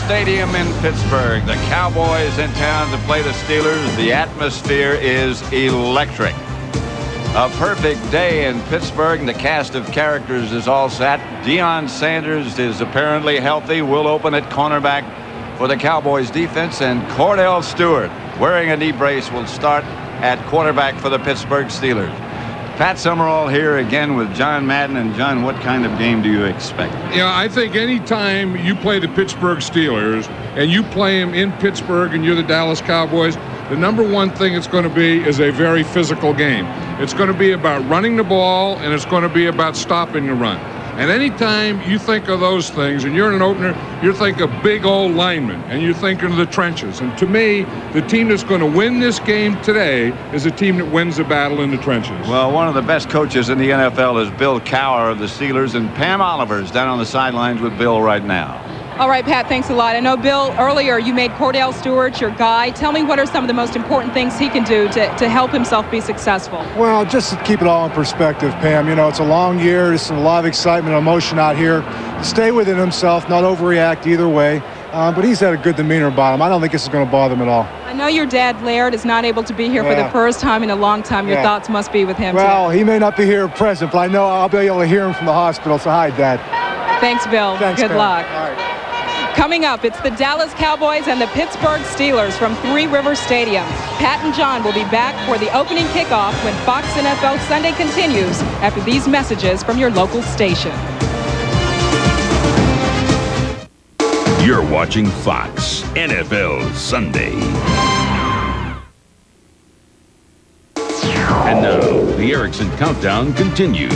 Stadium in Pittsburgh. The Cowboys in town to play the Steelers. The atmosphere is electric. A perfect day in Pittsburgh. The cast of characters is all set. Deion Sanders is apparently healthy. Will open at cornerback for the Cowboys defense. And Kordell Stewart, wearing a knee brace, will start at quarterback for the Pittsburgh Steelers. Pat Summerall here again with John Madden. And John, what kind of game do you expect? Yeah, I think any time you play the Pittsburgh Steelers and you play them in Pittsburgh and you're the Dallas Cowboys, the number one thing it's going to be is a very physical game. It's going to be about running the ball, and it's going to be about stopping the run. And anytime you think of those things and you're in an opener, you're thinking of big old linemen and you're thinking of the trenches. And to me, the team that's going to win this game today is a team that wins the battle in the trenches. Well, one of the best coaches in the NFL is Bill Cowher of the Steelers, and Pam Oliver's down on the sidelines with Bill right now. All right, Pat, thanks a lot. I know, Bill, earlier you made Kordell Stewart your guy. Tell me, what are some of the most important things he can do to help himself be successful? Well, just to keep it all in perspective, Pam, you know, it's a long year. There's a lot of excitement and emotion out here. Stay within himself, not overreact either way. But he's had a good demeanor about him. I don't think this is going to bother him at all. I know your dad, Laird, is not able to be here for the first time in a long time. Your thoughts must be with him, well, too. He may not be here present, but I know I'll be able to hear him from the hospital. So, hi, Dad. Thanks, Bill. Thanks, good Pam. luck. All right. Coming up, it's the Dallas Cowboys and the Pittsburgh Steelers from Three Rivers Stadium. Pat and John will be back for the opening kickoff when Fox NFL Sunday continues after these messages from your local station. You're watching Fox NFL Sunday. And now, the Erickson Countdown continues.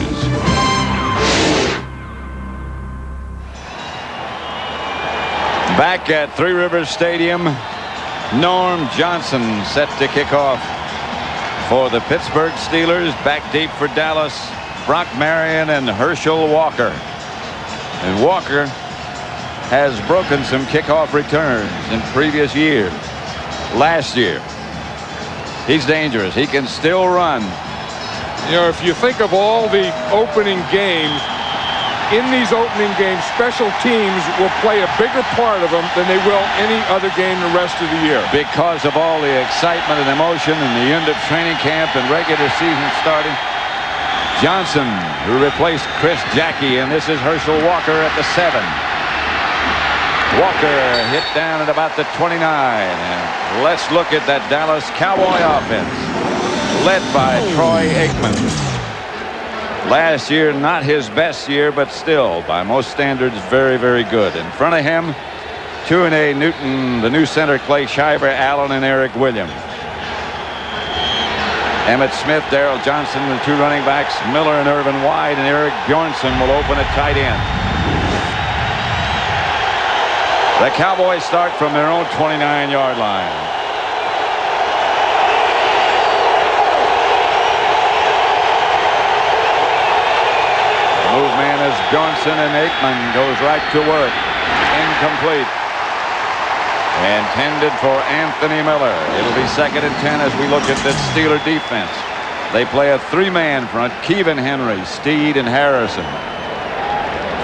Back at Three Rivers Stadium, Norm Johnson set to kick off for the Pittsburgh Steelers. Back deep for Dallas, Brock Marion and Herschel Walker. And Walker has broken some kickoff returns in previous years. Last year, he's dangerous. He can still run. You know, if you think of all the opening games, in these opening games, special teams will play a bigger part of them than they will any other game the rest of the year. Because of all the excitement and emotion and the end of training camp and regular season starting. Johnson, who replaced Chris Jackie, and this is Herschel Walker at the 7. Walker hit down at about the 29. And let's look at that Dallas Cowboy offense, led by Troy Aikman. Last year, not his best year, but still, by most standards, very, very good. In front of him, Tuane Newton, the new center, Clay Shiver, Allen, and Eric Williams. Emmett Smith, Darrell Johnson, the two running backs, Miller and Irvin White, and Eric Bjornsson will open at tight end. The Cowboys start from their own 29-yard line. Move man is Bjornsson, and Aikman goes right to work. Incomplete. Intended for Anthony Miller. It'll be 2nd and 10 as we look at this Steeler defense. They play a 3-man front. Keevan Henry, Steed, and Harrison.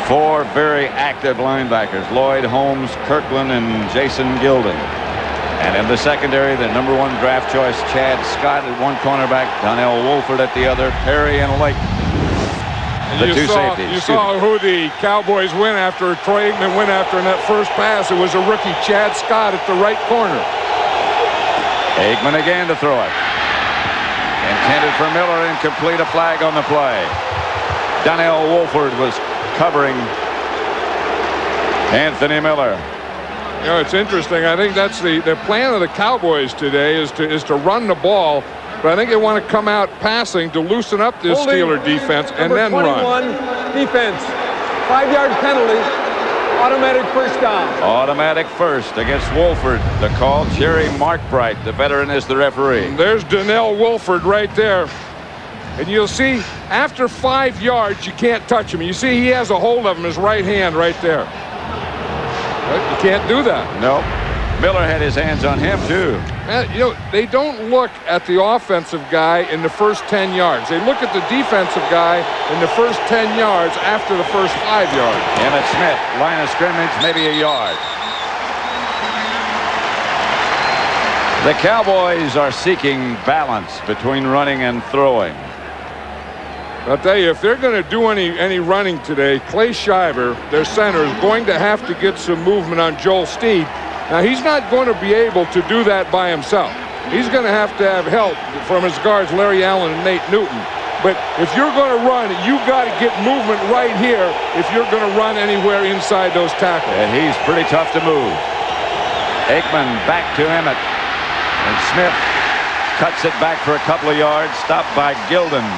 4 very active linebackers. Lloyd Holmes, Kirkland, and Jason Gilding. And in the secondary, the #1 draft choice, Chad Scott at one cornerback, Donnell Wolford at the other, Perry and Lake. The two safeties. You saw who the Cowboys went after, Troy Aikman went after in that first pass. It was a rookie, Chad Scott, at the right corner. Aikman again to throw it. Intended for Miller, incomplete, a flag on the play. Donnell Wolford was covering Anthony Miller. You know, it's interesting. I think that's the plan of the Cowboys today is to run the ball. But I think they want to come out passing to loosen up this Steeler defense and then run. Defense, 5-yard penalty, automatic first down. Automatic first against Wolford. The call, Jerry Markbright, the veteran, is the referee. There's Donnell Wolford right there. And you'll see after 5 yards, you can't touch him. You see he has a hold of him, his right hand right there. But you can't do that. No. Miller had his hands on him, too. You know, they don't look at the offensive guy in the first 10 yards. They look at the defensive guy in the first 10 yards after the first 5 yards. Emmett Smith, line of scrimmage, maybe a yard. The Cowboys are seeking balance between running and throwing. I'll tell you, if they're going to do any running today, Clay Shiver, their center, is going to have to get some movement on Joel Steed. Now, he's not going to be able to do that by himself. He's going to have help from his guards, Larry Allen and Nate Newton. But if you're going to run, you got to get movement right here if you're going to run anywhere inside those tackles. And he's pretty tough to move. Aikman back to Emmett. And Smith cuts it back for a couple of yards, stopped by Gilden.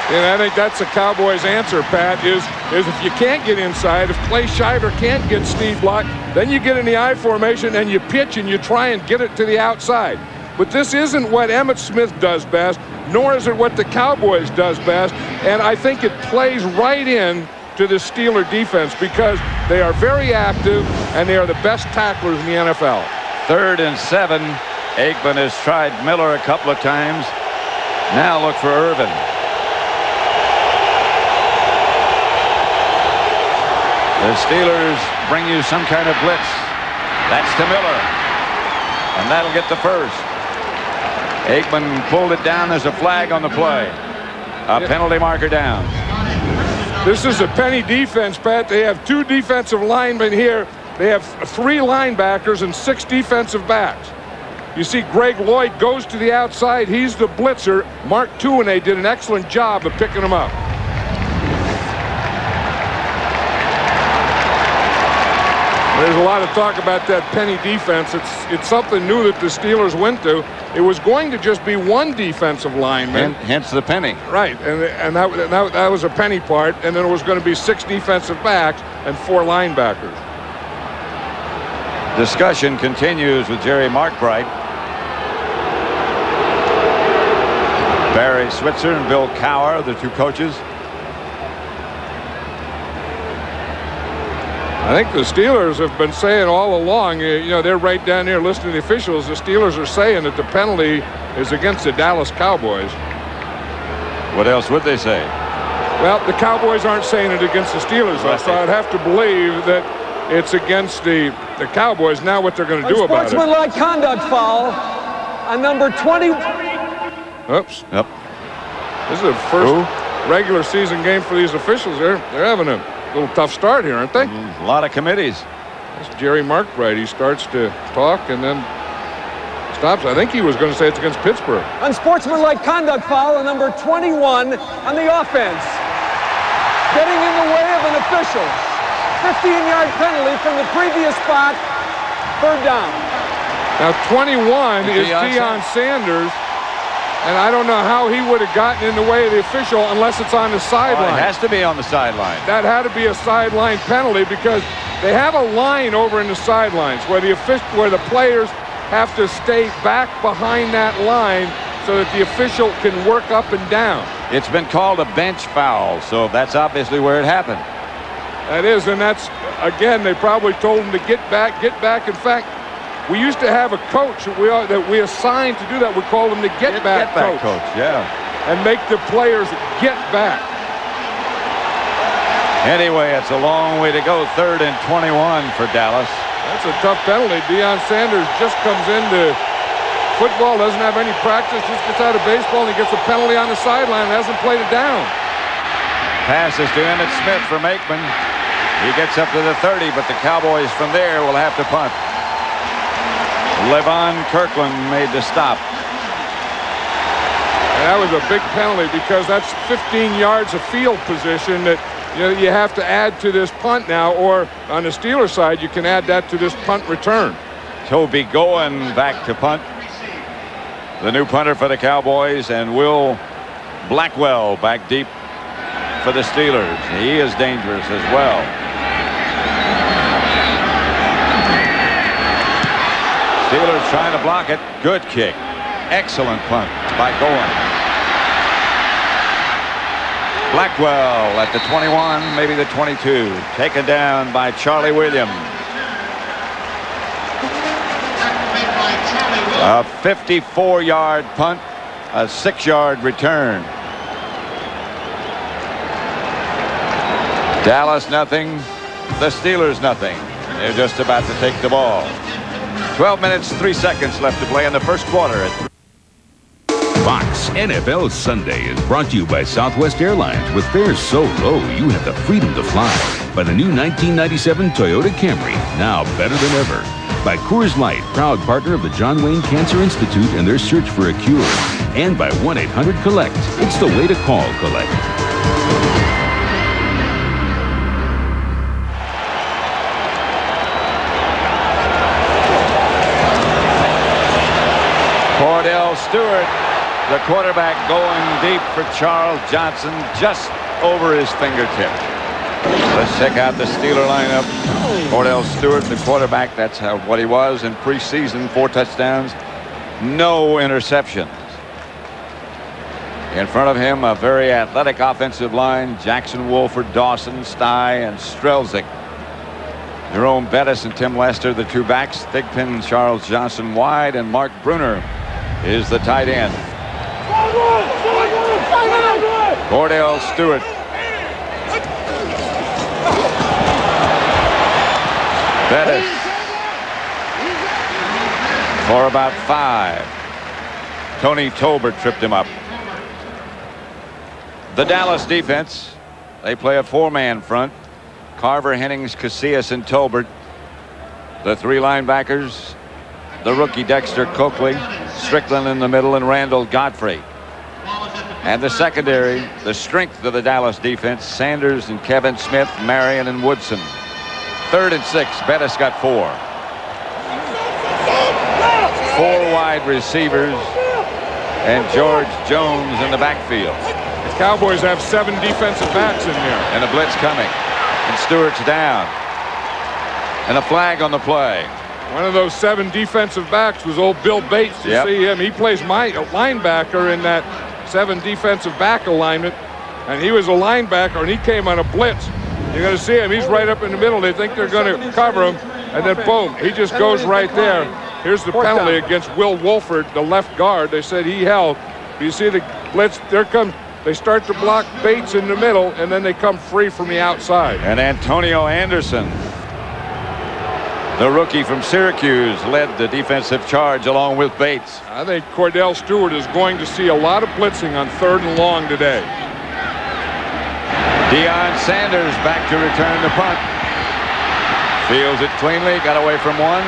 And I think that's the Cowboys' answer, Pat, is if you can't get inside, if Clay Shiver can't get Steve blocked, then you get in the I formation and you pitch and you try and get it to the outside. But this isn't what Emmitt Smith does best, nor is it what the Cowboys does best. And I think it plays right in to the Steeler defense because they are very active and they are the best tacklers in the NFL. 3rd and 7. Aikman has tried Miller a couple of times. Now look for Irvin. The Steelers bring you some kind of blitz. That's to Miller. And that'll get the first. Aikman pulled it down. There's a flag on the play. A penalty marker down. This is a penny defense, Pat. They have 2 defensive linemen here. They have 3 linebackers and 6 defensive backs. You see Greg Lloyd goes to the outside. He's the blitzer. Mark Tuinei did an excellent job of picking him up. There's a lot of talk about that penny defense. It's something new that the Steelers went to. It was going to just be 1 defensive lineman. Hence the penny. Right, and that was a penny part. And then it was going to be 6 defensive backs and 4 linebackers. Discussion continues with Jerry Markbright. Barry Switzer and Bill Cowher, the 2 coaches. I think the Steelers have been saying all along, you know, they're right down there listening to the officials. The Steelers are saying that the penalty is against the Dallas Cowboys. What else would they say? Well, the Cowboys aren't saying it against the Steelers, right. So I'd have to believe that it's against the Cowboys. Now what they're going to do about it. Sportsmanlike conduct foul on number 20. Oops. Yep. This is the first regular season game for these officials. They're having a little tough start here, aren't they? A lot of committees. That's Jerry Markbright. He starts to talk and then stops. I think he was going to say it's against Pittsburgh. Unsportsmanlike conduct foul on number 21 on the offense. Getting in the way of an official. 15-yard penalty from the previous spot. 3rd down. Now 21 is Deion Sanders. And I don't know how he would have gotten in the way of the official unless it's on the sideline. It has to be on the sideline. That had to be a sideline penalty because they have a line over in the sidelines where the players have to stay back behind that line so that the official can work up and down. It's been called a bench foul, so that's obviously where it happened. That is, and that's, again, they probably told him to get back. In fact, we used to have a coach that we assigned to do that. We called him the get back coach. Yeah. And make the players get back. Anyway, it's a long way to go. 3rd and 21 for Dallas. That's a tough penalty. Deion Sanders just comes into football, doesn't have any practice, just gets out of baseball, and he gets a penalty on the sideline and hasn't played it down. Passes to Emmitt Smith from Aikman. He gets up to the 30, but the Cowboys from there will have to punt. Levon Kirkland made the stop. And that was a big penalty because that's 15 yards of field position that you have to add to this punt now, or on the Steelers side, you can add that to this punt return. Toby going back to punt. The new punter for the Cowboys, and Will Blackwell back deep for the Steelers. He is dangerous as well. Steelers trying to block it. Good kick. Excellent punt by Goen. Blackwell at the 21, maybe the 22. Taken down by Charlie Williams. A 54-yard punt, a 6-yard return. Dallas nothing, the Steelers nothing. They're just about to take the ball. 12 minutes, 3 seconds left to play in the first quarter. Fox NFL Sunday is brought to you by Southwest Airlines. With fares so low, you have the freedom to fly. By the new 1997 Toyota Camry, now better than ever. By Coors Light, proud partner of the John Wayne Cancer Institute and their search for a cure. And by 1-800-COLLECT. It's the way to call Collect. Kordell Stewart, the quarterback, going deep for Charles Johnson, just over his fingertip. Let's check out the Steeler lineup. Kordell Stewart, the quarterback, that's what he was in preseason. 4 touchdowns, no interceptions. In front of him, a very athletic offensive line. Jackson, Wolford, Dawson, Stye, and Strelzik. Jerome Bettis and Tim Lester, the 2 backs. Thigpen and Charles Johnson wide, and Mark Bruner is the tight end. Kordell Stewart. Bettis for about 5. Tony Tolbert tripped him up. The Dallas defense, they play a 4-man front. Carver, Hennings, Casillas, and Tolbert. The 3 linebackers, the rookie Dexter Coakley, Strickland in the middle, and Randall Godfrey. And the secondary, the strength of the Dallas defense, Sanders and Kevin Smith, Marion and Woodson. 3rd and 6, Bettis got 4. 4 wide receivers and George Jones in the backfield. The Cowboys have 7 defensive backs in there. And a blitz coming. And Stewart's down. And a flag on the play. One of those 7 defensive backs was old Bill Bates. You see him. He plays linebacker in that 7 defensive back alignment. And he was a linebacker, and he came on a blitz. You're going to see him. He's right up in the middle. They think they're going to cover him. And then, boom, he just goes right there. Here's the penalty against Will Wolford, the left guard. They said he held. You see the blitz. There comes. They start to block Bates in the middle, and then they come free from the outside. And Antonio Anderson, the rookie from Syracuse, led the defensive charge along with Bates. I think Kordell Stewart is going to see a lot of blitzing on 3rd and long today. Deion Sanders back to return the punt. Fields it cleanly, got away from 1.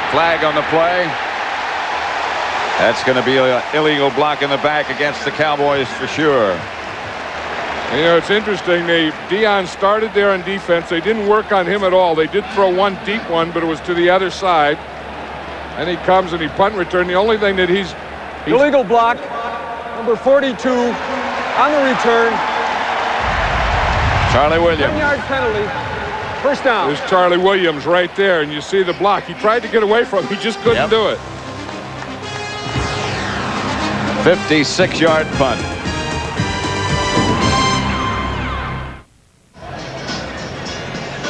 Flag on the play. That's going to be an illegal block in the back against the Cowboys for sure. You know, it's interesting. Deion started there on defense. They didn't work on him at all. They did throw 1 deep one, but it was to the other side. And he comes and he punt return. The only thing that he's illegal block, number 42 on the return. Charlie Williams. 10-yard penalty. First down. There's Charlie Williams right there, and you see the block. He tried to get away from him. He just couldn't do it. 56-yard punt.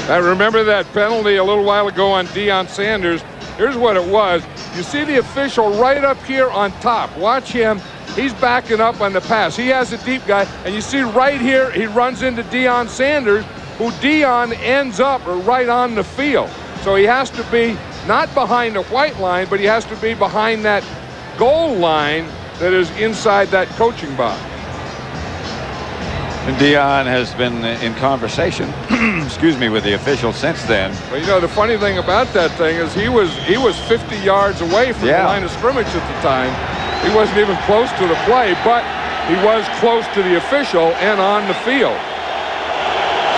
I remember that penalty a little while ago on Deion Sanders. Here's what it was. You see the official right up here on top. Watch him. He's backing up on the pass. He has a deep guy, and you see right here he runs into Deion Sanders, who Deion ends up right on the field. So he has to be not behind the white line, but he has to be behind that goal line that is inside that coaching box. And Deion has been in conversation, excuse me, with the officials since then. Well, you know, the funny thing about that thing is he was 50 yards away from the line of scrimmage at the time. He wasn't even close to the play, but he was close to the official and on the field.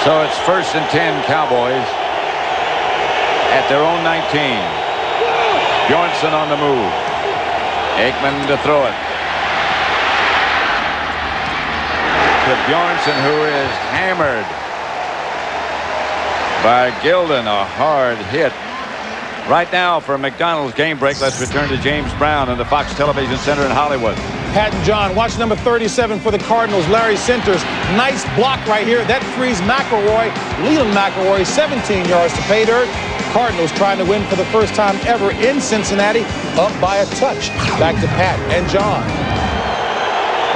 So it's 1st and 10 Cowboys at their own 19. Bjornsson on the move. Aikman to throw it. To Bjornsson, who is hammered by Gilden. A hard hit. Right now for McDonald's game break, let's return to James Brown in the Fox Television Center in Hollywood. Pat and John, watch number 37 for the Cardinals, Larry Centers. Nice block right here. That frees McElroy. Leland McElroy, 17 yards to pay dirt. Cardinals trying to win for the first time ever in Cincinnati, up by a touch. Back to Pat and John.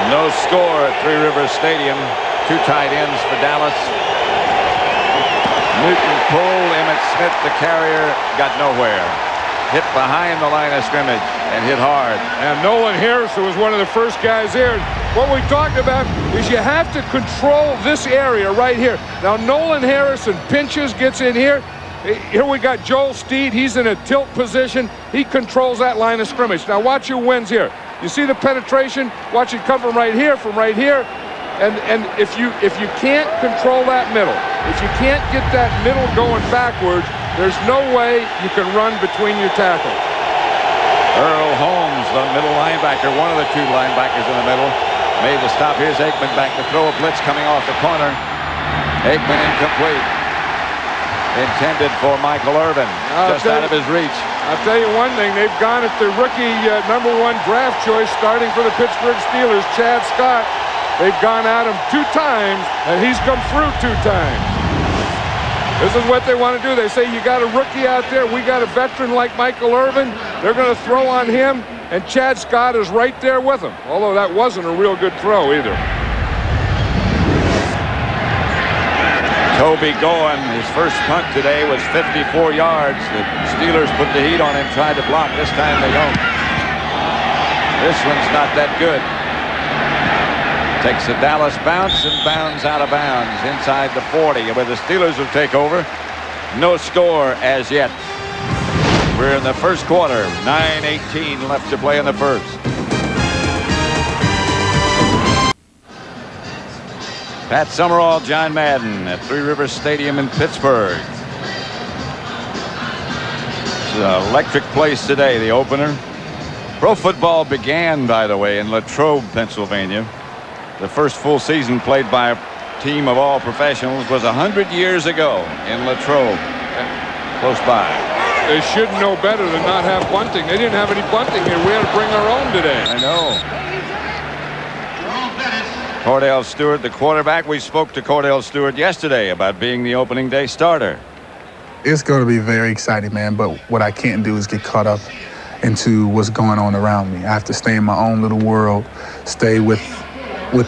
No score at Three Rivers Stadium. 2 tight ends for Dallas. Newton pulled. Emmett Smith, the carrier, got nowhere. hit behind the line of scrimmage and hit hard. And Nolan Harrison was one of the first guys there. What we talked about is you have to control this area right here. Now Nolan Harrison pinches, gets in here. Here we got Joel Steed. He's in a tilt position. He controls that line of scrimmage. Now watch who wins here. You see the penetration? Watch it come from right here, And if you can't control that middle, if you can't get that middle going backwards, there's no way you can run between your tackles. Earl Holmes, the middle linebacker, one of the two linebackers in the middle, made the stop. Here's Aikman back to throw a blitz coming off the corner. Aikman incomplete. Intended for Michael Irvin, just out of his reach. I'll tell you one thing, they've gone at the rookie #1 draft choice starting for the Pittsburgh Steelers, Chad Scott. They've gone at him 2 times, and he's come through 2 times. This is what they want to do. They say, you got a rookie out there. We got a veteran like Michael Irvin. They're going to throw on him, and Chad Scott is right there with him, although that wasn't a real good throw either. Toby Goen, his first punt today was 54 yards. The Steelers put the heat on him, tried to block. This time they don't. This one's not that good. Takes a Dallas bounce and bounds out of bounds inside the 40, where the Steelers will take over. No score as yet. We're in the first quarter. 9:18 left to play in the first. Pat Summerall, John Madden at Three Rivers Stadium in Pittsburgh. It's an electric place today, the opener. Pro football began, by the way, in Latrobe, Pennsylvania. The first full season played by a team of all professionals was 100 years ago in Latrobe, close by. They should know better than not have bunting. They didn't have any bunting here. We had to bring our own today. I know. Kordell Stewart, the quarterback. We spoke to Kordell Stewart yesterday about being the opening day starter. It's going to be very exciting, man, but what I can't do is get caught up into what's going on around me. I have to stay in my own little world, stay with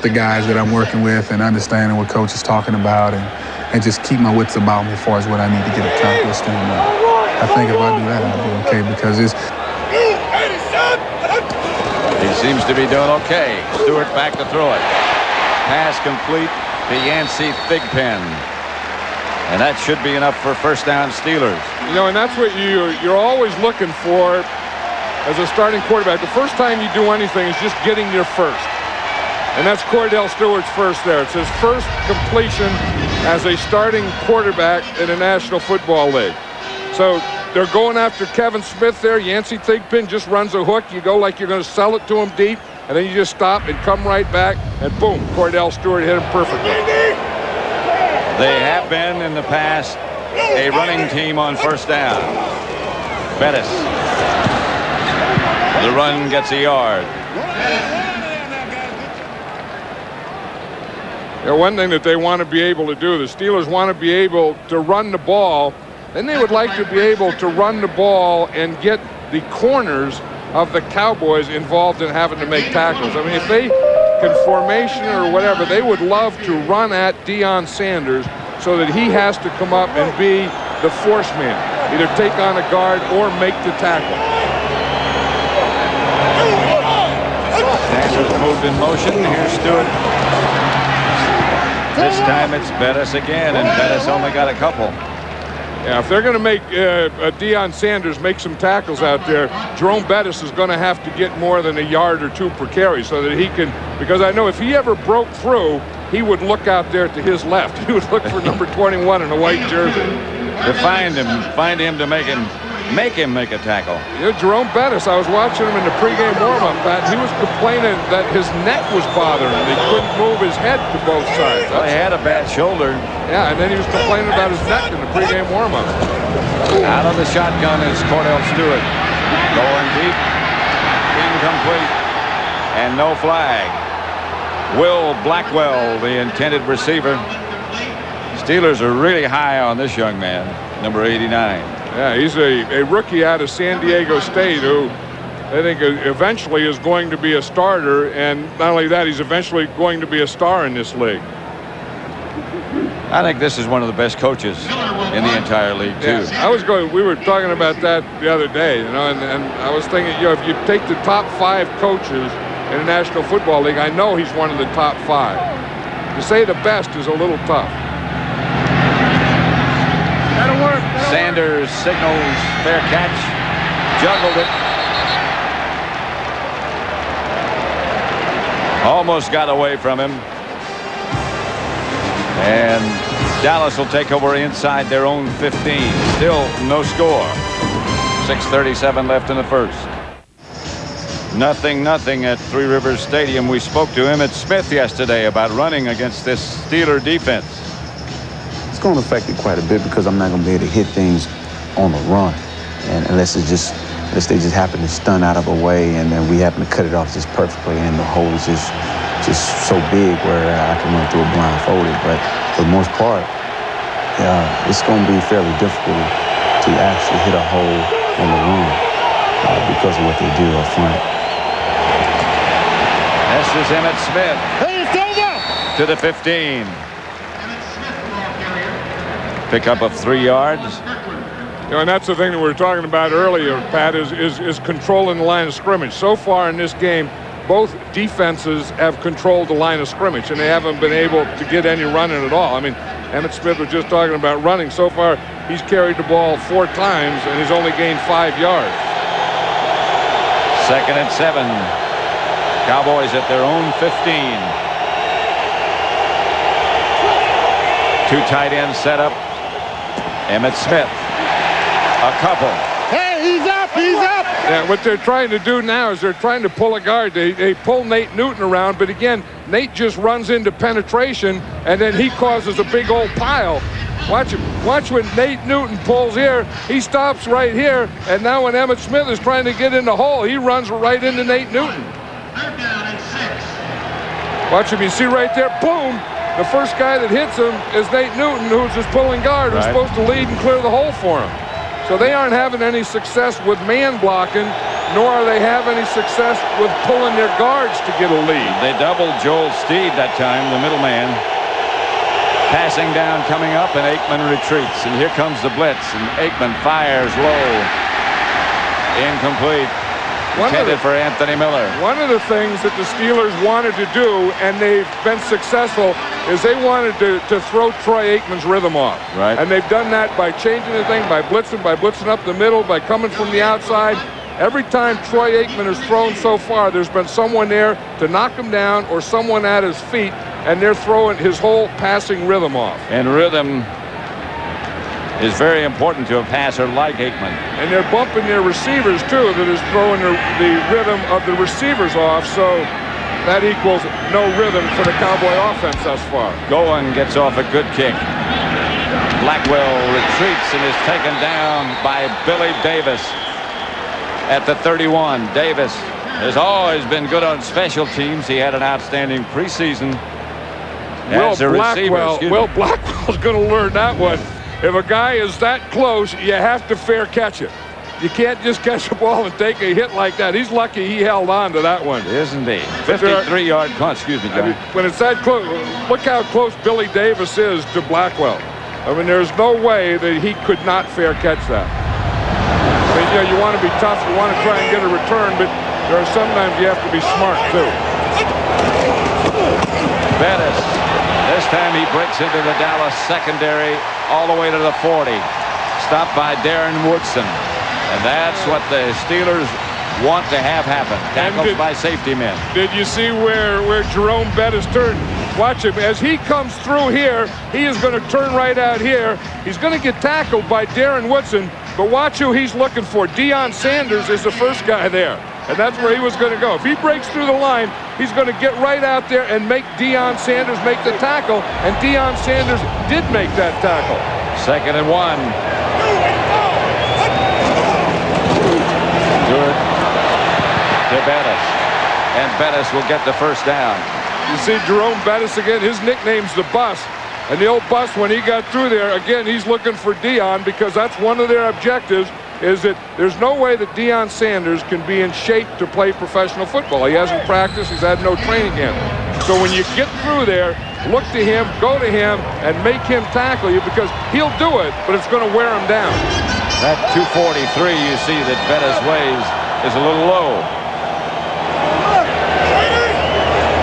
the guys that I'm working with and understanding what Coach is talking about and just keep my wits about me as far as what I need to get accomplished. And I think if I do that, I'll be okay because it's... He seems to be doing okay. Stewart back to throw it. Pass complete to Yancey Thigpen. And that should be enough for first down Steelers. You know, and that's what you're always looking for as a starting quarterback. The first time you do anything is just getting your first. And that's Kordell Stewart's first there. It's his first completion as a starting quarterback in the National Football League. So they're going after Kevin Smith there. Yancey Thigpen just runs a hook. You go like you're going to sell it to him deep, and then you just stop and come right back, and boom, Kordell Stewart hit him perfectly. They have been in the past a running team on first down. Bettis. The run gets a yard. You know, one thing that they want to be able to do, the Steelers want to be able to run the ball. Then they would like to be able to run the ball and get the corners of the Cowboys involved in having to make tackles. I mean, if they can formation or whatever, they would love to run at Deion Sanders so that he has to come up and be the force man, either take on a guard or make the tackle. Sanders moved in motion. Here's Stewart. This time it's Bettis again, and Bettis only got a couple. Yeah, if they're going to make Deion Sanders make some tackles out there, Jerome Bettis is going to have to get more than a yard or 2 per carry so that he can, because I know if he ever broke through, he would look out there to his left. He would look for number 21 in a white jersey. To find him to make him make a tackle. Yeah, Jerome Bettis, I was watching him in the pregame warm-up, Pat. He was complaining that his neck was bothering him. He couldn't move his head to both sides. Well, he had a bad shoulder. Yeah, and then he was complaining about his neck in the pregame warm-up. Out of the shotgun is Kordell Stewart. Going deep. Incomplete. And no flag. Will Blackwell, the intended receiver. Steelers are really high on this young man, number 89. Yeah, he's a rookie out of San Diego State who I think eventually is going to be a starter, and not only that, he's eventually going to be a star in this league. I think this is one of the best coaches in the entire league, too. Yeah, we were talking about that the other day, you know, and I was thinking, you know, if you take the top 5 coaches in the National Football League, I know he's one of the top 5. To say the best is a little tough. That'll work. Sanders signals fair catch. Juggled it. Almost got away from him. And Dallas will take over inside their own 15. Still no score. 6:37 left in the first. 0-0 at Three Rivers Stadium. We spoke to Emmitt Smith yesterday about running against this Steeler defense. It's going to affect it quite a bit because I'm not going to be able to hit things on the run, and unless they just happen to stun out of a way, and then we happen to cut it off just perfectly, and the hole is just so big where I can run through it blindfolded. But for the most part, it's going to be fairly difficult to actually hit a hole on the run because of what they do up front. This is Emmitt Smith. Hey, it's over! To the 15. Pickup of 3 yards. You know, and that's the thing that we were talking about earlier, Pat, is controlling the line of scrimmage. So far in this game, both defenses have controlled the line of scrimmage, and they haven't been able to get any running at all. I mean, Emmitt Smith was just talking about running. So far, he's carried the ball 4 times, and he's only gained 5 yards. 2nd and 7. Cowboys at their own 15. 2 tight ends set up. Emmitt Smith. A couple. Hey, he's up! He's up! Yeah, what they're trying to do now is they're trying to pull a guard. They pull Nate Newton around, but again, Nate just runs into penetration, and then he causes a big old pile. Watch him. Watch when Nate Newton pulls here. He stops right here, and now when Emmitt Smith is trying to get in the hole, he runs right into Nate Newton. Watch him. You see right there, boom. The first guy that hits him is Nate Newton, who's his pulling guard, who's supposed to lead and clear the hole for him. So they aren't having any success with man blocking, nor are they having any success with pulling their guards to get a lead. They doubled Joel Steed that time, the middleman. Passing down, coming up, and Aikman retreats. And here comes the blitz, and Aikman fires low. Incomplete. Intended for Anthony Miller. One of the things that the Steelers wanted to do, and they've been successful, is they wanted to throw Troy Aikman's rhythm off. Right. And they've done that by changing the thing, by blitzing up the middle, by coming from the outside. Every time Troy Aikman has thrown so far, there's been someone there to knock him down or someone at his feet, and they're throwing his whole passing rhythm off. And rhythm is very important to a passer like Aikman. And they're bumping their receivers, too, that is throwing the rhythm of the receivers off, so that equals no rhythm for the Cowboy offense thus far. Goen gets off a good kick. Blackwell retreats and is taken down by Billy Davis at the 31. Davis has always been good on special teams. He had an outstanding preseason as a receiver. Will Blackwell's going to learn that one. If a guy is that close, you have to fair catch it. You can't just catch the ball and take a hit like that. He's lucky he held on to that one. Isn't he? 53-yard punt, excuse me, John. I mean, when it's that close, look how close Billy Davis is to Blackwell. I mean, there's no way that he could not fair catch that. I mean, you want to be tough, you want to try and get a return, but there are sometimes you have to be smart, too. Bettis. This time he breaks into the Dallas secondary all the way to the 40. Stopped by Darren Woodson. And that's what the Steelers want to have happen. Tackled by safety men. Did you see where Jerome Bettis turned? Watch him. As he comes through here, he is going to turn right out here. He's going to get tackled by Darren Woodson. But watch who he's looking for. Deion Sanders is the first guy there. And that's where he was going to go. If he breaks through the line, he's going to get right out there and make Deion Sanders make the tackle. And Deion Sanders did make that tackle. 2nd and 1. Good to Bettis. And Bettis will get the first down. You see Jerome Bettis again. His nickname's the Bus. And the old Bus, when he got through there, again, he's looking for Deion because that's one of their objectives. Is that there's no way that Deion Sanders can be in shape to play professional football. He hasn't practiced. He's had no training camp. So when you get through there, look to him, go to him, and make him tackle you, because he'll do it, but it's going to wear him down. That 243 you see that Bettis weighs is a little low.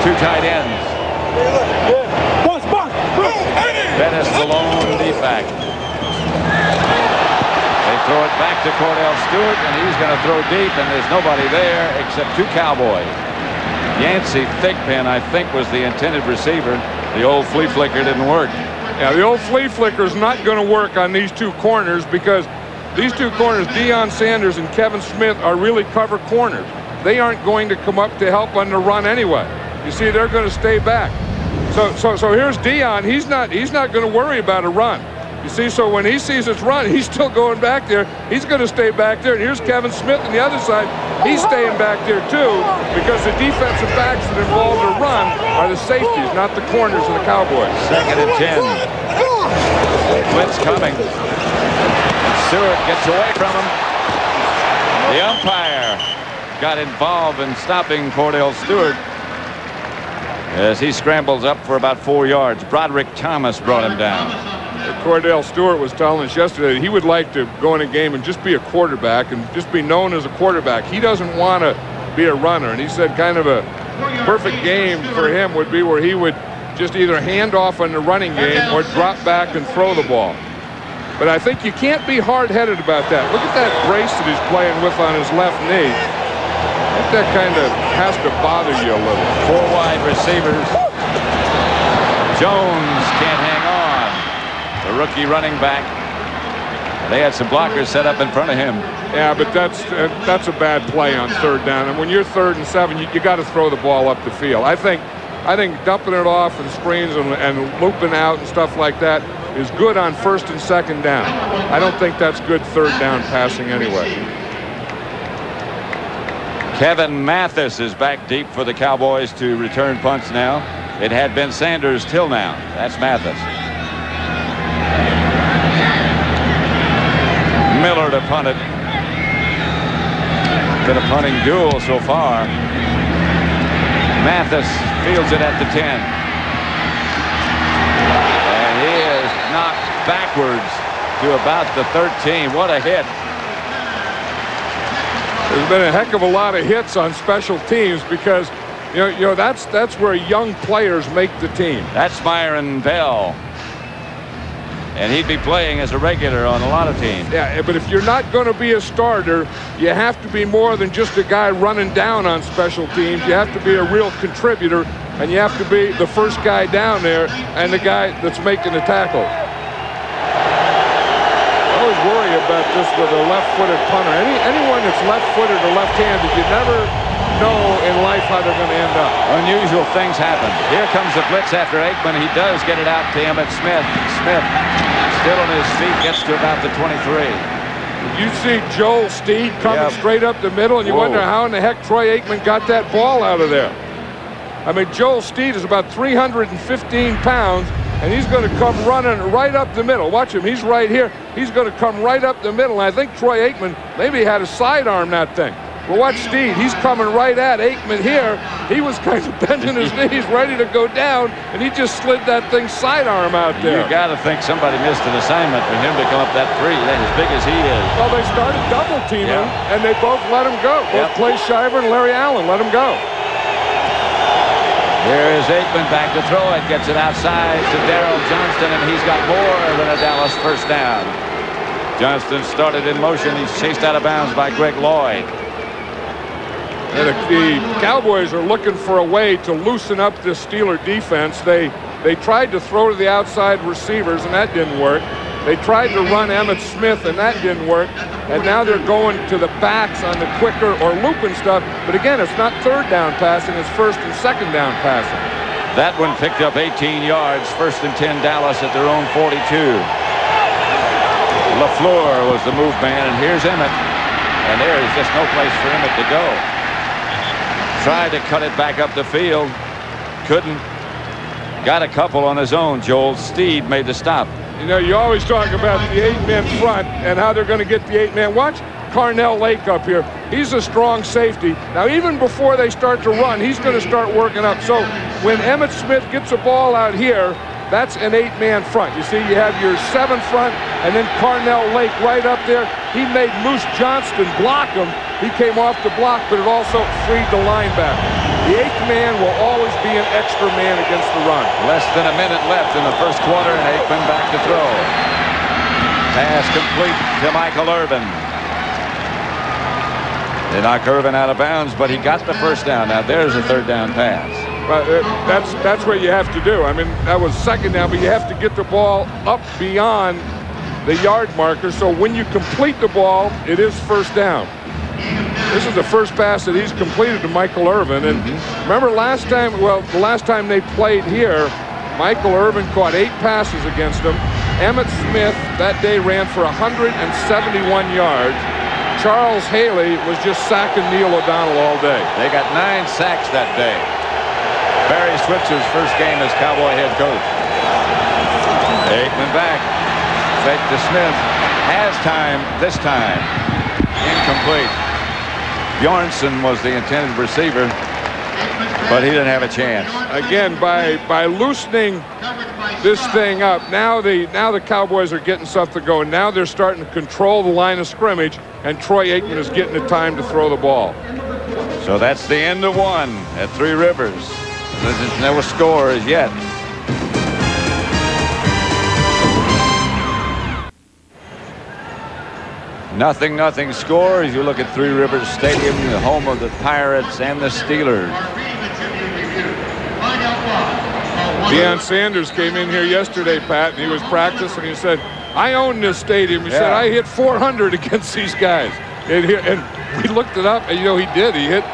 Two tight ends. Bettis the lone D-back. They throw it back to Kordell Stewart, and he's going to throw deep, and there's nobody there except two Cowboys. Yancey Thigpen, I think, was the intended receiver. The old flea flicker didn't work. Yeah, the old flea flicker is not going to work on these two corners, because these two corners, Deion Sanders and Kevin Smith, are really cover corners. They aren't going to come up to help on the run anyway. You see, they're going to stay back. So here's Deion. He's not going to worry about a run. You see, so when he sees his run, he's still going back there. He's going to stay back there. And here's Kevin Smith on the other side. He's staying back there too, because the defensive backs that involve the run are the safeties, not the corners of the Cowboys. 2nd and 10. Blitz coming. Stewart gets away from him. The umpire got involved in stopping Kordell Stewart as he scrambles up for about 4 yards. Broderick Thomas brought him down. Kordell Stewart was telling us yesterday that he would like to go in a game and just be a quarterback and just be known as a quarterback. He doesn't want to be a runner, and he said kind of a perfect game for him would be where he would just either hand off on the running game or drop back and throw the ball. But I think you can't be hard-headed about that. Look at that brace that he's playing with on his left knee. I think that kind of has to bother you a little. 4 wide receivers. Jones can't hang on. The rookie running back. They had some blockers set up in front of him. Yeah, but that's a bad play on 3rd down. And when you're 3rd and 7, you got to throw the ball up the field. I think dumping it off and screens and looping out and stuff like that is good on 1st and 2nd down. I don't think that's good 3rd down passing anyway. Kevin Mathis is back deep for the Cowboys to return punts now. It had been Sanders till now. That's Mathis. Miller to punt it. Been a punting duel so far. Mathis fields it at the 10. And he is knocked backwards to about the 13. What a hit. There's been a heck of a lot of hits on special teams, because you know that's where young players make the team. That's Myron Bell. And he'd be playing as a regular on a lot of teams. Yeah, but if you're not going to be a starter, you have to be more than just a guy running down on special teams. You have to be a real contributor, and you have to be the first guy down there and the guy that's making the tackle. I always worry about this with a left-footed punter. Anyone that's left-footed or left-handed, you never know in life how they're going to end up. Unusual things happen. Here comes the blitz after Aikman. He does get it out to Emmitt Smith. Smith still on his feet, gets to about the 23. You see Joel Steed coming straight up the middle, and you wonder how in the heck Troy Aikman got that ball out of there. I mean, Joel Steed is about 315 pounds, and he's going to come running right up the middle. Watch him. He's right here. He's going to come right up the middle, and I think Troy Aikman maybe had a sidearm that thing. Well, watch Steed. He's coming right at Aikman here. He was kind of bending his knees, ready to go down, and he just slid that thing sidearm out there. You got to think somebody missed an assignment for him to come up that free, that as big as he is. Well, they started double teaming, and they both let him go. Both Clay Shiver and Larry Allen let him go. Here is Aikman back to throw it. Gets it outside to Darrell Johnston, and he's got more than a Dallas first down. Johnston started in motion. He's chased out of bounds by Greg Lloyd. The Cowboys are looking for a way to loosen up this Steeler defense. They tried to throw to the outside receivers, and that didn't work. They tried to run Emmitt Smith, and that didn't work. And now they're going to the backs on the quicker or looping stuff. But again, it's not 3rd down passing, it's 1st and 2nd down passing. That one picked up 18 yards. 1st and 10 Dallas at their own 42. LaFleur was the move man, and here's Emmitt. And there is just no place for Emmitt to go. Tried to cut it back up the field. Couldn't. Got a couple on his own. Joel Steed made the stop. You know, you always talk about the 8-man front and how they're going to get the 8-man. Watch Kordell Lake up here. He's a strong safety. Now, even before they start to run, he's going to start working up. So when Emmitt Smith gets a ball out here, that's an 8-man front. You see, you have your 7 front, and then Kordell Lake right up there. He made Moose Johnston block him. He came off the block, but it also freed the linebacker. The 8th man will always be an extra man against the run. Less than a minute left in the first quarter, and Aikman back to throw. Pass complete to Michael Irvin. They knock Irvin out of bounds, but he got the first down. Now there's a 3rd down pass. Well, that's what you have to do. I mean, that was 2nd down, but you have to get the ball up beyond the yard marker. So when you complete the ball, it is 1st down. This is the first pass that he's completed to Michael Irvin. And remember last time, the last time they played here, Michael Irvin caught 8 passes against him. Emmitt Smith that day ran for 171 yards. Charles Haley was just sacking Neil O'Donnell all day. They got 9 sacks that day. Barry Switzer's first game as Cowboy head coach. Aikman back. Fake to Smith. Has time this time. Incomplete. Bjornson was the intended receiver, but he didn't have a chance. Again, by loosening this thing up, now the Cowboys are getting something going. Now they're starting to control the line of scrimmage, and Troy Aikman is getting the time to throw the ball. So that's the end of 1 at 3 Rivers. There's no score as yet. Nothing score as you look at 3 Rivers Stadium, the home of the Pirates and the Steelers. Deion Sanders came in here yesterday, Pat, and he was practicing. He said, I own this stadium. He said, I hit 400 against these guys. And we looked it up, and, you know, he did. He hit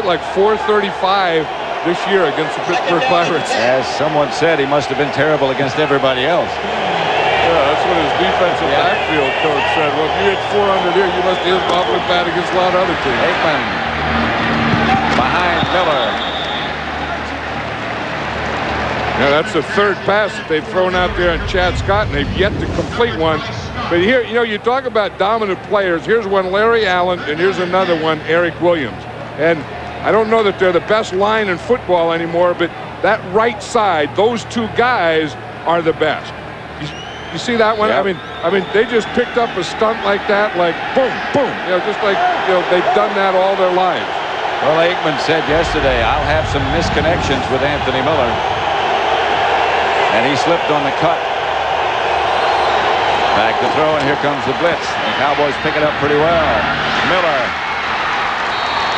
like 435 this year against the Pittsburgh Pirates. As someone said, he must have been terrible against everybody else. Yeah, that's what his defensive backfield coach said. Well, if you hit 400 here, you must have hit awfully bad against a lot of other teams. Aikman behind Miller. Yeah, that's the 3rd pass that they've thrown out there on Chad Scott, and they've yet to complete one. But here, you know, you talk about dominant players. Here's one, Larry Allen, and here's another one, Eric Williams. And I don't know that they're the best line in football anymore, but that right side, those 2 guys are the best. You see that one? Yep. I mean, they just picked up a stunt like that, like boom, boom. You know, just like, you know, they've done that all their lives. Well, Aikman said yesterday, I'll have some misconnections with Anthony Miller. And he slipped on the cut. Back to throw, and here comes the blitz. The Cowboys pick it up pretty well. Miller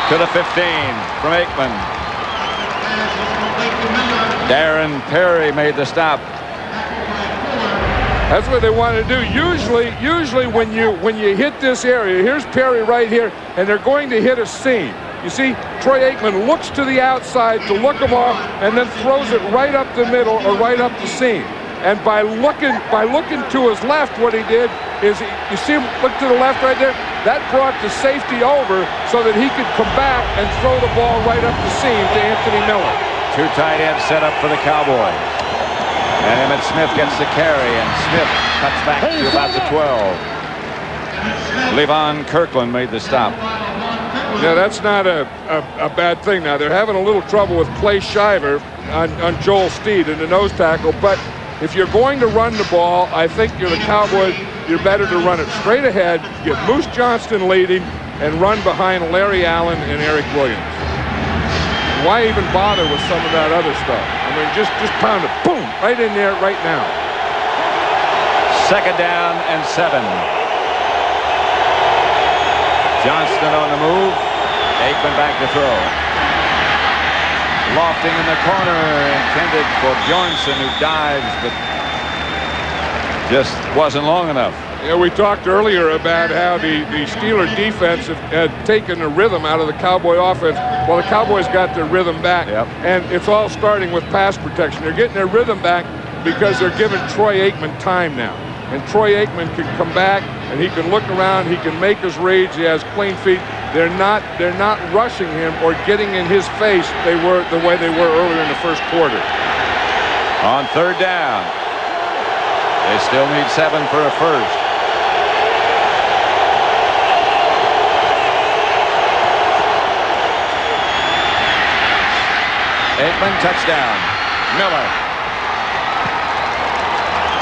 to the 15 from Aikman. Darren Perry made the stop. That's what they want to do. Usually when you hit this area, here's Perry right here, and they're going to hit a seam. You see, Troy Aikman looks to the outside to look him off, and then throws it right up the middle or right up the seam. And by looking to his left, what he did is, you see him look to the left right there? That brought the safety over so that he could come back and throw the ball right up the seam to Anthony Miller. 2 tight ends set up for the Cowboys. And Emmitt Smith gets the carry, and Smith cuts back to about the 12. Levon Kirkland made the stop. Yeah, that's not a bad thing. Now, they're having a little trouble with Clay Shiver on Joel Steed in the nose tackle, but if you're going to run the ball, I think you're the Cowboys, you're better to run it straight ahead, get Moose Johnston leading, and run behind Larry Allen and Eric Williams. Why even bother with some of that other stuff? I mean, just pound it, boom, right in there, right now. 2nd down and 7. Johnston on the move. Aikman back to throw. Lofting in the corner, intended for Bjornson, who dives, but just wasn't long enough. Yeah, we talked earlier about how the Steeler defense had taken the rhythm out of the Cowboy offense. Well, the Cowboys got their rhythm back, and it's all starting with pass protection. They're getting their rhythm back because they're giving Troy Aikman time now. And Troy Aikman can come back, and he can look around, he can make his reads, he has clean feet. They're not rushing him or getting in his face the way they were earlier in the first quarter. On 3rd down, they still need 7 for a first. Aikman, touchdown. Miller.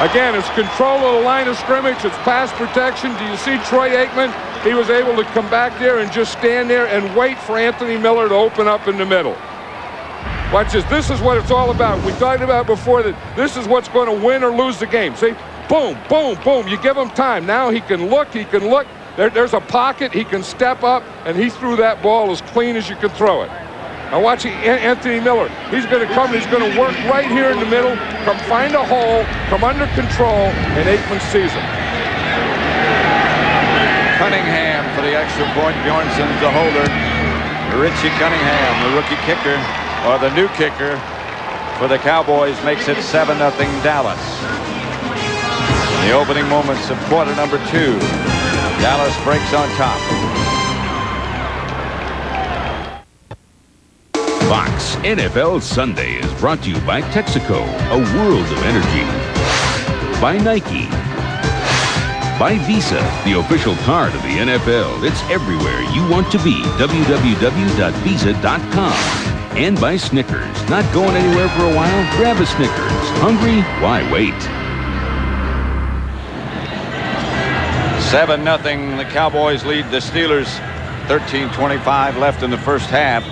Again, it's control of the line of scrimmage. It's pass protection. Do you see Troy Aikman? He was able to come back there and just stand there and wait for Anthony Miller to open up in the middle. Watch this. This is what it's all about. We talked about before that this is what's going to win or lose the game. See? Boom, boom, boom. You give him time. Now he can look. He can look. There's a pocket. He can step up, and he threw that ball as clean as you could throw it. Now watch Anthony Miller. He's going to come. He's going to work right here in the middle. Come find a hole. Come under control, and Aikman sees him. Cunningham for the extra point. Bjornson's the holder. Richie Cunningham, the rookie kicker, or the new kicker for the Cowboys, makes it 7-0 Dallas. The opening moments of quarter number 2. Dallas breaks on top. Fox NFL Sunday is brought to you by Texaco, a world of energy. By Nike. By Visa, the official card of the NFL. It's everywhere you want to be. www.visa.com. And by Snickers. Not going anywhere for a while? Grab a Snickers. Hungry? Why wait? 7-0. The Cowboys lead the Steelers. 13:25 left in the first half.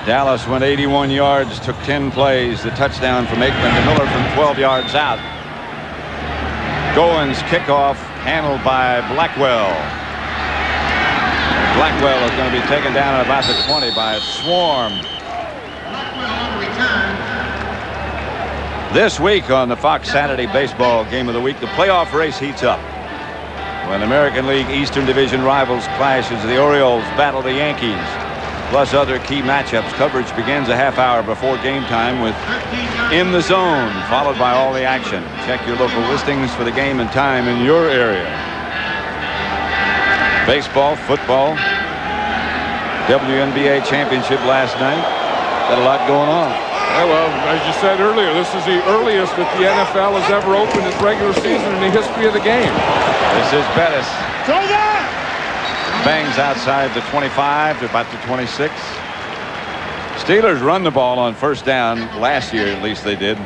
Dallas went 81 yards, took 10 plays. The touchdown from Aikman to Miller from 12 yards out. Goins kickoff handled by Blackwell. Blackwell is going to be taken down at about the 20 by a swarm. This week on the Fox Saturday Baseball Game of the Week, the playoff race heats up. When American League Eastern Division rivals clash as the Orioles battle the Yankees, plus other key matchups. Coverage begins a half hour before game time with In the Zone, followed by all the action. Check your local listings for the game and time in your area. Baseball, football, WNBA championship last night. Got a lot going on. Yeah, well, as you said earlier, this is the earliest that the NFL has ever opened its regular season in the history of the game. This is Bettis. Bangs outside the 25 to about the 26. Steelers run the ball on first down. Last year, at least they did.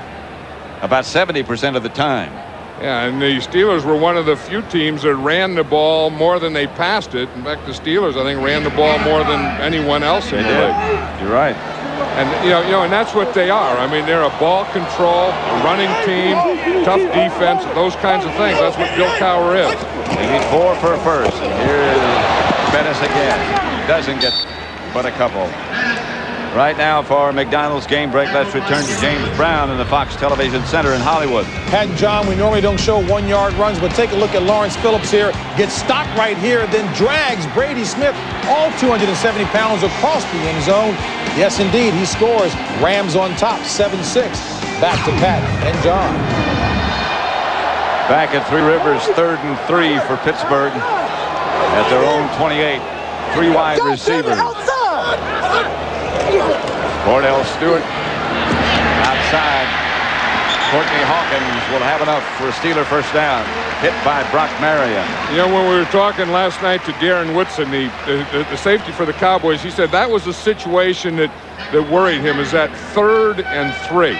About 70% of the time. Yeah, and the Steelers were one of the few teams that ran the ball more than they passed it. In fact, the Steelers, I think, ran the ball more than anyone else in the league. You're right. And you know, and that's what they are. I mean, they're a ball control, a running team, tough defense, those kinds of things. That's what Bill Cowher is. They need 4 for a first. And here is Bettis again. Doesn't get but a couple. Right now for McDonald's game break, let's return to James Brown in the Fox Television Center in Hollywood. Pat and John, we normally don't show 1-yard runs, but take a look at Lawrence Phillips here. Gets stopped right here, then drags Brady Smith, all 270 pounds, across the end zone. Yes, indeed, he scores. Rams on top, 7-6. Back to Pat and John. Back at Three Rivers, 3rd and 3 for Pittsburgh. At their own 28. 3 wide receivers. Kordell Stewart outside. Courtney Hawkins will have enough for a Steeler first down. Hit by Brock Marion. You know, when we were talking last night to Darren Woodson, the safety for the Cowboys, he said that was the situation that worried him, is that 3rd and 3.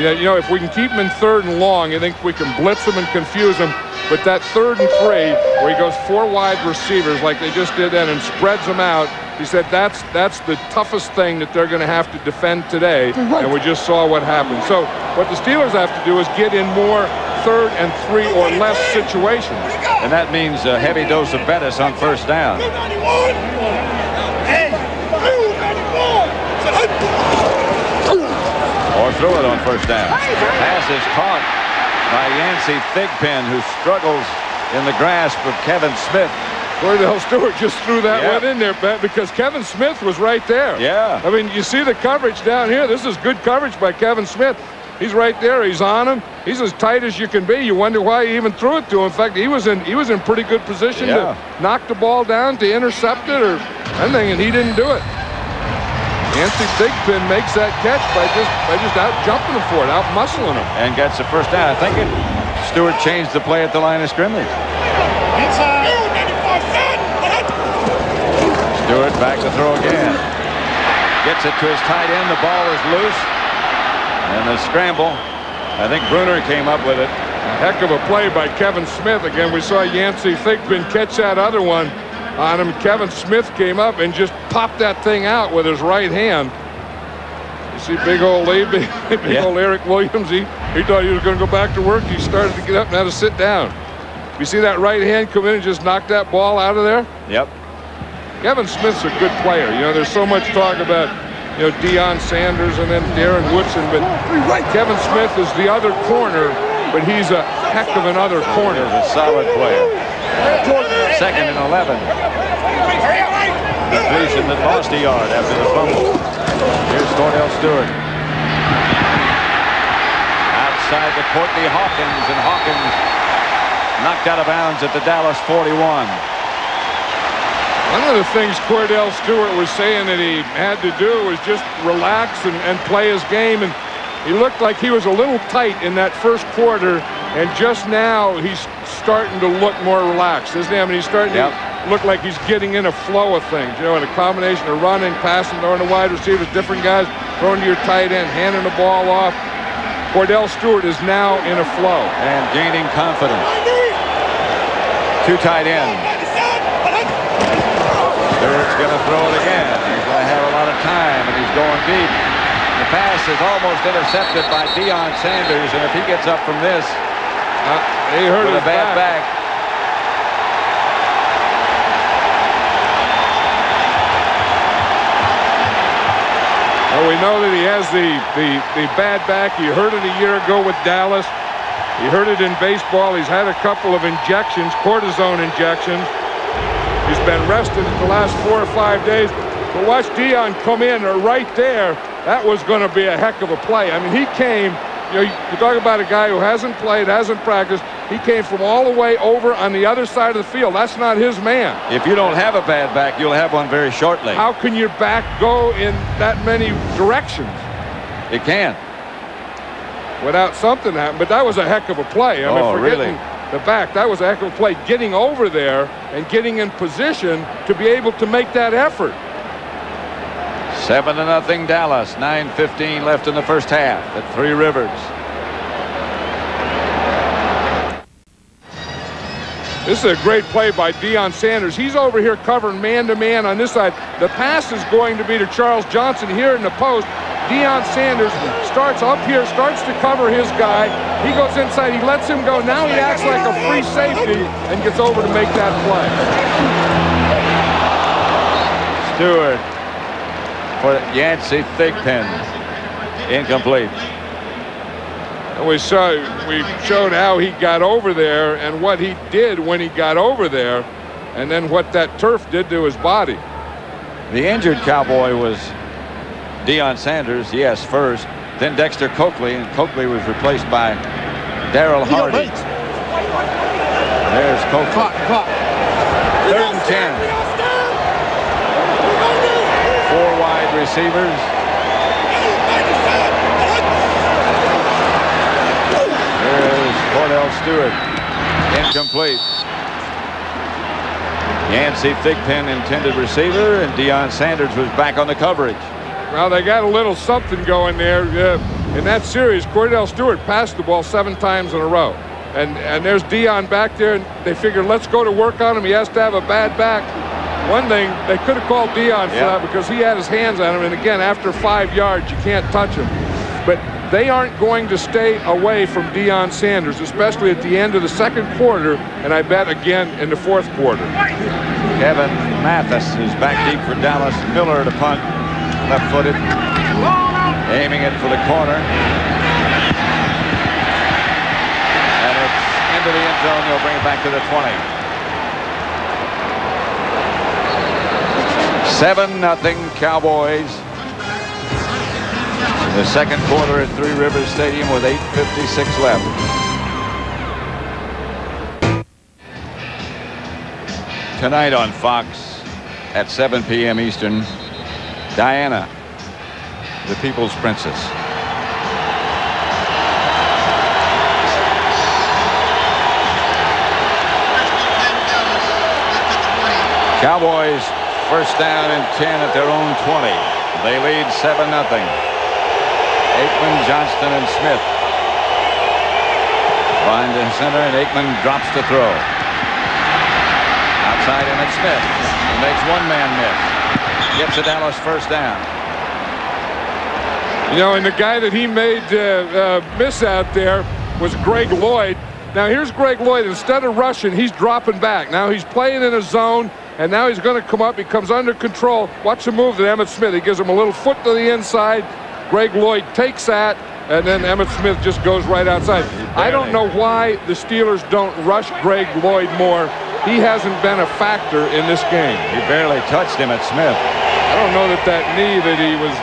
You know, if we can keep him in 3rd and long, I think we can blitz him and confuse him. But that 3rd and 3, where he goes 4 wide receivers like they just did then and spreads them out, he said that's the toughest thing that they're going to have to defend today, and we just saw what happened. So what the Steelers have to do is get in more 3rd and 3 or less situations. And that means a heavy dose of Bettis on first down. Or throw it on first down. Pass is caught by Yancey Thigpen, who struggles in the grasp of Kevin Smith. Kordell Stewart just threw that one in there, Bet, because Kevin Smith was right there. Yeah. I mean, you see the coverage down here. This is good coverage by Kevin Smith. He's right there. He's on him. He's as tight as you can be. You wonder why he even threw it to him. In fact, he was in pretty good position to knock the ball down, to intercept it or anything, and he didn't do it. Yancey Thigpen makes that catch by just out jumping him for it, out muscling him, and gets the first down. I think Stewart changed the play at the line of scrimmage. Stewart back to throw again. Gets it to his tight end. The ball is loose. And the scramble. I think Bruner came up with it. A heck of a play by Kevin Smith. Again, we saw Yancey Thigpen catch that other one on him. Kevin Smith came up and just popped that thing out with his right hand. You see big old Lee, big old Eric Williams. He thought he was going to go back to work. He started to get up and had to sit down. You see that right hand come in and just knock that ball out of there? Yep. Kevin Smith's a good player. You know, there's so much talk about, you know, Deion Sanders and then Darren Woodson, but Kevin Smith is the other corner, but he's a heck of another corner. He's a solid player. 2nd and 11. Completion that lost a yard after the fumble. Here's Kordell Stewart. Outside to Courtney Hawkins, and Hawkins knocked out of bounds at the Dallas 41. One of the things Kordell Stewart was saying that he had to do was just relax and play his game, and he looked like he was a little tight in that first quarter, and just now he's starting to look more relaxed, isn't he? I mean, he's starting to look like he's getting in a flow of things, you know, in a combination of running, passing, throwing to wide receivers, different guys, throwing to your tight end, handing the ball off. Kordell Stewart is now in a flow. And gaining confidence. 2 tight ends. Stewart's going to throw it again. He's going to have a lot of time, and he's going deep. The pass is almost intercepted by Deion Sanders, and if he gets up from this, he hurt with his a bad back. Well, we know that he has the bad back. He hurt it a year ago with Dallas. He hurt it in baseball. He's had a couple of injections, cortisone injections. He's been rested the last 4 or 5 days. But watch Deion come in right there. That was going to be a heck of a play. I mean, he came, you know, you talk about a guy who hasn't played, hasn't practiced. He came from all the way over on the other side of the field. That's not his man. If you don't have a bad back, you'll have one very shortly. How can your back go in that many directions? It can. Without something happening. But that was a heck of a play. I mean, forgetting the back, that was a heck of a play. Getting over there and getting in position to be able to make that effort. 7-0 Dallas. 9:15 left in the first half at Three Rivers. This is a great play by Deion Sanders. He's over here covering man-to-man on this side. The pass is going to be to Charles Johnson here in the post. Deion Sanders starts up here, starts to cover his guy. He goes inside. He lets him go. Now he acts like a free safety and gets over to make that play. Stewart for Yancey Thigpen. Incomplete. And we showed how he got over there and what he did when he got over there, and then what that turf did to his body. The injured Cowboy was Deion Sanders, yes, first. Then Dexter Coakley, and Coakley was replaced by Darryl Hardy. There's Coakley. 3rd and 10. 4 wide receivers. There's Kordell Stewart. Incomplete. Yancey Thigpen intended receiver, and Deion Sanders was back on the coverage. Well, they got a little something going there. In that series, Kordell Stewart passed the ball 7 times in a row. And there's Deion back there, and they figured, let's go to work on him. He has to have a bad back. One thing, they could have called Deion for that because he had his hands on him. And again, after 5 yards, you can't touch him. But they aren't going to stay away from Deion Sanders, especially at the end of the 2nd quarter, and I bet again in the 4th quarter. Kevin Mathis is back deep for Dallas. Miller to punt, left-footed, aiming it for the corner. And it's into the end zone. They'll bring it back to the 20. 7-0 Cowboys. The 2nd quarter at Three Rivers Stadium with 8:56 left. Tonight on Fox at 7 p.m. Eastern, Diana, the People's Princess. Cowboys 1st down and 10 at their own 20. They lead 7-0. Aikman, Johnston, and Smith. Behind the center, and Aikman drops to throw. Outside Emmitt Smith. He makes one man miss. Gets a Dallas first down. You know, and the guy that he made miss out there was Greg Lloyd. Now here's Greg Lloyd. Instead of rushing, he's dropping back. Now he's playing in a zone, and now he's going to come up. He comes under control. Watch the move to Emmitt Smith. He gives him a little foot to the inside. Greg Lloyd takes that, and then Emmitt Smith just goes right outside. I don't know why the Steelers don't rush Greg Lloyd more. He hasn't been a factor in this game. He barely touched Emmitt Smith. I don't know that knee that he was,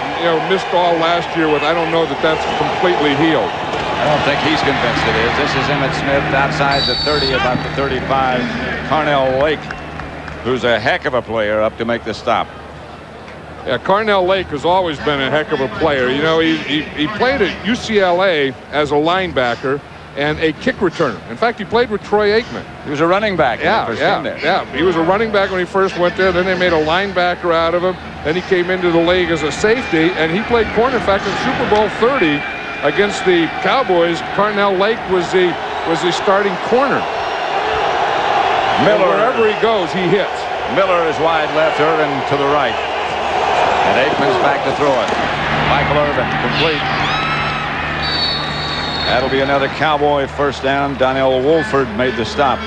missed all last year with, I don't know that that's completely healed. I don't think he's convinced it is. This is Emmitt Smith outside the 30, about the 35. Kordell Lake, who's a heck of a player, up to make the stop. Yeah, Kordell Lake has always been a heck of a player. You know, he played at UCLA as a linebacker and a kick returner. In fact, he played with Troy Aikman. He was a running back. Yeah. He was a running back when he first went there. Then they made a linebacker out of him. Then he came into the league as a safety, and he played corner. In fact, in Super Bowl 30 against the Cowboys, Kordell Lake was the starting corner. Miller, and wherever he goes, he hits. Miller is wide left, Irvin to the right. And Aikman's back to throw it. Michael Irvin, complete. That'll be another Cowboy first down. Donnell Wolford made the stop.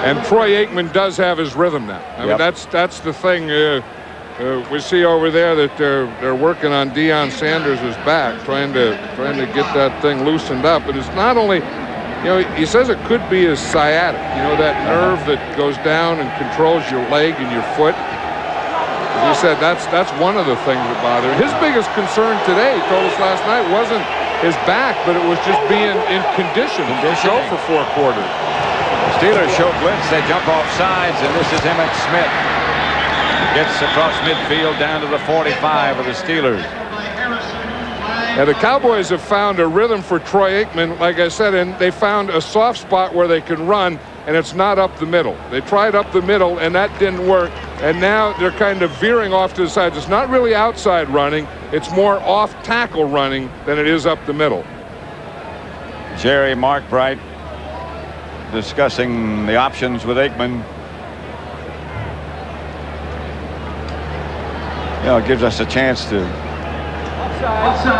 And Troy Aikman does have his rhythm now. I mean, that's the thing. We see over there that they're working on Deion Sanders' back, trying to get that thing loosened up. But it's not only, he says it could be his sciatic. That nerve that goes down and controls your leg and your foot. As he said, that's one of the things that bother him. His biggest concern today, he told us last night, wasn't his back, but it was just being in condition to show for 4 quarters. Steelers show blitz. They jump off sides, and this is Emmitt Smith. Gets across midfield down to the 45 of the Steelers. Now, the Cowboys have found a rhythm for Troy Aikman, like I said, and they found a soft spot where they can run, and it's not up the middle. They tried up the middle, and that didn't work, and now they're kind of veering off to the sides. It's not really outside running. It's more off-tackle running than it is up the middle. Jerry Markbright discussing the options with Aikman. It gives us a chance to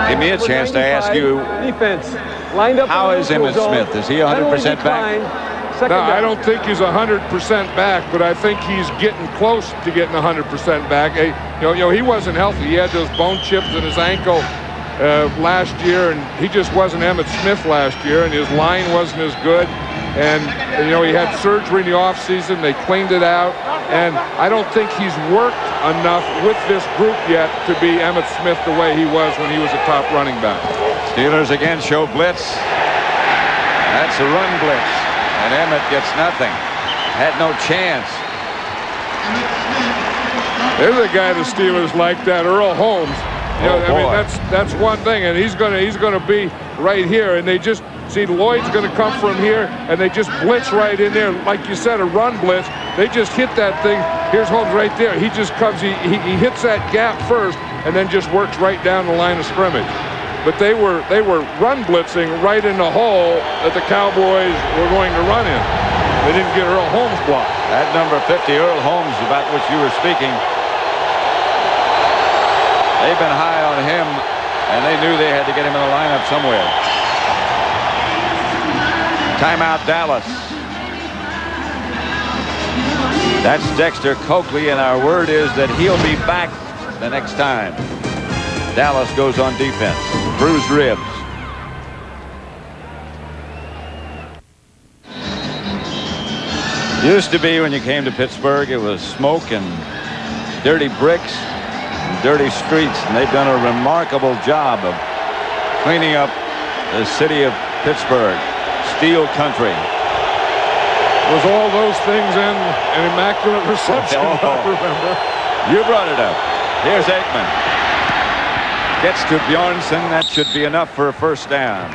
give me a chance to ask you, defense lined up. How is Emmitt Smith? Is he 100% back? No, I don't think he's 100% back, but I think he's getting close to getting 100% back. He wasn't healthy. He had those bone chips in his ankle last year, and he just wasn't Emmitt Smith last year, and his line wasn't as good. And he had surgery in the offseason. They cleaned it out, and I don't think he's worked enough with this group yet to be Emmitt Smith the way he was when he was a top running back. Steelers again show blitz. That's a run blitz, and Emmitt gets nothing. Had no chance. There's a guy the Steelers like that, Earl Holmes. I mean, that's one thing, and he's gonna be right here, and they just see Lloyd's going to come from here, and they just blitz right in there. Like you said, a run blitz. They just hit that thing. Here's Holmes right there. He just comes, he hits that gap first, and then just works right down the line of scrimmage. But they were run blitzing right in the hole that the Cowboys were going to run in. They didn't get Earl Holmes blocked. That number 50, Earl Holmes, about which you were speaking. They've been high on him, and they knew they had to get him in the lineup somewhere. Timeout, Dallas. That's Dexter Coakley, and our word is that he'll be back the next time Dallas goes on defense. Bruised ribs. Used to be when you came to Pittsburgh, it was smoke and dirty bricks and dirty streets, and they've done a remarkable job of cleaning up the city of Pittsburgh. Steel country. It was all those things in an immaculate reception, I remember. You brought it up. Here's Aikman. Gets to Bjornsson. That should be enough for a first down.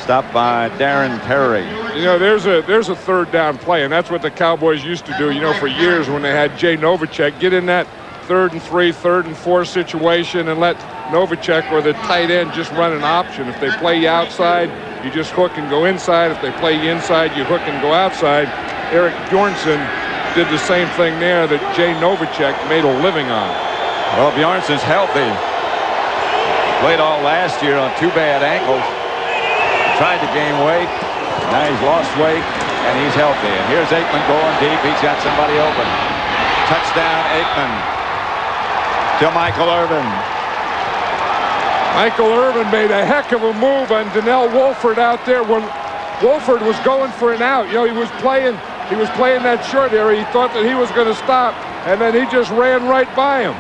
Stopped by Darren Perry. There's a third down play, and that's what the Cowboys used to do, for years when they had Jay Novacek. Get in that 3rd and 3, 3rd and 4 situation and let Novacek or the tight end just run an option. If they play you outside, you just hook and go inside. If they play you inside, you hook and go outside. Eric Bjornsson did the same thing there that Jay Novacek made a living on. Well, Bjornsson's healthy. Played all last year on 2 bad ankles. Tried to gain weight. Now he's lost weight, and he's healthy. And here's Aikman going deep. He's got somebody open. Touchdown, Aikman. To Michael Irvin. Michael Irvin made a heck of a move on Donnell Wolford out there when Wolford was going for an out. You know, he was playing that short area. He thought that he was going to stop, and then he just ran right by him.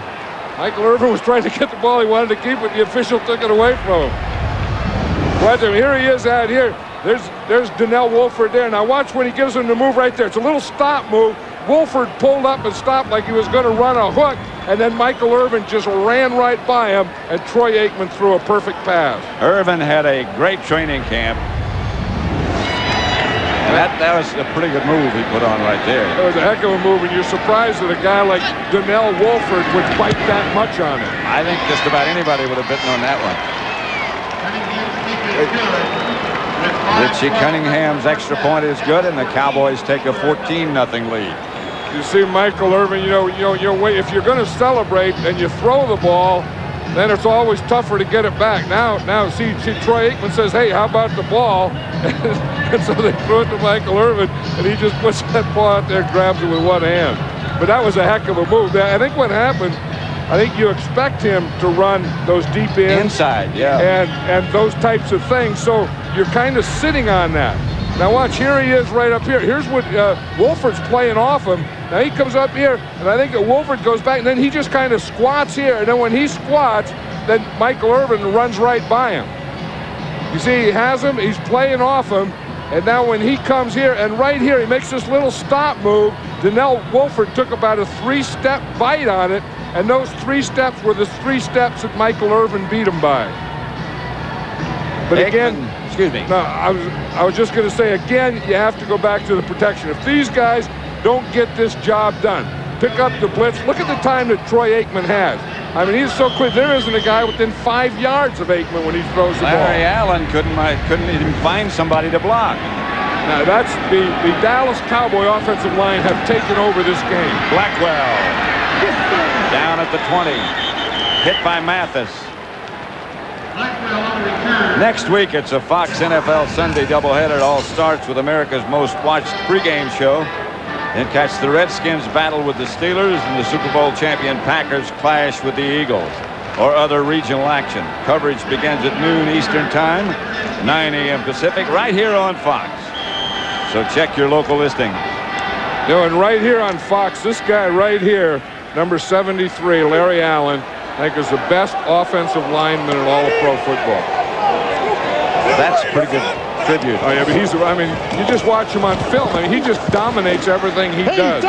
Michael Irvin was trying to get the ball. He wanted to keep it. The official took it away from him. Watch him. Here he is out here. There's Donnell Wolford there. Now watch when he gives him the move right there. It's a little stop move. Wolford pulled up and stopped like he was going to run a hook, and then Michael Irvin just ran right by him, and Troy Aikman threw a perfect pass. Irvin had a great training camp. And that was a pretty good move he put on right there. It was a heck of a move, and you're surprised that a guy like Donnell Wolford would bite that much on it. I think just about anybody would have bitten on that one. Richie Cunningham's extra point is good, and the Cowboys take a 14-0 lead. You see Michael Irvin, if you're going to celebrate and you throw the ball, then it's always tougher to get it back. Now see Troy Aikman says, hey, how about the ball? And so they throw it to Michael Irvin, and he just puts that ball out there and grabs it with one hand. But that was a heck of a move. I think what happened, I think you expect him to run those deep inside, yeah, and those types of things. So you're kind of sitting on that. Now watch, here he is right up here. Here's what Wolford's playing off him. Now he comes up here, and I think that Wolford goes back, and then he just kind of squats here. And then when he squats, then Michael Irvin runs right by him. You see, he has him, he's playing off him, and now when he comes here, and right here, he makes this little stop move. Donnell Wolford took about a 3-step bite on it, and those 3 steps were the 3 steps that Michael Irvin beat him by. But again, excuse me. No, I was just going to say, again, you have to go back to the protection. If these guys don't get this job done, pick up the blitz. Look at the time that Troy Aikman has. I mean, he's so quick. There isn't a guy within 5 yards of Aikman when he throws the ball. Larry Allen couldn't even find somebody to block. Now, that's the Dallas Cowboy offensive line have taken over this game. Blackwell down at the 20. Hit by Mathis. Next week, it's a Fox NFL Sunday doubleheader. It all starts with America's most watched pregame show. Then catch the Redskins battle with the Steelers, and the Super Bowl champion Packers clash with the Eagles, or other regional action. Coverage begins at noon Eastern Time, 9 a.m. Pacific, right here on Fox. So check your local listing. And right here on Fox, this guy right here, number 73, Larry Allen, I think is the best offensive lineman in all of pro football. That's pretty good tribute. Oh yeah, but you just watch him on film. I mean, he just dominates everything he does.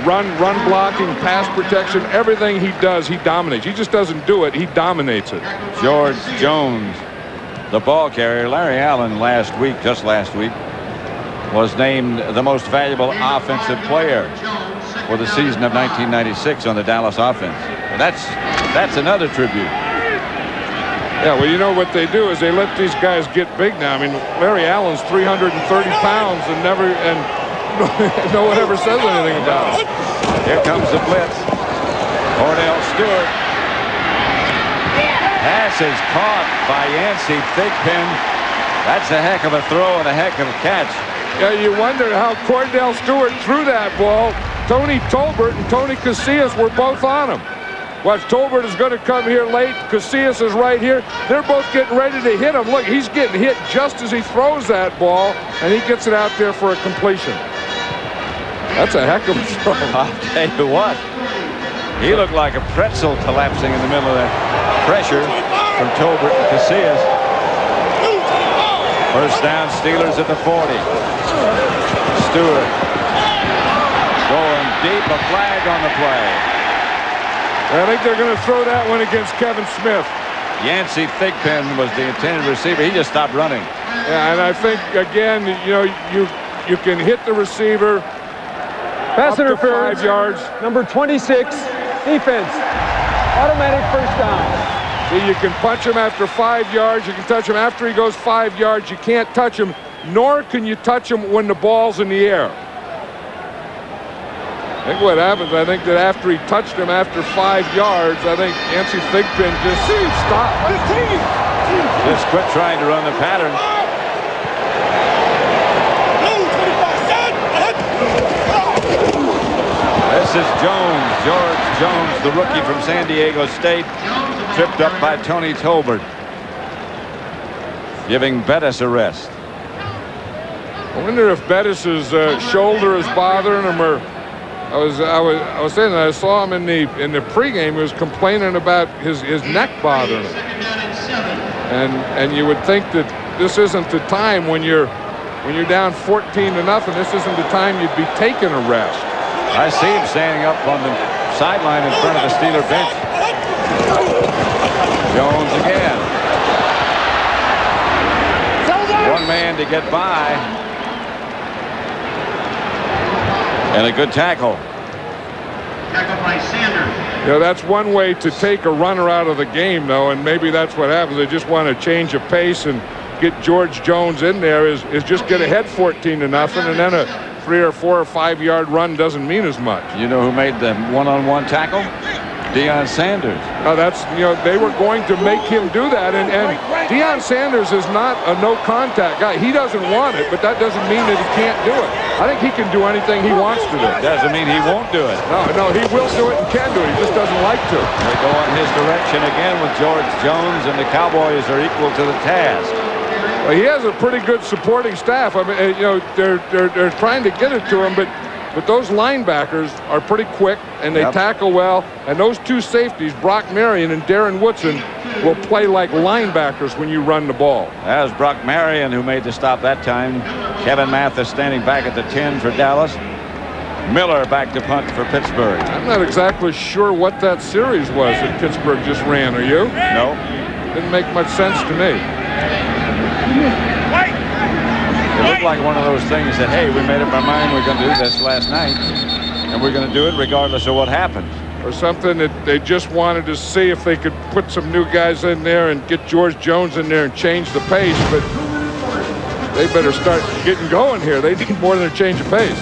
Run blocking, pass protection, everything he does, he dominates. He just doesn't do it, he dominates it. George Jones, the ball carrier. Larry Allen just last week, was named the most valuable offensive player for the season of 1996 on the Dallas offense. And that's another tribute. Yeah, well, you know what they do is they let these guys get big now. I mean, Larry Allen's 330 pounds and no one ever says anything about it. Here comes the blitz. Kordell Stewart. Pass is caught by Yancey Thigpen. That's a heck of a throw and a heck of a catch. Yeah, you wonder how Kordell Stewart threw that ball. Tony Tolbert and Tony Casillas were both on him. Watch, Tolbert is going to come here late. Casillas is right here. They're both getting ready to hit him. Look, he's getting hit just as he throws that ball, and he gets it out there for a completion. That's a heck of a throw. I'll tell you what. He looked like a pretzel collapsing in the middle of that pressure from Tolbert and Casillas. First down, Steelers at the 40. Stewart going deep, a flag on the play. I think they're going to throw that one against Kevin Smith. Yancey Thigpen was the intended receiver. He just stopped running. Yeah, and I think, again, you can hit the receiver. Pass up interference. to 5 yards. Number 26, Defense. Automatic first down. See, you can punch him after 5 yards. You can touch him after he goes 5 yards. You can't touch him, nor can you touch him when the ball's in the air. I think what happens, I think that after he touched him after 5 yards, I think Yancey Thigpen just stopped. Just quit trying to run the pattern. This is Jones, George Jones, the rookie from San Diego State, tripped up by Tony Tolbert, giving Bettis a rest. I wonder if Bettis's shoulder is bothering him, or I was saying that I saw him in the pregame. He was complaining about his neck bothering him, and you would think that this isn't the time when you're down 14-0. This isn't the time you'd be taking a rest. I see him standing up on the sideline in front of the Steeler bench. Jones again. One man to get by. And a good tackle. Tackle by Sanders. You know, that's one way to take a runner out of the game, though, and maybe that's what happens. They just want to change of pace and get George Jones in there is just get ahead 14-0, and then a 3 or 4 or 5 yard run doesn't mean as much. You know who made the one-on-one tackle? Deion Sanders. That's, you know, they were going to make him do that, and Deion Sanders is not a no-contact guy. He doesn't want it, but that doesn't mean that he can't do it. I think he can do anything he wants to do. Doesn't mean he won't do it. No, he will do it and can do it. He just doesn't like to. They go in his direction again with George Jones, and the Cowboys are equal to the task. Well, he has a pretty good supporting staff. I mean, you know, they're trying to get it to him, but those linebackers are pretty quick, and they tackle well. And those two safeties, Brock Marion and Darren Woodson, will play like linebackers when you run the ball. That was Brock Marion who made the stop that time. Kevin Mathis standing back at the 10 for Dallas. Miller back to punt for Pittsburgh. I'm not exactly sure what that series was that Pittsburgh just ran. Are you? No. Didn't make much sense to me. It looked like one of those things that, hey, we made up our mind we're going to do this last night, and we're going to do it regardless of what happens. Or something that they just wanted to see if they could put some new guys in there and get George Jones in there and change the pace, but they better start getting going here. They need more than a change of pace.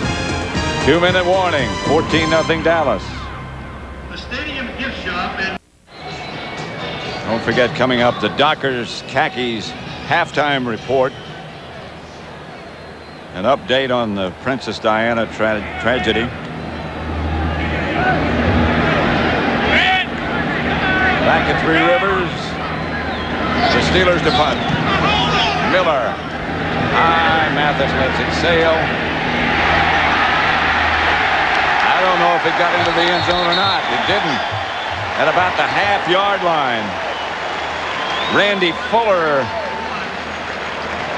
2-minute warning, 14-0 Dallas. The stadium gift shop and Don't forget, coming up, the Dockers Khakis halftime report. An update on the Princess Diana tragedy. Back at Three Rivers. The Steelers to punt. Miller. High. Mathis lets it sail. I don't know if it got into the end zone or not. It didn't. At about the half-yard line. Randy Fuller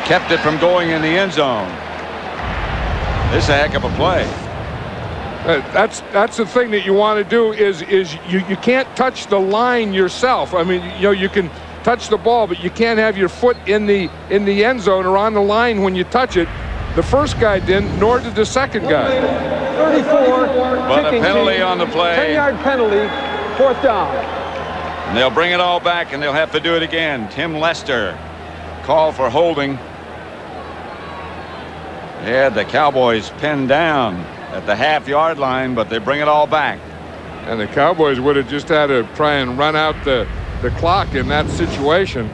kept it from going in the end zone. This is a heck of a play. That's the thing that you want to do is you can't touch the line yourself. I mean, you know, you can touch the ball, but you can't have your foot in the end zone or on the line when you touch it. The first guy didn't, nor did the second guy. 34. But a penalty on the play. 10-yard penalty, 4th down. And they'll bring it all back, and they'll have to do it again. Tim Lester, call for holding. They had the Cowboys pinned down at the half-yard line, but they bring it all back. And the Cowboys would have just had to try and run out the clock in that situation.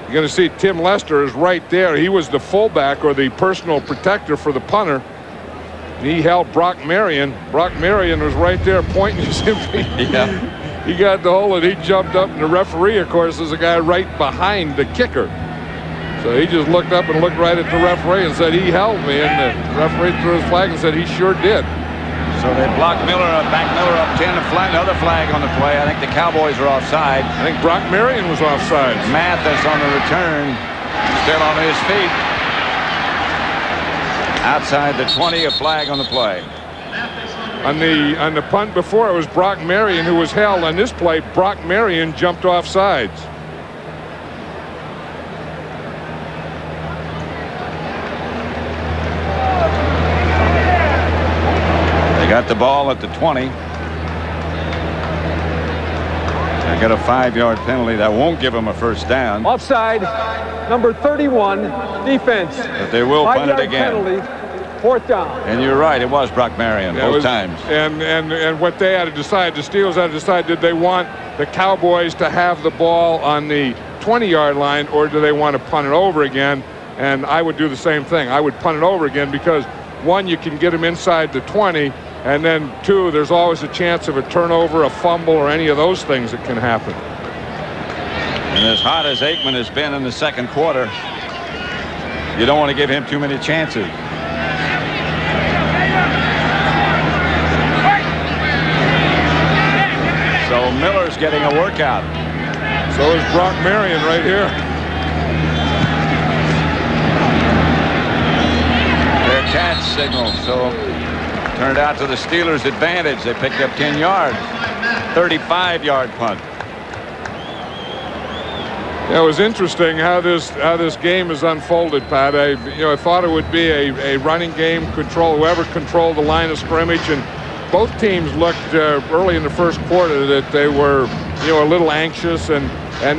You're going to see Tim Lester is right there. He was the fullback or the personal protector for the punter. And he held Brock Marion. Brock Marion was right there pointing as if he got the hole, and he jumped up, and the referee, of course, is a guy right behind the kicker. So he just looked up and looked right at the referee and said, he held me, and the referee threw his flag and said he sure did. So they blocked Miller up, back Miller up 10, another flag on the play. I think the Cowboys are offside. I think Brock Marion was offside. Mathis on the return, still on his feet. Outside the 20, a flag on the play. On the punt before, it was Brock Marion who was held. On this play, Brock Marion jumped off sides. They got the ball at the 20. They got a 5-yard penalty that won't give them a first down. Offside, number 31, defense. But they will punt it again. Penalty, 4th down. And you're right, it was Brock Marion both times. And what they had to decide, the Steelers had to decide, did they want the Cowboys to have the ball on the 20-yard line, or do they want to punt it over again? And I would do the same thing. I would punt it over again because, one, you can get them inside the 20, and then 2, there's always a chance of a turnover, a fumble, or any of those things that can happen. And as hot as Aikman has been in the second quarter, you don't want to give him too many chances. So Miller's getting a workout. So is Brock Marion right here. Their catch signal. So turned out to the Steelers' advantage. They picked up 10 yards. 35-yard punt. Yeah, it was interesting how this game has unfolded, Pat. I thought it would be a running game, whoever controlled the line of scrimmage, and both teams looked early in the first quarter that they were a little anxious, and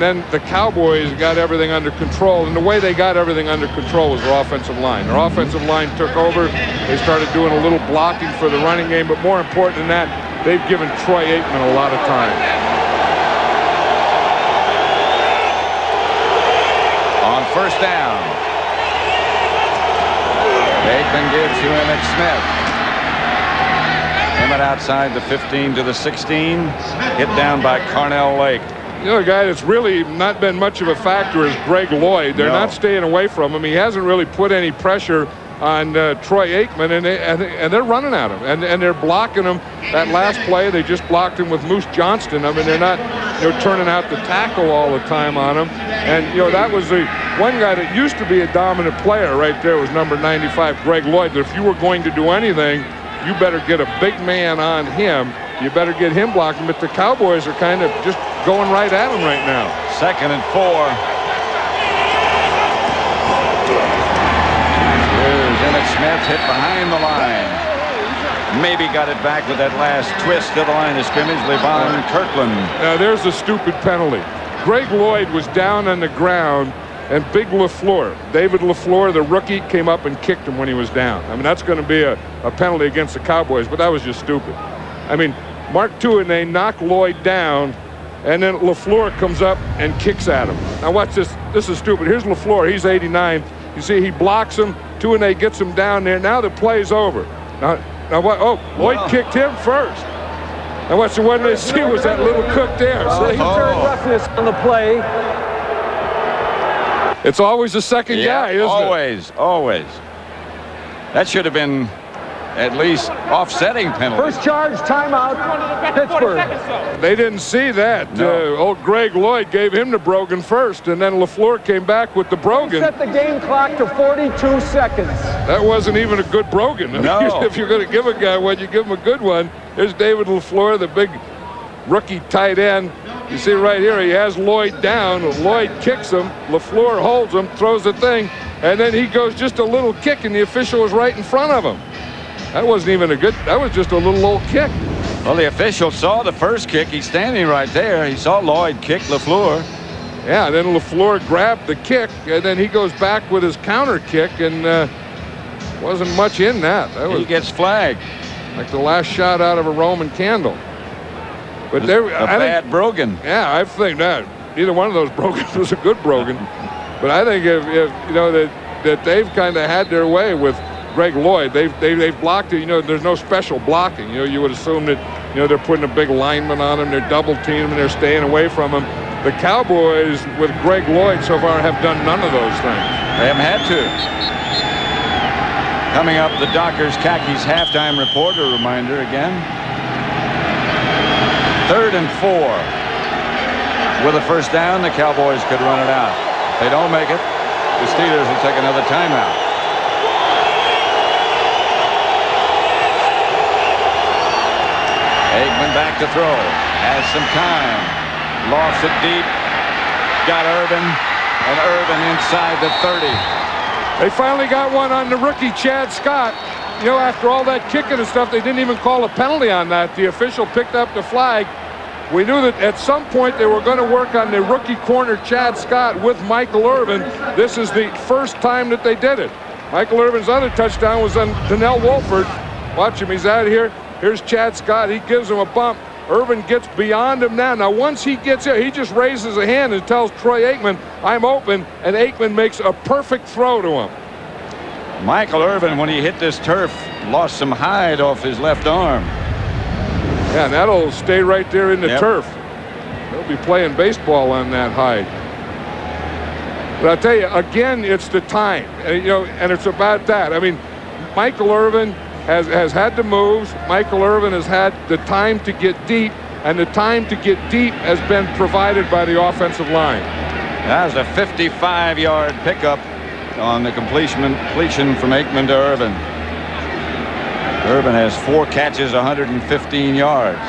then the Cowboys got everything under control, and the way they got everything under control was their offensive line. Their offensive line took over. They started doing a little blocking for the running game, but more important than that, they've given Troy Aikman a lot of time. On first down, Aikman gives to Emmitt Smith. Emmitt outside the 15 to the 16, hit down by Kordell Lake. A guy that's really not been much of a factor is Greg Lloyd. They're not staying away from him. He hasn't really put any pressure on Troy Aikman, and they're running at him, and they're blocking him. That last play, they just blocked him with Moose Johnston. I mean, they're not turning out the tackle all the time on him. And that was the one guy that used to be a dominant player right there was number 95, Greg Lloyd. If you were going to do anything, you better get a big man on him. You better get him blocking. But the Cowboys are kind of just going right at him right now. 2nd and 4. Here's Emmitt Smith hit behind the line. Maybe got it back with that last twist to the line of scrimmage. Levon Kirkland. Now there's a stupid penalty. Greg Lloyd was down on the ground, and Big LaFleur, David LaFleur, the rookie, came up and kicked him when he was down. I mean, that's going to be a penalty against the Cowboys, but that was just stupid. I mean, Mark Tuin, they knock Lloyd down, and then LaFleur comes up and kicks at him. Now watch this. This is stupid. Here's LaFleur. He's 89. You see, he blocks him. Tuin gets him down there. Now the play's over. Now what? Oh, Lloyd kicked him first. And what's the one they see was that little cook there. So he turned roughness on the play. It's always the second guy, isn't it? Always. That should have been at least offsetting penalty. First charge, timeout, Pittsburgh. They didn't see that. No. Old Greg Lloyd gave him the Brogan first, and then LaFleur came back with the Brogan. Set the game clock to 42 seconds. That wasn't even a good Brogan. No. If you're going to give a guy one, you give him a good one. There's David LaFleur, the big rookie tight end. You see right here, he has Lloyd down. Lloyd kicks him. LaFleur holds him, throws the thing, and then he goes just a little kick, and the official was right in front of him. That wasn't even a good, that was just a little old kick. Well, the official saw the first kick. He's standing right there. He saw Lloyd kick LaFleur. Yeah, then LaFleur grabbed the kick, and then he goes back with his counter kick, and wasn't much in that. He gets flagged. Like the last shot out of a Roman candle. But there, a bad Brogan. Yeah, I think that either one of those Brogans was a good Brogan. But I think if that they've kind of had their way with Greg Lloyd, they've blocked it. There's no special blocking. You would assume that they're putting a big lineman on him, they're double teaming him, they're staying away from him. The Cowboys with Greg Lloyd so far have done none of those things. They haven't had to. Coming up, the Dockers Khakis halftime report. A reminder again. 3rd and 4. With a first down, the Cowboys could run it out. If they don't make it, the Steelers will take another timeout. Aikman back to throw. Has some time. Lofts it deep. Got Irvin. And Irvin inside the 30. They finally got one on the rookie, Chad Scott. After all that kicking and stuff, they didn't even call a penalty on that. The official picked up the flag. We knew that at some point they were going to work on the rookie corner Chad Scott with Michael Irvin. This is the first time that they did it. Michael Irvin's other touchdown was on Donnell Wolford. Watch him, he's out here. Here's Chad Scott, he gives him a bump. Irvin gets beyond him now. Now, once he gets here, he just raises a hand and tells Troy Aikman, I'm open, and Aikman makes a perfect throw to him. Michael Irvin, when he hit this turf, lost some hide off his left arm. Yeah, and that'll stay right there in the turf. They'll be playing baseball on that hide. But I'll tell you, again, it's the time, and it's about that. I mean, Michael Irvin has had the moves. Michael Irvin has had the time to get deep, and the time to get deep has been provided by the offensive line. That was a 55-yard pickup on the completion from Aikman to Irvin. Irvin has 4 catches, 115 yards.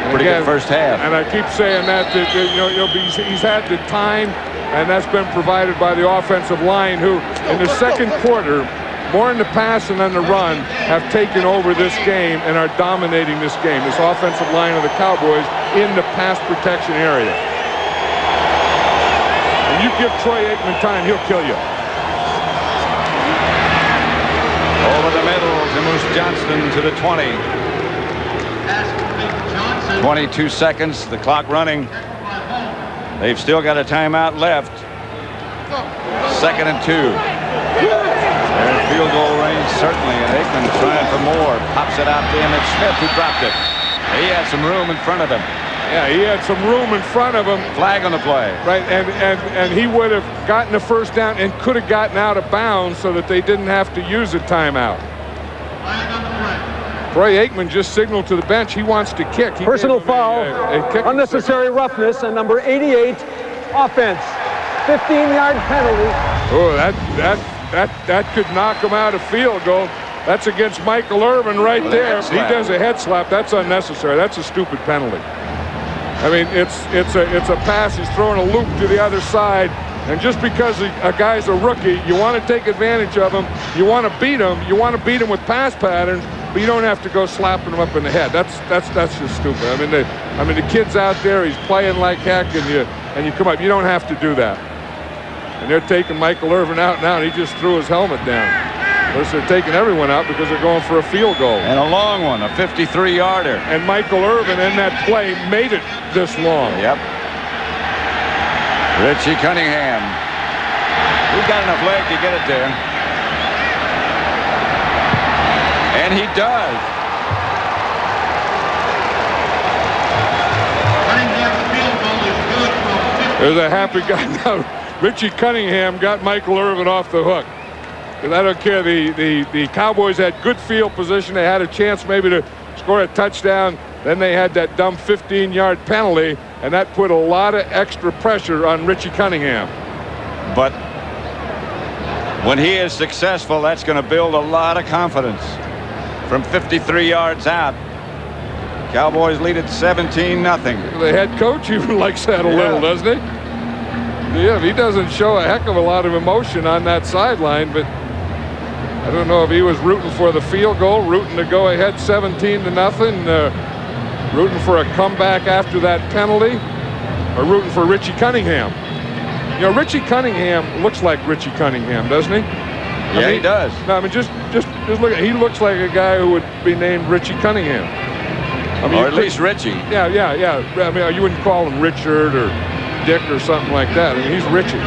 Pretty good first half. And I keep saying that he's had the time, and that's been provided by the offensive line, who in the second quarter, more in the pass and on the run, have taken over this game and are dominating this game. This offensive line of the Cowboys in the pass protection area. When you give Troy Aikman time, he'll kill you. Over the middle to Moose Johnston to the 20. 22 seconds, the clock running. They've still got a timeout left. 2nd and 2. They're in field goal range, certainly, and Aikman trying for more. Pops it out to him. It's Smith who dropped it. He had some room in front of him. Yeah, he had some room in front of him. Flag on the play. Right, and he would have gotten the first down and could have gotten out of bounds so that they didn't have to use a timeout. Troy Aikman just signaled to the bench he wants to kick. Personal foul, unnecessary roughness, and number 88, offense. 15-yard penalty. Oh, that could knock him out of field goal. That's against Michael Irvin right there. He does a head slap. That's unnecessary. That's a stupid penalty. I mean, it's a pass. He's throwing a loop to the other side, and just because a guy's a rookie, you want to take advantage of him. You want to beat him. You want to beat him with pass patterns, but you don't have to go slapping him up in the head. That's just stupid. I mean, the kid's out there. He's playing like heck, and you come up. You don't have to do that. And they're taking Michael Irvin out now, and he just threw his helmet down. Of course, they're taking everyone out because they're going for a field goal. And a long one, a 53-yarder. And Michael Irvin in that play made it this long. Yep. Richie Cunningham. He's got enough leg to get it there. And he does. There's a happy guy now. Richie Cunningham got Michael Irvin off the hook. And I don't care. The Cowboys had good field position. They had a chance maybe to score a touchdown. Then they had that dumb 15-yard penalty, and that put a lot of extra pressure on Richie Cunningham. But when he is successful, that's going to build a lot of confidence. From 53 yards out, Cowboys lead at 17-0. The head coach even likes that a little, doesn't he? Yeah, he doesn't show a heck of a lot of emotion on that sideline, but I don't know if he was rooting for the field goal, rooting to go ahead 17-0, rooting for a comeback after that penalty, or rooting for Richie Cunningham. You know, Richie Cunningham looks like Richie Cunningham, doesn't he? Yeah, he does. No, I mean, just look at, he looks like a guy who would be named Richie Cunningham. I mean, or at least Richie. Yeah. I mean, you wouldn't call him Richard or Dick or something like that. I mean, he's Richie.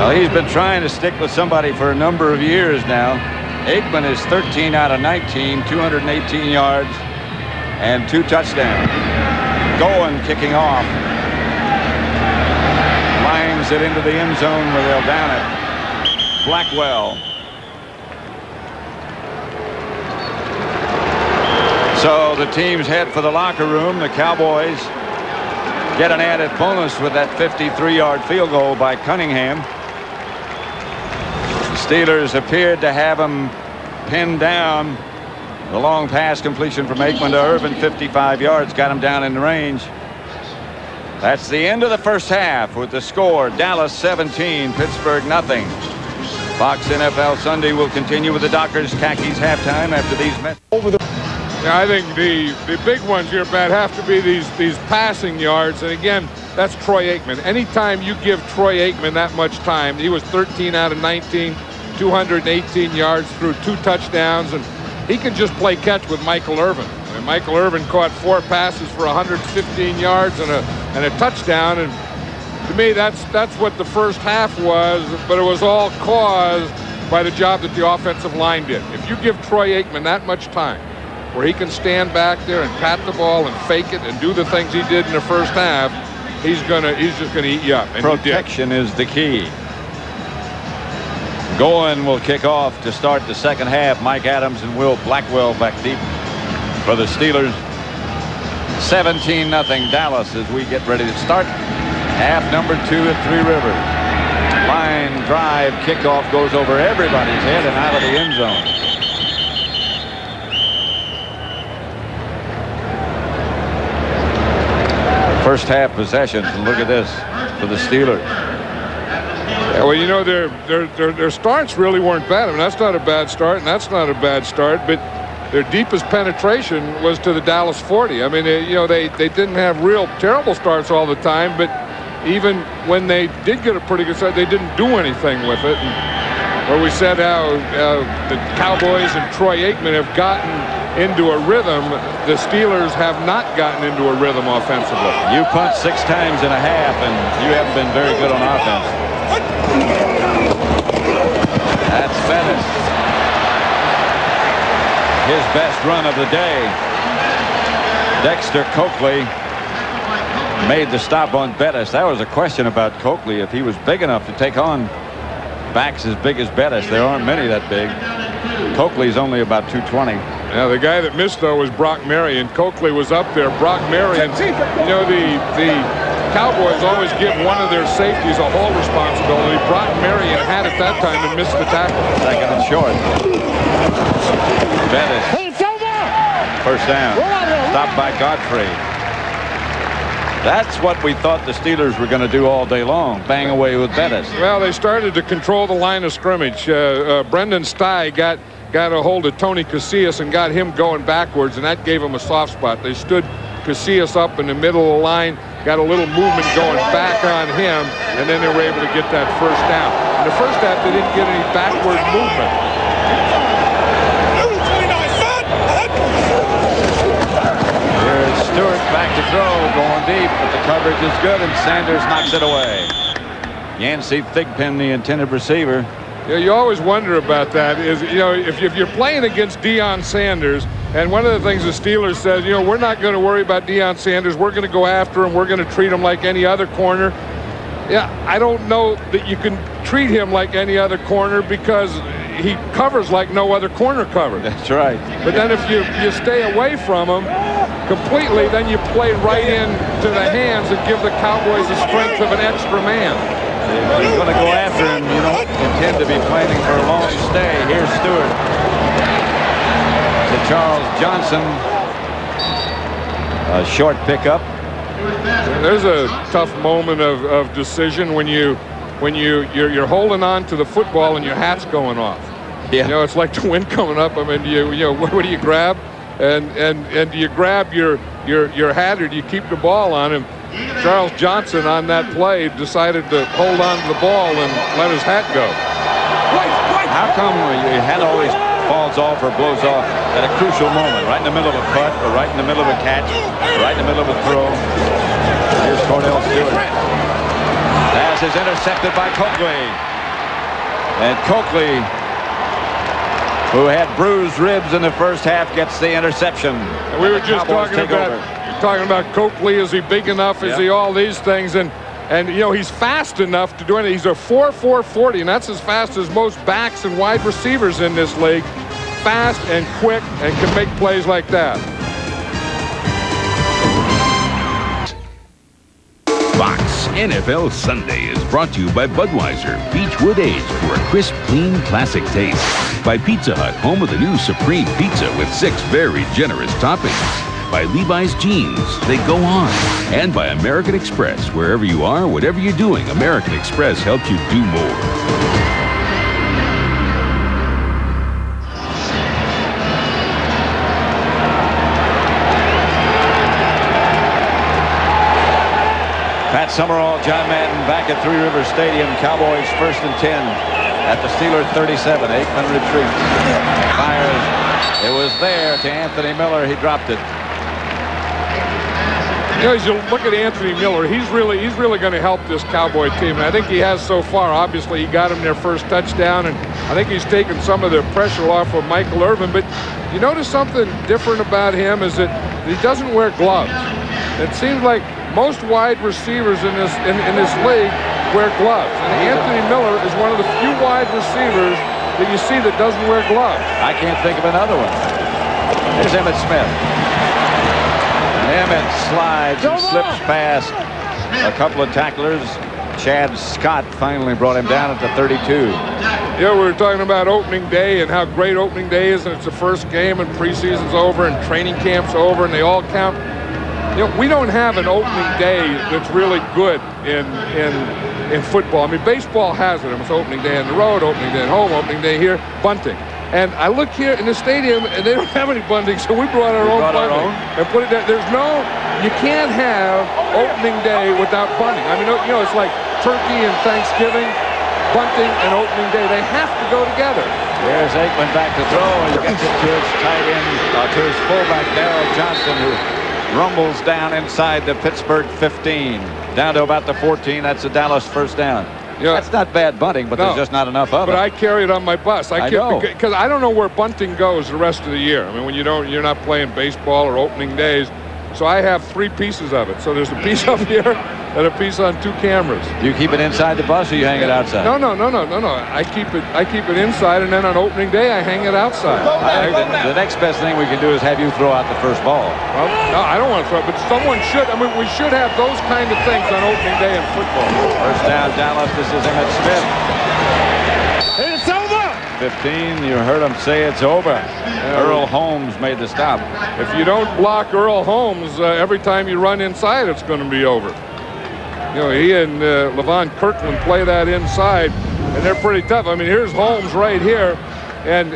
Well, he's been trying to stick with somebody for a number of years now. Aikman is 13 out of 19, 218 yards, and 2 touchdowns. Going, kicking off. Lines it into the end zone where they'll down it. Blackwell. So the teams head for the locker room. The Cowboys get an added bonus with that 53-yard field goal by Cunningham. The Steelers appeared to have him pinned down. The long pass completion from Aikman to Irvin, 55 yards, got him down in the range. That's the end of the first half with the score, Dallas 17, Pittsburgh nothing. Fox NFL Sunday will continue with the Dockers Khakis halftime after these messages. I think the big ones here, Pat, have to be these passing yards. And again, that's Troy Aikman. Anytime you give Troy Aikman that much time, he was 13 out of 19, 218 yards through 2 touchdowns, and he can just play catch with Michael Irvin. And Michael Irvin caught 4 passes for 115 yards and a touchdown. And to me, that's what the first half was, but it was all caused by the job that the offensive line did. If you give Troy Aikman that much time, where he can stand back there and pat the ball and fake it and do the things he did in the first half, he's just gonna eat you up. And protection is the key. Goin will kick off to start the second half. Mike Adams and Will Blackwell back deep for the Steelers. 17-0 Dallas as we get ready to start half number 2 at Three Rivers. Line drive kickoff goes over everybody's head and out of the end zone. First half possessions, and look at this for the Steelers. Yeah, well, you know, their starts really weren't bad. I mean, that's not a bad start, and that's not a bad start, but their deepest penetration was to the Dallas 40. I mean, they didn't have real terrible starts all the time, but even when they did get a pretty good start, they didn't do anything with it. And where we said how the Cowboys and Troy Aikman have gotten into a rhythm, the Steelers have not gotten into a rhythm offensively. You punt 6 times in a half, and you haven't been very good on offense. That's Bettis. His best run of the day. Dexter Coakley made the stop on Bettis. That was a question about Coakley, if he was big enough to take on backs as big as Bettis. There aren't many that big. Coakley's only about 220. Now, the guy that missed, though, was Brock Marion. Coakley was up there. Brock Marion, you know, the Cowboys always give one of their safeties a whole responsibility. Brock Marion had it that time and missed the tackle. Second and short. Bettis. First down. Stopped by Godfrey. That's what we thought the Steelers were going to do all day long, bang away with Bettis. Well, they started to control the line of scrimmage. Brendan Stye got a hold of Tony Casillas and got him going backwards, and that gave him a soft spot. They stood Casillas up in the middle of the line, got a little movement going back on him, and then they were able to get that first down. In the first half, they didn't get any backward movement. Here's Stewart back to throw, going deep, but the coverage is good, and Sanders knocks it away. Yancey Thigpen, the intended receiver. Yeah, you always wonder about that. Is, you know, if you're playing against Deion Sanders, and one of the things the Steelers says, you know, we're not going to worry about Deion Sanders. We're going to go after him. We're going to treat him like any other corner. Yeah, I don't know that you can treat him like any other corner because he covers like no other corner covers. That's right. But then if you stay away from him completely, then you play right into the hands and give the Cowboys the strength of an extra man. If you're going to go after him, you don't intend to be planning for a long stay. Here's Stewart to Charles Johnson. A short pickup. There's a tough moment of decision when you're holding on to the football and your hat's going off. Yeah. You know, it's like the wind coming up. I mean, you know, what do you grab? And do you grab your hat, or do you keep the ball on him? Charles Johnson on that play decided to hold on to the ball and let his hat go. How come your hat always falls off or blows off at a crucial moment, right in the middle of a putt, or right in the middle of a catch, or right in the middle of a throw? Here's Kordell Stewart. Pass is intercepted by Coakley. And Coakley, who had bruised ribs in the first half, gets the interception. And we were just talking about Coakley. Is he big enough? Is he all these things? And you know, he's fast enough to do it. He's a 4.4 40, and that's as fast as most backs and wide receivers in this league. Fast and quick, and can make plays like that. Fox NFL Sunday is brought to you by Budweiser, Beechwood Aged for a crisp, clean, classic taste. By Pizza Hut, home of the new Supreme Pizza with 6 very generous toppings. By Levi's Jeans, they go on. And by American Express, wherever you are, whatever you're doing, American Express helps you do more. Summerall, John Madden back at Three Rivers Stadium. Cowboys 1st and 10 at the Steelers 37. Aikman retreats. Fires. It was there to Anthony Miller. He dropped it. You know, as you look at Anthony Miller, he's really going to help this Cowboy team. And I think he has so far. Obviously, he got him their first touchdown, and I think he's taken some of the pressure off of Michael Irvin. But you notice something different about him is that he doesn't wear gloves. It seems like most wide receivers in this league wear gloves. And Anthony Miller is one of the few wide receivers that you see that doesn't wear gloves. I can't think of another one. There's Emmitt Smith. Emmitt slides and slips past a couple of tacklers. Chad Scott finally brought him down at the 32. Yeah, we were talking about opening day and how great opening day is, and it's the first game and preseason's over and training camp's over and they all count. You know, we don't have an opening day that's really good in football. I mean, baseball has it. It's opening day on the road, opening day at home, opening day here, bunting. And I look here in the stadium, and they don't have any bunting, so we brought our own bunting and put it there. There's no, you can't have opening day without bunting. I mean, you know, it's like turkey and Thanksgiving, bunting and opening day. They have to go together. There's Aikman back to throw, and he gets it to his tight end, to his fullback, Darrell Johnston, who rumbles down inside the Pittsburgh 15. Down to about the 14. That's a Dallas first down. Yeah. That's not bad bunting, but there's just not enough of it. But I carry it on my bus. I know. Because I don't know where bunting goes the rest of the year. I mean, when you're not playing baseball or opening days. So I have 3 pieces of it. So there's a piece up here and a piece on 2 cameras. Do you keep it inside the bus or you hang it outside? No. I keep it inside, and then on opening day I hang it outside. The next best thing we can do is have you throw out the first ball. Well, no, I don't want to throw it, but someone should. I mean, we should have those kind of things on opening day in football. First down, Dallas. This is Emmitt Smith. It's over. 15. You heard him say it's over. Earl Holmes made the stop. If you don't block Earl Holmes, every time you run inside, it's going to be over. You know, he and Levon Kirkland play that inside, and they're pretty tough. I mean, here's Holmes right here, and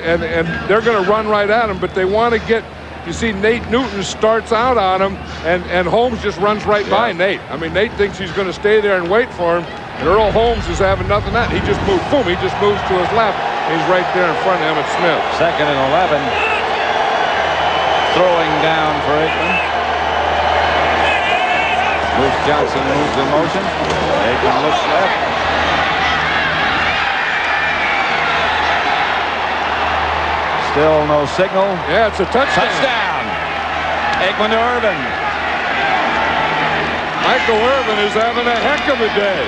they're going to run right at him, but they want to get, you see Nate Newton starts out on him, and Holmes just runs right by Nate. I mean, Nate thinks he's going to stay there and wait for him, and Earl Holmes is having nothing that. He just moved, boom, he just moves to his left. He's right there in front of Emmitt Smith. 2nd and 11. Throwing down for Aikman. Bruce Johnson moves in motion. Aikman looks left. Still no signal. Yeah, it's a touchdown. Touchdown. Aikman to Irvin. Michael Irvin is having a heck of a day.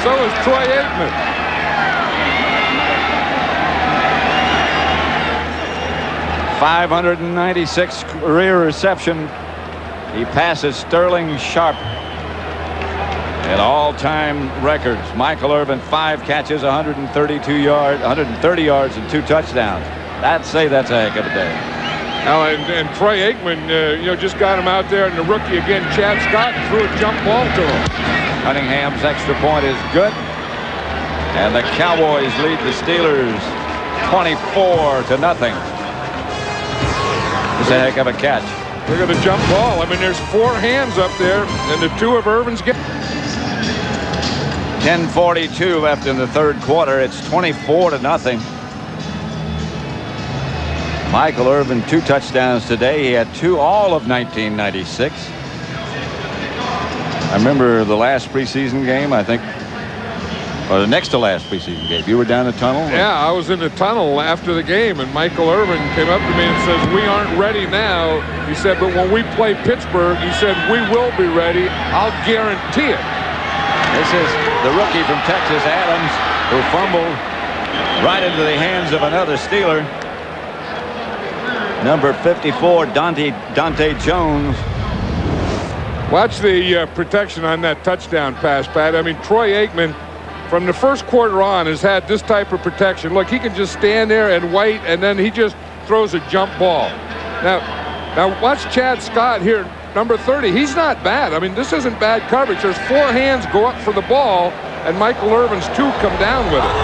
So is Troy Aikman. .596 career reception. He passes Sterling Sharp at all-time records. Michael Irvin, 5 catches, 130 yards, and 2 touchdowns. I'd say that's a heck of a day. Now, and Troy Aikman, you know, just got him out there, and the rookie again, Chad Scott, threw a jump ball to him. Cunningham's extra point is good, and the Cowboys lead the Steelers 24-0. It's a heck of a catch. Look at the jump ball. I mean, there's 4 hands up there, and the 2 of Irvin's get. 10:42 left in the 3rd quarter. It's 24-0. Michael Irvin, 2 touchdowns today. He had 2 all of 1996. I remember the last preseason game, I think, or the next to last preseason game. You were down the tunnel? Yeah, I was in the tunnel after the game, and Michael Irvin came up to me and says, "We aren't ready now." He said, "But when we play Pittsburgh," he said, "we will be ready. I'll guarantee it." This is the rookie from Texas, Adams, who fumbled right into the hands of another Steeler. Number 54, Dante Jones. Watch the protection on that touchdown pass, Pat. I mean, Troy Aikman, from the 1st quarter on, has had this type of protection. Look, he can just stand there and wait, and then he just throws a jump ball. Now watch Chad Scott here, number 30. He's not bad. I mean, this isn't bad coverage. There's 4 hands go up for the ball, and Michael Irvin's 2 come down with it.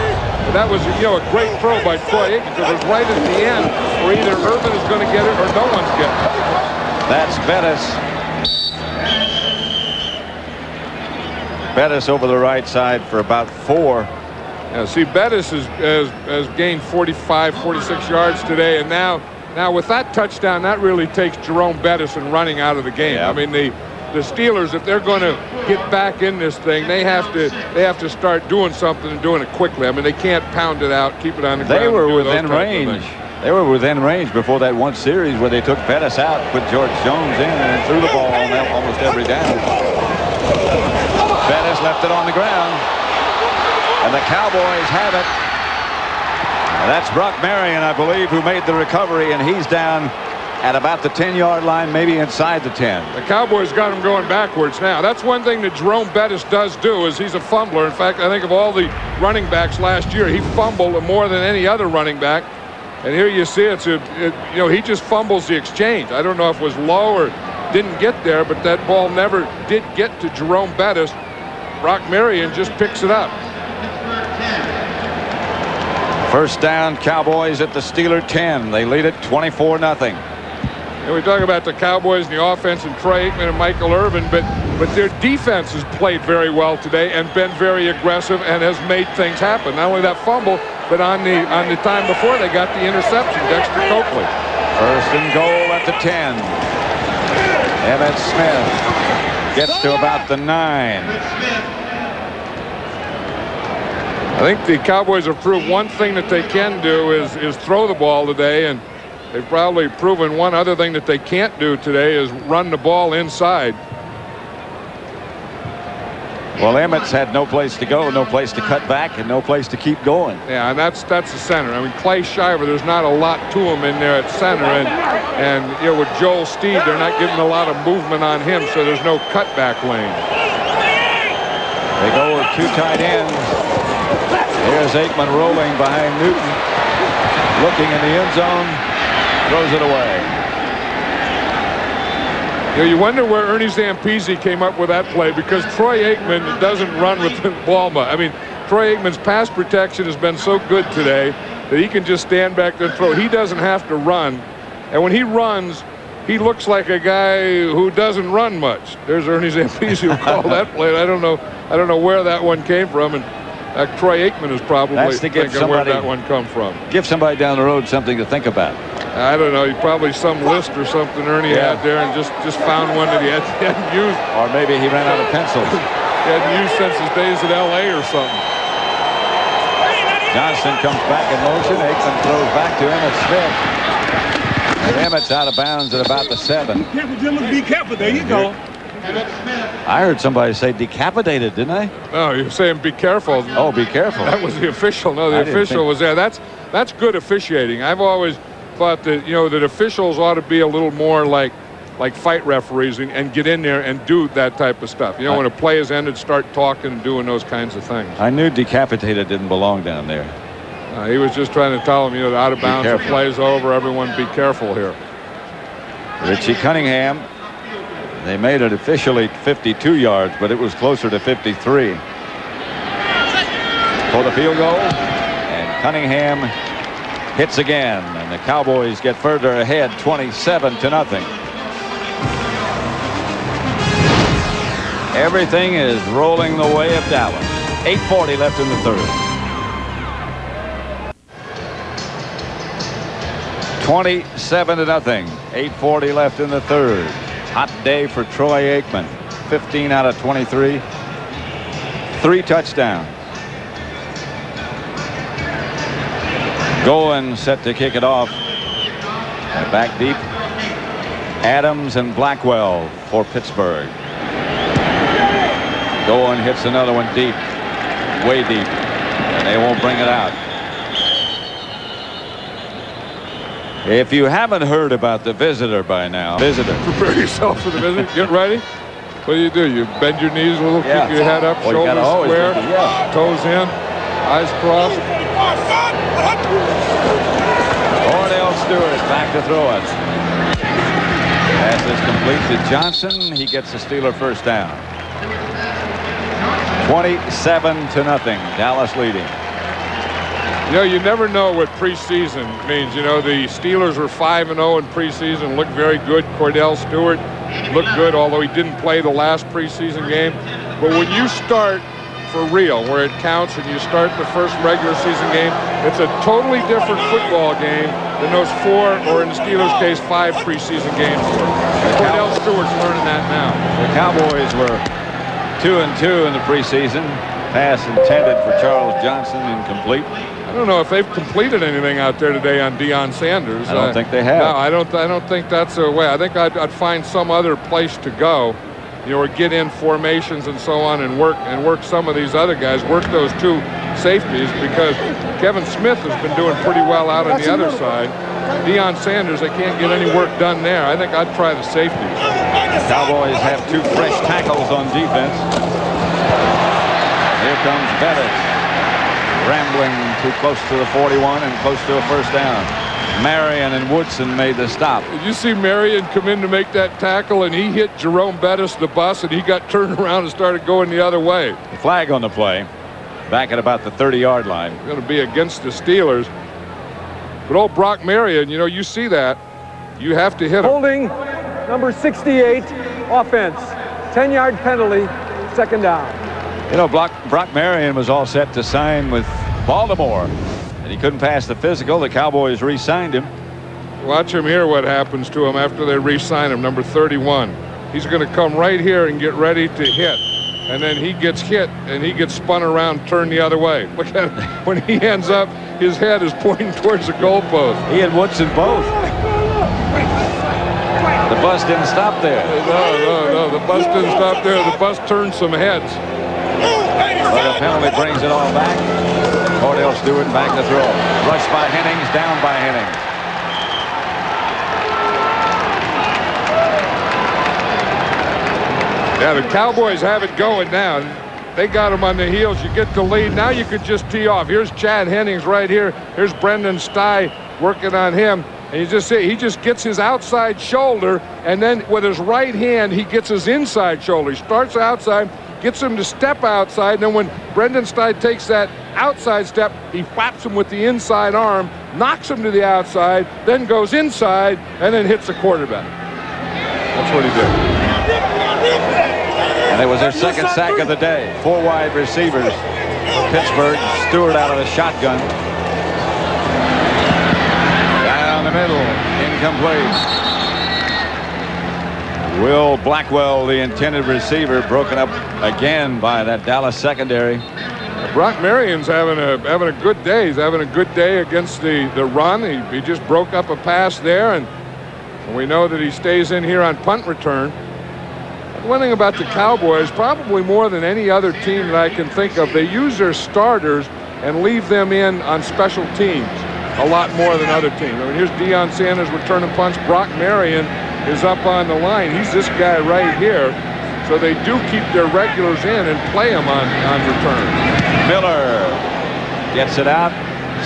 And that was, you know, a great throw by Troy Aikman, because it was right at the end where either Irvin is going to get it or no one's getting it. That's Bettis. Bettis over the right side for about 4. Yeah, see, Bettis has gained 45, 46 yards today, and now with that touchdown, that really takes Jerome Bettis and running out of the game. Yeah. I mean, the Steelers, if they're going to get back in this thing, they have to start doing something and doing it quickly. I mean, they can't pound it out, keep it on the ground. They were within range. They were within range before that one series where they took Bettis out, put George Jones in, and threw the ball on almost every down. Bettis left it on the ground, and the Cowboys have it. And that's Brock Marion, I believe, who made the recovery, and he's down at about the 10-yard line, maybe inside the 10. The Cowboys got him going backwards now. That's one thing that Jerome Bettis does do, is he's a fumbler. In fact, I think of all the running backs last year, he fumbled more than any other running back. And here you see he just fumbles the exchange. I don't know if it was low or didn't get there, but that ball never did get to Jerome Bettis. Brock Marion just picks it up. First down, Cowboys at the Steeler 10. They lead it 24-0. And we talk about the Cowboys and the offense and Troy Aikman and Michael Irvin, but their defense has played very well today and been very aggressive and has made things happen. Not only that fumble, but on the time before they got the interception, Dexter Coakley. First and goal at the 10. Emmitt Smith gets to about the 9. I think the Cowboys have proved one thing that they can do is throw the ball today, and they've probably proven one other thing that they can't do today is run the ball inside. Well, Emmett's had no place to go, no place to cut back, and no place to keep going. Yeah, and that's the center. I mean, Clay Shiver, there's not a lot to him in there at center, and with Joel Steed, they're not getting a lot of movement on him, so there's no cutback lane. They go with 2 tight ends. Here's Aikman rolling behind Newton, looking in the end zone, throws it away. You wonder where Ernie Zampese came up with that play, because Troy Aikman doesn't run with the ball much. I mean, Troy Aikman's pass protection has been so good today that he can just stand back there and throw. He doesn't have to run. And when he runs, he looks like a guy who doesn't run much. There's Ernie Zampese who called that play. I don't know where that one came from. And Troy Aikman is probably thinking where that one come from. Give somebody down the road something to think about. I don't know. He probably some list or something Ernie had there and just found one that he hadn't used. Or maybe he ran out of pencils. He hadn't used since his days at L.A. or something. Johnson comes back in motion. Aikman throws back to Emmitt Smith. And Emmett's out of bounds at about the 7. Be careful. There you go. I heard somebody say decapitated, didn't I? No, you're saying be careful. Oh, be careful. That was the official. No, the official was there. That's good officiating. I've always thought that that officials ought to be a little more like fight referees and get in there and do that type of stuff. When a play is ended, start talking and doing those kinds of things. I knew decapitated didn't belong down there. He was just trying to tell them, out of bounds, the play's over. Everyone be careful here. Richie Cunningham. They made it officially 52 yards, but it was closer to 53. For the field goal, and Cunningham hits again, and the Cowboys get further ahead, 27-0. Everything is rolling the way of Dallas. 8:40 left in the third. 27-0. 8:40 left in the third. Hot day for Troy Aikman. 15 out of 23. 3 touchdowns. Goen set to kick it off. And back deep. Adams and Blackwell for Pittsburgh. Goen hits another one deep. Way deep. And they won't bring it out. If you haven't heard about the visitor by now, prepare yourself for the visitor. Get ready. What do? You bend your knees a little, keep your head up, shoulders square, toes in, eyes crossed. Kordell Stewart back to throw it. Pass is complete to Johnson. He gets the Steeler first down. 27-0. Dallas leading. You never know what preseason means. The Steelers were 5-0 in preseason, looked very good. Kordell Stewart looked good, although he didn't play the last preseason game. But when you start for real, where it counts, and you start the first regular season game, it's a totally different football game than those 4, or in the Steelers' case, 5 preseason games were. Kordell Stewart's learning that now. The Cowboys were 2-2 in the preseason. Pass intended for Charles Johnson, incomplete. I don't know if they've completed anything out there today on Deion Sanders. I don't think they have. No, I don't think that's a way. I think I'd find some other place to go, you know, or get in formations and so on, and work some of these other guys, work those 2 safeties, because Kevin Smith has been doing pretty well out on the other side. Deion Sanders, they can't get any work done there. I think I'd try the safeties. The Cowboys have 2 fresh tackles on defense. Here comes Bettis, rambling too close to the 41 and close to a first down. Marion and Woodson made the stop. Did you see Marion come in to make that tackle, and he hit Jerome Bettis, the bus, and he got turned around and started going the other way? The flag on the play, back at about the 30-yard line. It's going to be against the Steelers. But old Brock Marion, you know, you see that. You have to hit him. Holding number 68, offense. 10-yard penalty, second down. You know, Brock Marion was all set to sign with Baltimore, and he couldn't pass the physical. The Cowboys re-signed him. Watch him here, what happens to him after they re-sign him, number 31. He's going to come right here and get ready to hit. And then he gets hit, and he gets spun around, turned the other way. Look at him. When he ends up, his head is pointing towards the goalpost. He and Woodson both. The bus didn't stop there. No, the bus didn't stop there. The bus turned some heads. But a penalty brings it all back. Kordell Stewart back to throw. Rush by Hennings, down by Hennings. Yeah, the Cowboys have it going now. They got him on the heels. You get the lead. Now you could just tee off. Here's Chad Hennings right here. Here's Brendan Stye working on him. And you just see he just gets his outside shoulder, and then with his right hand, he gets his inside shoulder. He starts outside, gets him to step outside, and then when Brendan Stye takes that outside step, he whaps him with the inside arm, knocks him to the outside, then goes inside, and then hits the quarterback. That's what he did. And it was their second sack of the day. 4 wide receivers for Pittsburgh. Stewart out of the shotgun. Down the middle, incomplete. Will Blackwell, the intended receiver, broken up again by that Dallas secondary. Brock Marion's having a good day. He's having a good day against the run. He just broke up a pass there, and we know that he stays in here on punt return. One thing about the Cowboys, probably more than any other team that I can think of, they use their starters and leave them in on special teams a lot more than other teams. I mean, here's Deion Sanders returning punts. Brock Marion is up on the line. He's this guy right here. So they do keep their regulars in and play them on return. Miller gets it out.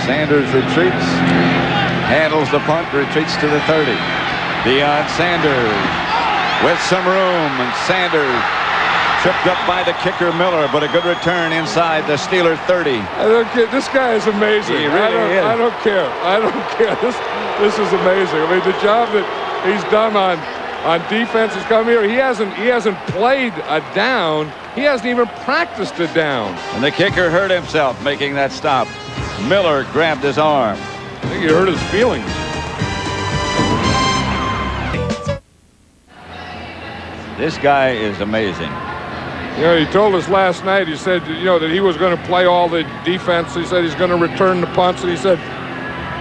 Sanders retreats. Handles the punt, retreats to the 30. Deion Sanders with some room, and Sanders tripped up by the kicker Miller, but a good return inside the Steelers 30. I don't care. This guy is amazing. He really is. I don't care. I don't care. This is amazing. I mean, the job that he's done on defense has come here. He hasn't played a down. He hasn't even practiced a down. And the kicker hurt himself making that stop. Miller grabbed his arm. I think he hurt his feelings. This guy is amazing. You know, he told us last night, he said, you know, that he was going to play all the defense. He said he's going to return the punts. And he said,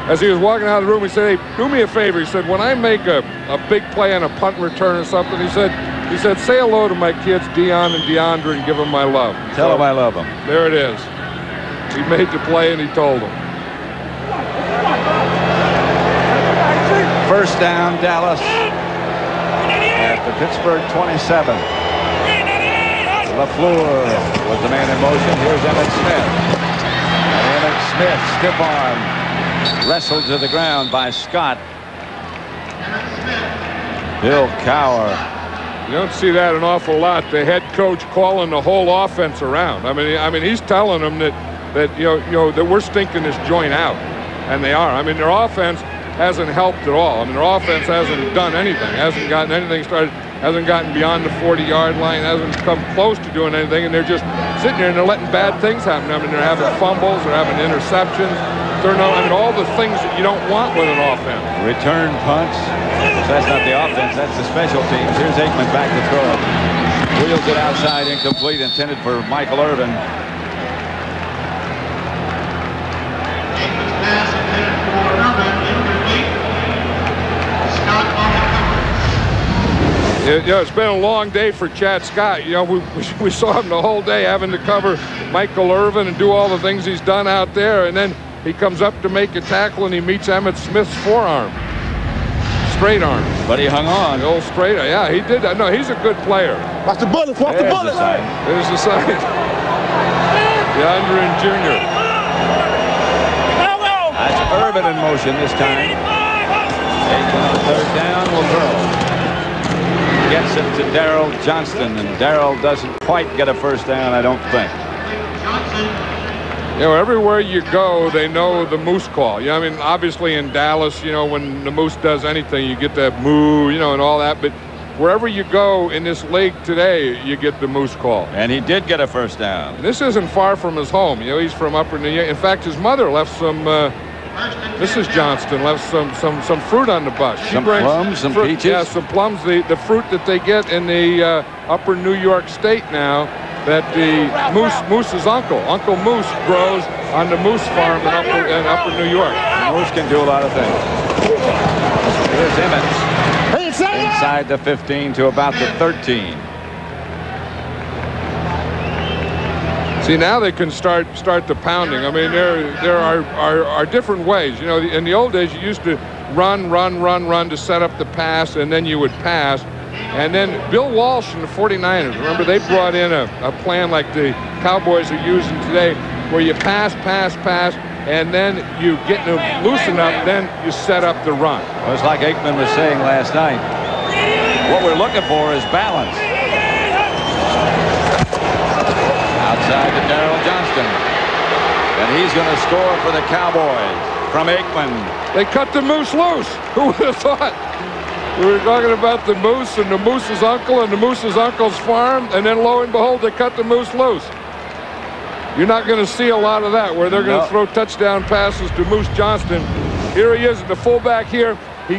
as he was walking out of the room, he said, hey, do me a favor. He said, when I make a big play on a punt return or something, he said, say hello to my kids, Dion and DeAndre, and give them my love. Tell them I love them. There it is. He made the play, and he told them. First down, Dallas. At the Pittsburgh 27. LaFleur was the man in motion. Here's Emmett Smith. And Emmett Smith, stiff arm, wrestled to the ground by Scott. Bill Cowher. You don't see that an awful lot. The head coach calling the whole offense around. I mean, he's telling them that you know that we're stinking this joint out, and they are. I mean, their offense hasn't helped at all. I mean, their offense hasn't done anything, hasn't gotten anything started. hasn't gotten beyond the 40-yard line, hasn't come close to doing anything, and they're just sitting there and they're letting bad things happen. I mean, they're having fumbles, they're having interceptions, all the things that you don't want with an offense. Return punts. So that's not the offense, that's the special teams. Here's Aikman back to throw it. Wheels it outside, incomplete, intended for Michael Irvin. Aikman's pass intended for Irvin, incomplete. Scott on the cover. You know, it's been a long day for Chad Scott. You know, we saw him the whole day having to cover Michael Irvin and do all the things he's done out there, and then he comes up to make a tackle and he meets Emmitt Smith's forearm. Straight arm. But he hung on. The old straight, yeah, he did that. No, he's a good player. Watch the bullets, watch the bullets. There's the sign. DeAndre Jr. That's Irvin in motion this time. Aikman on third down will throw. Gets it to Darrell Johnston, and Darrell doesn't quite get a first down, I don't think. You know, everywhere you go, they know the moose call. You know, I mean, obviously in Dallas, you know, when the moose does anything, you get that moo, you know, and all that. But wherever you go in this league today, you get the moose call. And he did get a first down. This isn't far from his home. You know, he's from Upper New York. In fact, his mother left some. Mrs. Johnston left some fruit on the bus. Some plums, some peaches. Yeah, some plums. The fruit that they get in the Upper New York State now. That the Moose's uncle Moose grows on the Moose farm in Upper New York. Moose can do a lot of things. Here's Emmett. Inside the 15 to about the 13. See, now they can start the pounding. I mean, there are different ways. You know, in the old days, you used to run to set up the pass, and then you would pass. And then Bill Walsh and the 49ers, remember, they brought in a plan like the Cowboys are using today, where you pass, and then you get them loose enough, then you set up the run. Well, it's like Aikman was saying last night. What we're looking for is balance. Outside to Darrell Johnston. And he's going to score for the Cowboys from Aikman. They cut the moose loose. Who would have thought? We were talking about the moose and the moose's uncle and the moose's uncle's farm, and then lo and behold, they cut the moose loose. You're not going to see a lot of that, where they're going to throw touchdown passes to Moose Johnston. Here he is at the fullback here.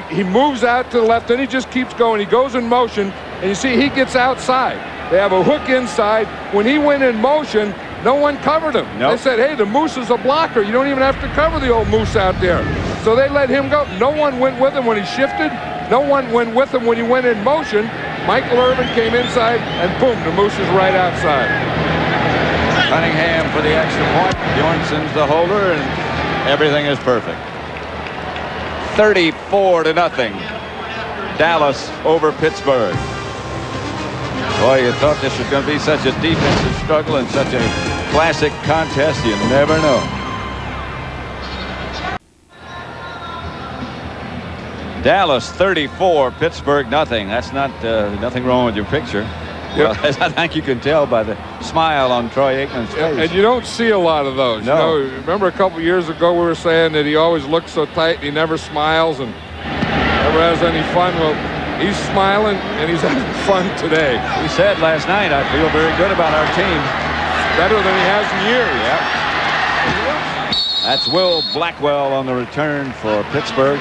He moves out to the left, then he just keeps going. He goes in motion, and you see he gets outside. They have a hook inside. When he went in motion, no one covered him. They said, hey, the moose is a blocker. You don't even have to cover the old moose out there. So they let him go. No one went with him when he shifted. No one went with him when he went in motion. Michael Irvin came inside, and boom, the moose is right outside. Cunningham for the extra point. Bjornson's the holder, and everything is perfect. 34-0. Dallas over Pittsburgh. Boy, you thought this was going to be such a defensive struggle and such a classic contest. You never know. Dallas 34, Pittsburgh nothing. That's not nothing wrong with your picture. Well, I think you can tell by the smile on Troy Aikman's face. And you don't see a lot of those. No. You know, remember a couple years ago we were saying that he always looks so tight and he never smiles and never has any fun. Well, he's smiling and he's having fun today. He said last night, I feel very good about our team. Better than he has in years. Yep. That's Will Blackwell on the return for Pittsburgh.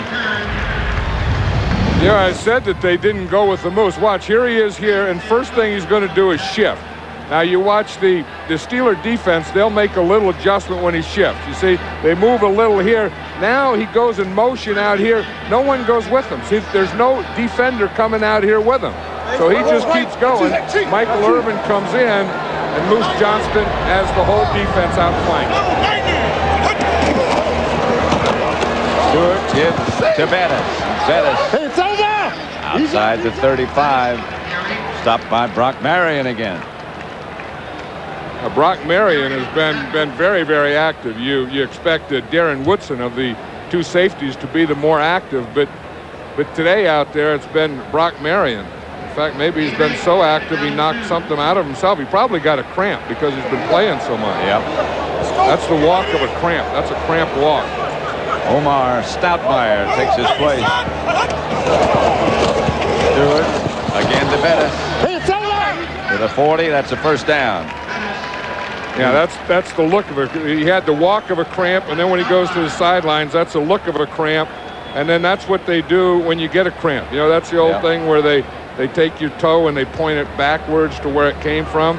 Yeah, I said that they didn't go with the moose. Watch, here he is here, and first thing he's going to do is shift. Now, you watch the Steeler defense, they'll make a little adjustment when he shifts. You see, they move a little here. Now he goes in motion out here. No one goes with him. See, there's no defender coming out here with him. So he just keeps going. Michael Irvin comes in, and Moose Johnston has the whole defense outflanked. Stewart gives to Bettis. Bettis outside the 35. Stopped by Brock Marion again. Brock Marion has been very, very active. You expect Darren Woodson of the two safeties to be the more active, but today out there it's been Brock Marion. In fact, maybe he's been so active he knocked something out of himself. He probably got a cramp because he's been playing so much. Yep. That's the walk of a cramp. That's a cramp walk. Omar Stoutmeyer takes his place. Stewart Again to Bettis. To the 40. That's a first down. Yeah, that's the look of it. He had the walk of a cramp, and then when he goes to the sidelines, that's the look of a cramp. And then that's what they do when you get a cramp. You know, that's the old thing where they take your toe and they point it backwards to where it came from,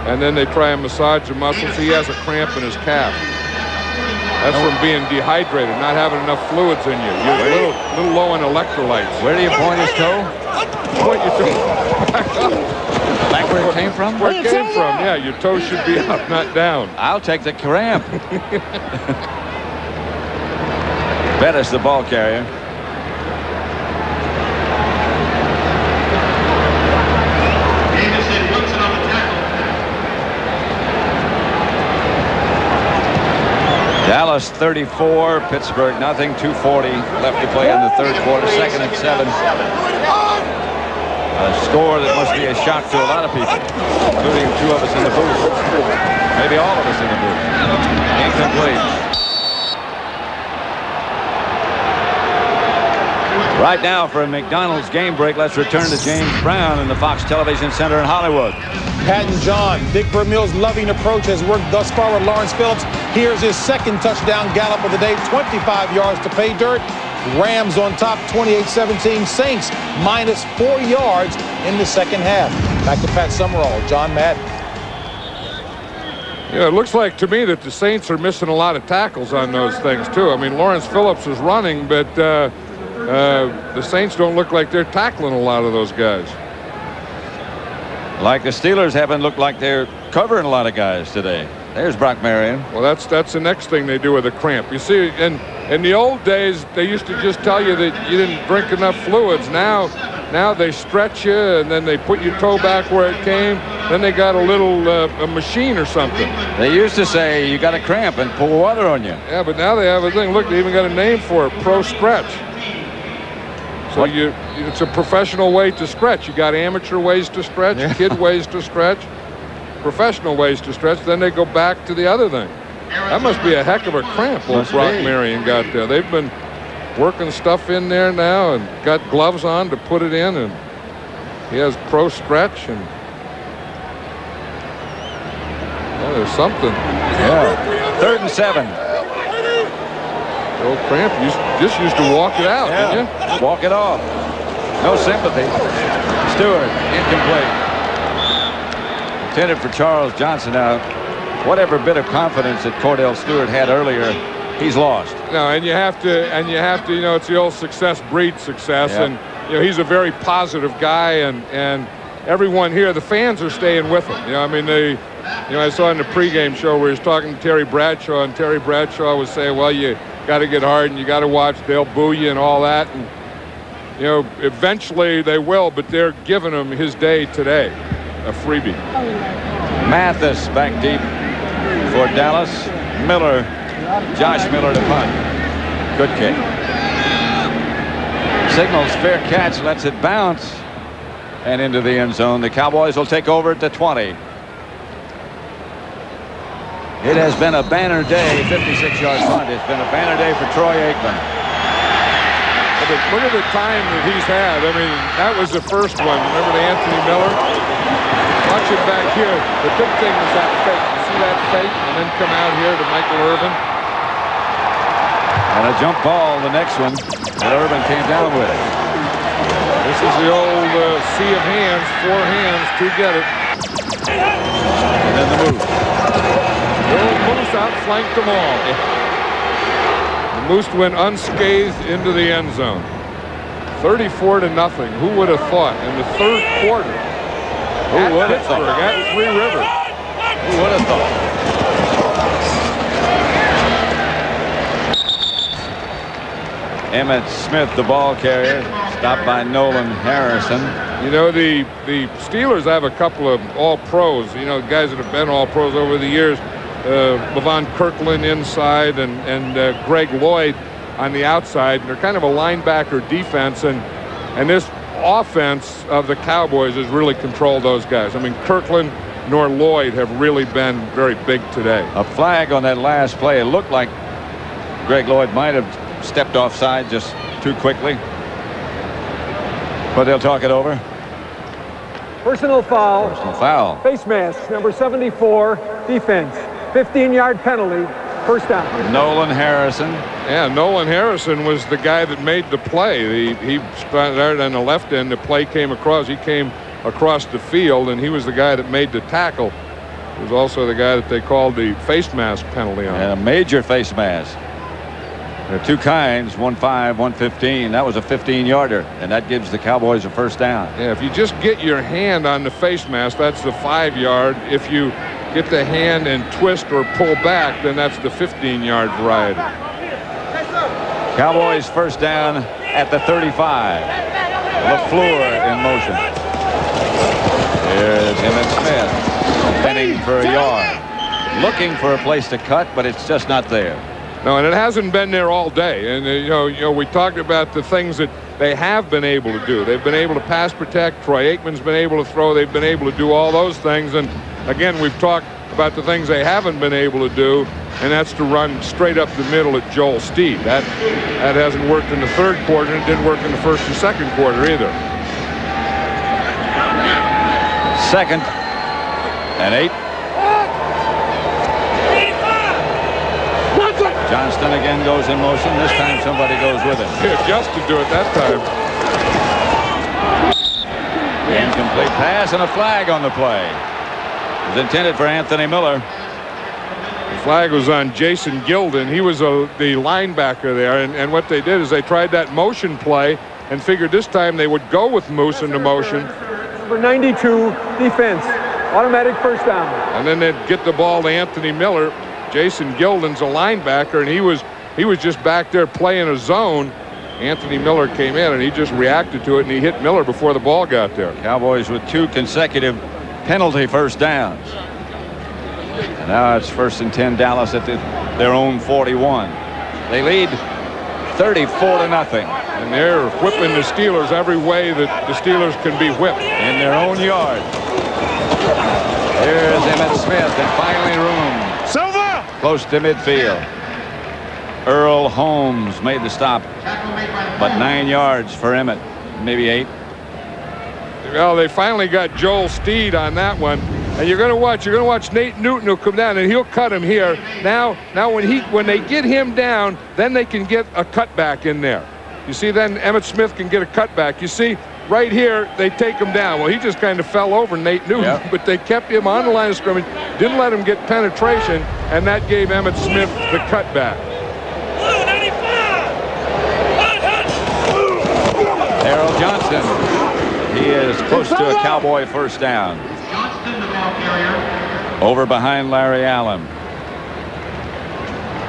and then they try and massage the muscles. He has a cramp in his calf. That's from being dehydrated, not having enough fluids in you. You're a little low on electrolytes. Where do you point his toe? Point your toe back up. Back where it came from? Where it came from, yeah. Your toe should be up, not down. I'll take the cramp. Bettis, the ball carrier. Dallas 34, Pittsburgh nothing, 2:40 left to play in the third quarter, 2nd and 7. A score that must be a shock to a lot of people, including 2 of us in the booth. Maybe all of us in the booth. Incomplete. Right now for a McDonald's game break, let's return to James Brown in the Fox Television Center in Hollywood. Patton John, Dick Vermeil's loving approach has worked thus far with Lawrence Phillips. Here's his second touchdown gallop of the day, 25 yards to pay dirt. Rams on top, 28-17. Saints minus 4 yards in the second half. Back to Pat Summerall, John Madden. Yeah, it looks like to me that the Saints are missing a lot of tackles on those things, too. I mean, Lawrence Phillips is running, but the Saints don't look like they're tackling a lot of those guys. Like the Steelers haven't looked like they're covering a lot of guys today. There's Brock Marion. Well, that's the next thing they do with a cramp. You see, in the old days, they used to just tell you that you didn't drink enough fluids. Now they stretch you, and then they put your toe back where it came. Then they got a little a machine or something. They used to say you got a cramp and pour water on you. Yeah, but now they have a thing. Look, they even got a name for it, Pro Stretch. So it's a professional way to stretch. You got amateur ways to stretch, kid ways to stretch, professional ways to stretch. Then they go back to the other thing. That must be a heck of a cramp old Brock Marion got there. They've been working stuff in there now and got gloves on to put it in, and he has Pro Stretch, and there's something. Yeah. 3rd and 7. The old cramp, you just used to walk it out, didn't you? Just walk it off. No sympathy. Stewart, incomplete. Intended for Charles Johnson. Now, whatever bit of confidence that Kordell Stewart had earlier, he's lost. No, and you have to, you know, it's the old success breeds success, and you know, he's a very positive guy, and everyone here, the fans are staying with him. You know, I mean, I saw in the pregame show where he was talking to Terry Bradshaw, and Terry Bradshaw was saying, well, you got to get hard and you got to watch, they'll boo you and all that, and you know, eventually they will, but they're giving him his day today, a freebie. Mathis back deep for Dallas. Miller, Josh Miller to punt. Good kick. Signals fair catch, lets it bounce and into the end zone. The Cowboys will take over at the 20. It has been a banner day, 56-yard punt. It's been a banner day for Troy Aikman. Look at the time that he's had. I mean, that was the first one. Remember the Anthony Miller? Watch it back here. The big thing was that fake. You see that fake? And then come out here to Michael Irvin. And a jump ball, the next one, that Irvin came down with. This is the old sea of hands, 4 hands to get it. And then the move. The old Moose outflanked them all. The Moose went unscathed into the end zone. 34-0. Who would have thought in the third quarter? Who would have thought? At Three Rivers. Who would have thought? Emmett Smith, the ball carrier, stopped by Nolan Harrison. You know, the Steelers have a couple of all-pros, you know, guys that have been all-pros over the years. Levon Kirkland inside and Greg Lloyd on the outside. They're kind of a linebacker defense, and this offense of the Cowboys has really controlled those guys. I mean, Kirkland nor Lloyd have really been very big today. A flag on that last play. It looked like Greg Lloyd might have stepped offside just too quickly, but they'll talk it over. Personal foul. Personal foul. Face mask, number 74, defense. 15-yard penalty, first down. Nolan Harrison. Yeah, Nolan Harrison was the guy that made the play. He started on the left end. The play came across. He came across the field, and he was the guy that made the tackle. He was also the guy that they called the face mask penalty on. And a major face mask. There are two kinds, 1-5, 1-15. That was a 15-yarder, and that gives the Cowboys a first down. Yeah, if you just get your hand on the face mask, that's the 5-yard. If you get the hand and twist or pull back, then that's the 15-yard variety. Cowboys first down at the 35. LaFleur in motion. Here's Emmitt Smith bending for a yard. Looking for a place to cut, but it's just not there. No, and it hasn't been there all day. And, you know, we talked about the things that they have been able to do. They've been able to pass protect. Troy Aikman's been able to throw. They've been able to do all those things. And, again, we've talked about the things they haven't been able to do, and that's to run straight up the middle at Joel Steed. That hasn't worked in the third quarter, and it didn't work in the first and second quarter either. Second and 8. Johnston again goes in motion. This time somebody goes with him. He adjusted to it that time. Incomplete pass and a flag on the play. It was intended for Anthony Miller. The flag was on Jason Gilden. He was the linebacker there. And what they did is they tried that motion play and figured this time they would go with Moose into motion. Number 92, defense. Automatic first down. And then they'd get the ball to Anthony Miller. Jason Gilden's a linebacker, and he was just back there playing a zone. Anthony Miller came in, and he just reacted to it, and he hit Miller before the ball got there. Cowboys with 2 consecutive penalty first downs. And now it's 1st and 10, Dallas at their own 41. They lead 34-0. And they're whipping the Steelers every way that the Steelers can be whipped. In their own yard. Here's Emmitt Smith, and finally room. Close to midfield. Earl Holmes made the stop, but 9 yards for Emmitt, maybe 8. Well, they finally got Joel Steed on that one, and you're going to watch Nate Newton will come down, and he'll cut him here. Now when they get him down, then they can get a cutback in there. You see, then Emmitt Smith can get a cutback. You see, right here, they take him down. Well, he just kind of fell over Nate Newton, but they kept him on the line of scrimmage, didn't let him get penetration, and that gave Emmitt Smith the cutback. Harold Johnson, he is close to a Cowboy first down. Johnston, the ball carrier. Over behind Larry Allen.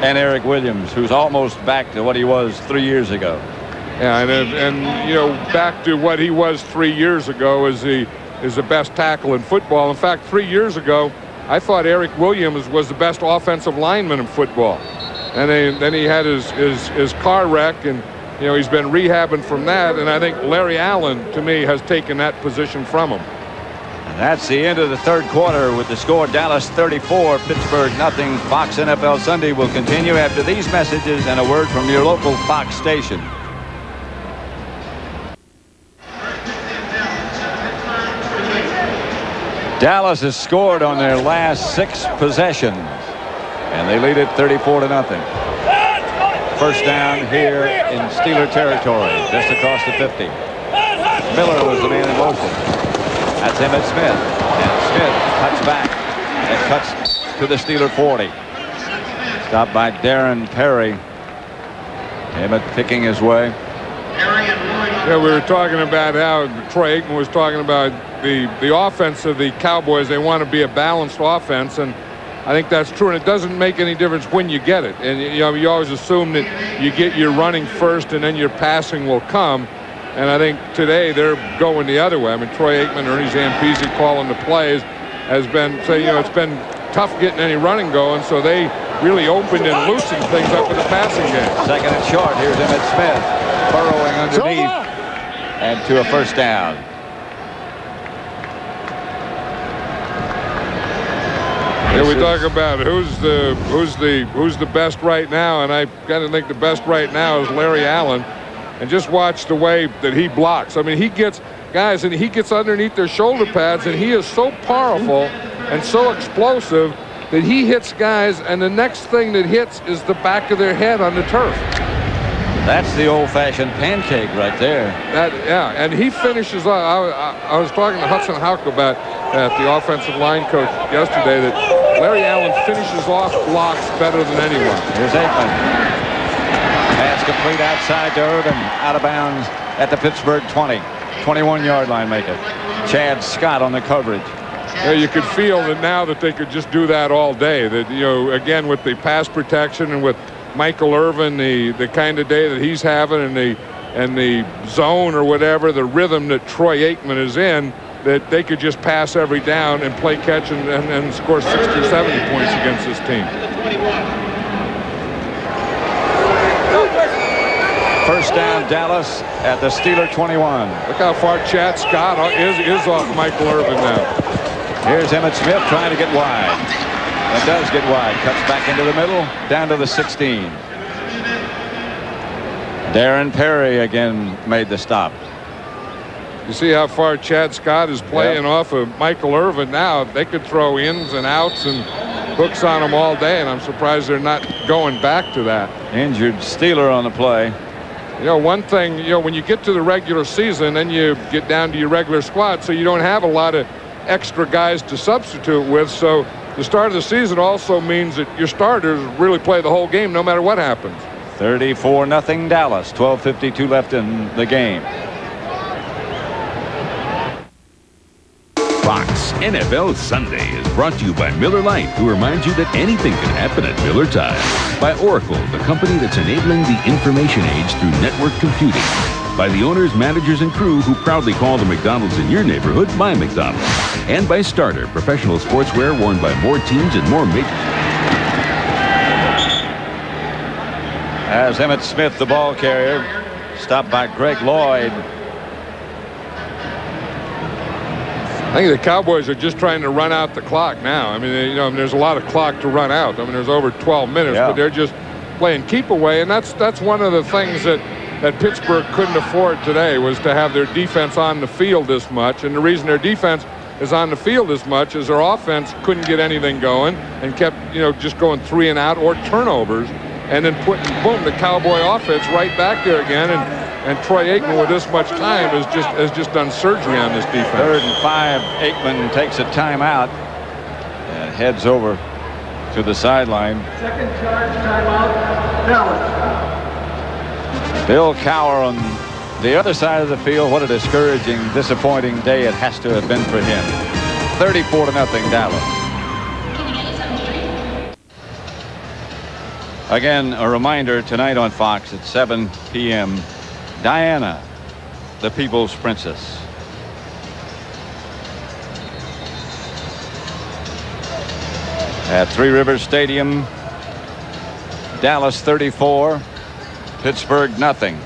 And Eric Williams, who's almost back to what he was 3 years ago. Yeah, and you know, back to what he was 3 years ago is the best tackle in football. In fact, 3 years ago, I thought Eric Williams was the best offensive lineman in football. And then he had his car wreck, and you know, he's been rehabbing from that. And I think Larry Allen, to me, has taken that position from him. And that's the end of the third quarter with the score Dallas 34, Pittsburgh nothing. Fox NFL Sunday will continue after these messages and a word from your local Fox station. Dallas has scored on their last 6 possessions, and they lead it 34-0. First down here in Steeler territory, just across the 50. Miller was the man in motion. That's Emmitt Smith, and Smith cuts back and cuts to the Steeler 40. Stopped by Darren Perry. Emmitt picking his way. Yeah, we were talking about how Troy Aikman was talking about the offense of the Cowboys. They want to be a balanced offense, and I think that's true. And it doesn't make any difference when you get it. And you know, you always assume that you get your running first, and then your passing will come. And I think today they're going the other way. I mean, Troy Aikman, Ernie Zampese calling the plays has been saying, you know, it's been tough getting any running going, so they really opened and loosened things up in the passing game. Second and short. Here's Emmitt Smith burrowing underneath and to a first down. Yeah, we talk about who's the best right now, and I kind of think the best right now is Larry Allen. and just watch the way that he blocks. I mean, he gets guys, and he gets underneath their shoulder pads, and he is so powerful and so explosive that he hits guys, and the next thing that hits is the back of their head on the turf. That's the old-fashioned pancake right there. Yeah, and he finishes. I was talking to Hudson Houck about the offensive line coach yesterday that Larry Allen finishes off blocks better than anyone. Here's Aikman. Pass complete outside to Irvin, out of bounds at the Pittsburgh 20. 21-yard line, make it. Chad Scott on the coverage. Yeah, you could feel that now that they could just do that all day. That, you know, again with the pass protection and with Michael Irvin, the kind of day that he's having, and the zone or whatever, the rhythm that Troy Aikman is in, that they could just pass every down and play catch and score 60 or 70 points against this team. First down, Dallas at the Steeler 21. Look how far Chad Scott is off Michael Irvin now. Here's Emmitt Smith trying to get wide. It does get wide. Cuts back into the middle, down to the 16. Darren Perry again made the stop. You see how far Chad Scott is playing off of Michael Irvin now. They could throw ins and outs and hooks on him all day, and I'm surprised they're not going back to that. Injured Steeler on the play. You know, one thing, you know, when you get to the regular season, then you get down to your regular squad, so you don't have a lot of extra guys to substitute with. So the start of the season also means that your starters really play the whole game no matter what happens. 34-0 Dallas. 12:52 left in the game. Fox NFL Sunday is brought to you by Miller Lite, who reminds you that anything can happen at Miller Time. By Oracle, the company that's enabling the information age through network computing. By the owners, managers, and crew who proudly call the McDonald's in your neighborhood my McDonald's. And by Starter, professional sportswear worn by more teams and more major. As Emmitt Smith, the ball carrier, stopped by Greg Lloyd. I think the Cowboys are just trying to run out the clock now. I mean, you know, there's a lot of clock to run out. I mean, there's over 12 minutes, but they're just playing keep away, and that's one of the things that Pittsburgh couldn't afford today, was to have their defense on the field this much. And the reason their defense is on the field as much is their offense couldn't get anything going and kept, you know, just going 3 and out or turnovers, and then putting, boom, the Cowboy offense right back there again. And Troy Aikman, with this much time, has just done surgery on this defense. 3rd and 5. Aikman takes a timeout and heads over to the sideline. Second charge timeout, Dallas. Bill Cowher on the other side of the field. What a discouraging, disappointing day it has to have been for him. 34-0 Dallas. Again, a reminder tonight on Fox at 7 p.m. Diana, the People's Princess. At Three Rivers Stadium, Dallas 34, Pittsburgh nothing.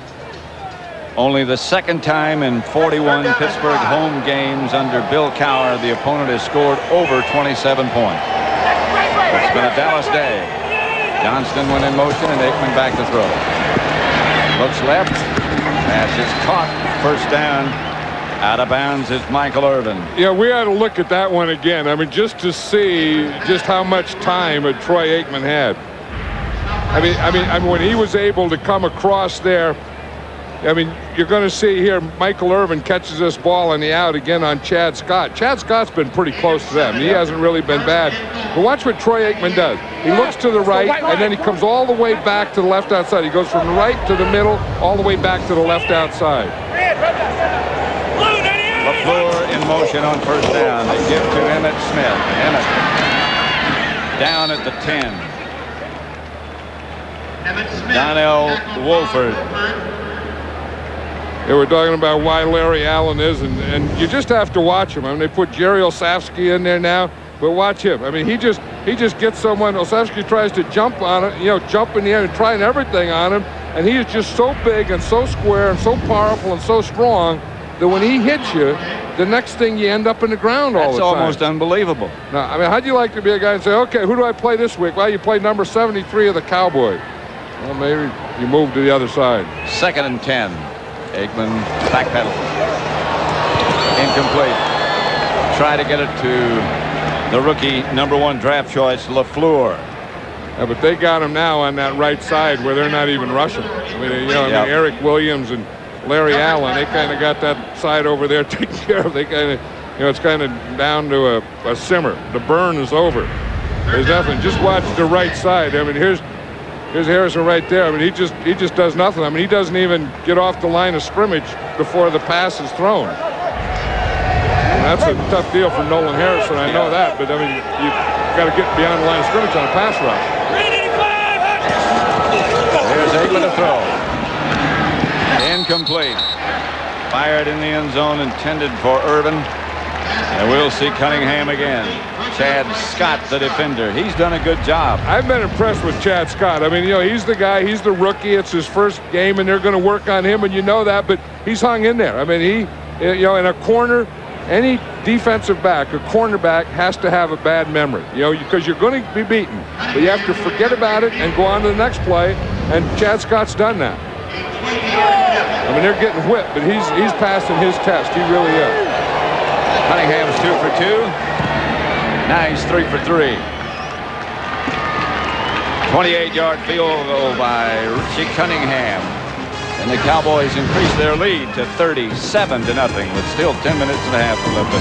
Only the second time in 41 Pittsburgh home games under Bill Cowher the opponent has scored over 27 points. It's been a Dallas day. Johnston went in motion and Aikman back to throw. Looks left. Pass is caught. First down. Out of bounds is Michael Irvin. Yeah, we had to look at that one again. I mean, just to see just how much time Troy Aikman had. I mean, when he was able to come across there, I mean, you're going to see here Michael Irvin catches this ball on the out again on Chad Scott. Chad Scott's been pretty close to them. He hasn't really been bad. But watch what Troy Aikman does. He looks to the right, and then he comes all the way back to the left outside. He goes from the right to the middle, all the way back to the left outside. LaFleur in motion on first down. They give to Emmitt Smith. Emmitt down at the 10. Donnell Wolford. They were talking about why Larry Allen is, and you just have to watch him. I mean, they put Jerry Olszewski in there now, but watch him. I mean, he just gets someone. Olszewski tries to jump on it, you know, jump in the air and trying everything on him, and he is just so big and so square and so powerful and so strong that when he hits you, the next thing you end up in the ground all the time. That's almost unbelievable. Now, I mean, how'd you like to be a guy and say, okay, who do I play this week? Well, you play number 73 of the Cowboys. Well, maybe you move to the other side. 2nd and 10. Aikman backpedal. Incomplete. Try to get it to the rookie #1 draft choice, LaFleur. Yeah, but they got him now on that right side where they're not even rushing. I mean, Eric Williams and Larry Allen, they kind of got that side over there taken care of. They kind of, it's kind of down to a simmer. The burn is over. There's nothing. Just watch the right side. I mean, here's Harrison right there. I mean, he just does nothing. I mean, he doesn't even get off the line of scrimmage before the pass is thrown. And that's a tough deal for Nolan Harrison. I know that, but I mean, you got to get beyond the line of scrimmage on a pass rush. Here's Aikman to throw. Incomplete. Fired in the end zone, intended for Irvin. And we'll see Cunningham again. Chad Scott, the defender. He's done a good job. I've been impressed with Chad Scott. I mean, he's the guy. He's the rookie. It's his first game, and they're going to work on him, and you know that. But he's hung in there. I mean, in a corner, any defensive back, a cornerback, has to have a bad memory, because you're going to be beaten. But you have to forget about it and go on to the next play, and Chad Scott's done that. I mean, they're getting whipped, but he's passing his test. He really is. Cunningham's 2 for 2. Now he's 3 for 3. 28-yard field goal by Richie Cunningham. And the Cowboys increase their lead to 37-0 with still 10 minutes and a half left to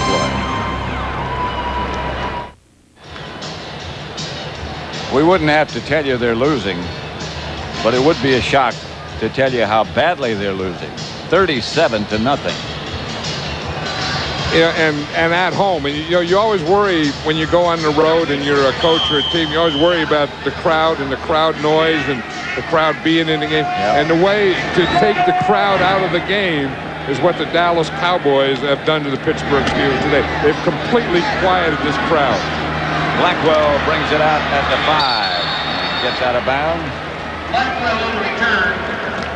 play. We wouldn't have to tell you they're losing, but it would be a shock to tell you how badly they're losing. 37-0. Yeah, and at home, and you always worry when you go on the road and you're a coach or a team. You always worry about the crowd and the crowd noise and the crowd being in the game. Yep. And the way to take the crowd out of the game is what the Dallas Cowboys have done to the Pittsburgh Steelers today. They've completely quieted this crowd. Blackwell brings it out at the 5. Gets out of bounds. Blackwell will return.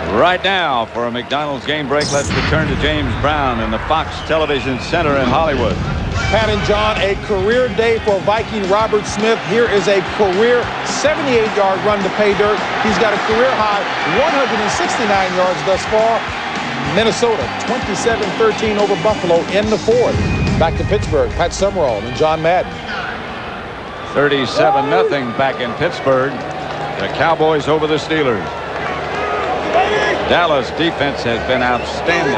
Right now, for a McDonald's game break, let's return to James Brown in the Fox Television Center in Hollywood. Pat and John, a career day for Viking Robert Smith. Here is a career 78-yard run to pay dirt. He's got a career high 169 yards thus far. Minnesota 27-13 over Buffalo in the 4th. Back to Pittsburgh, Pat Summerall and John Madden. 37-0 back in Pittsburgh. The Cowboys over the Steelers. Dallas defense has been outstanding.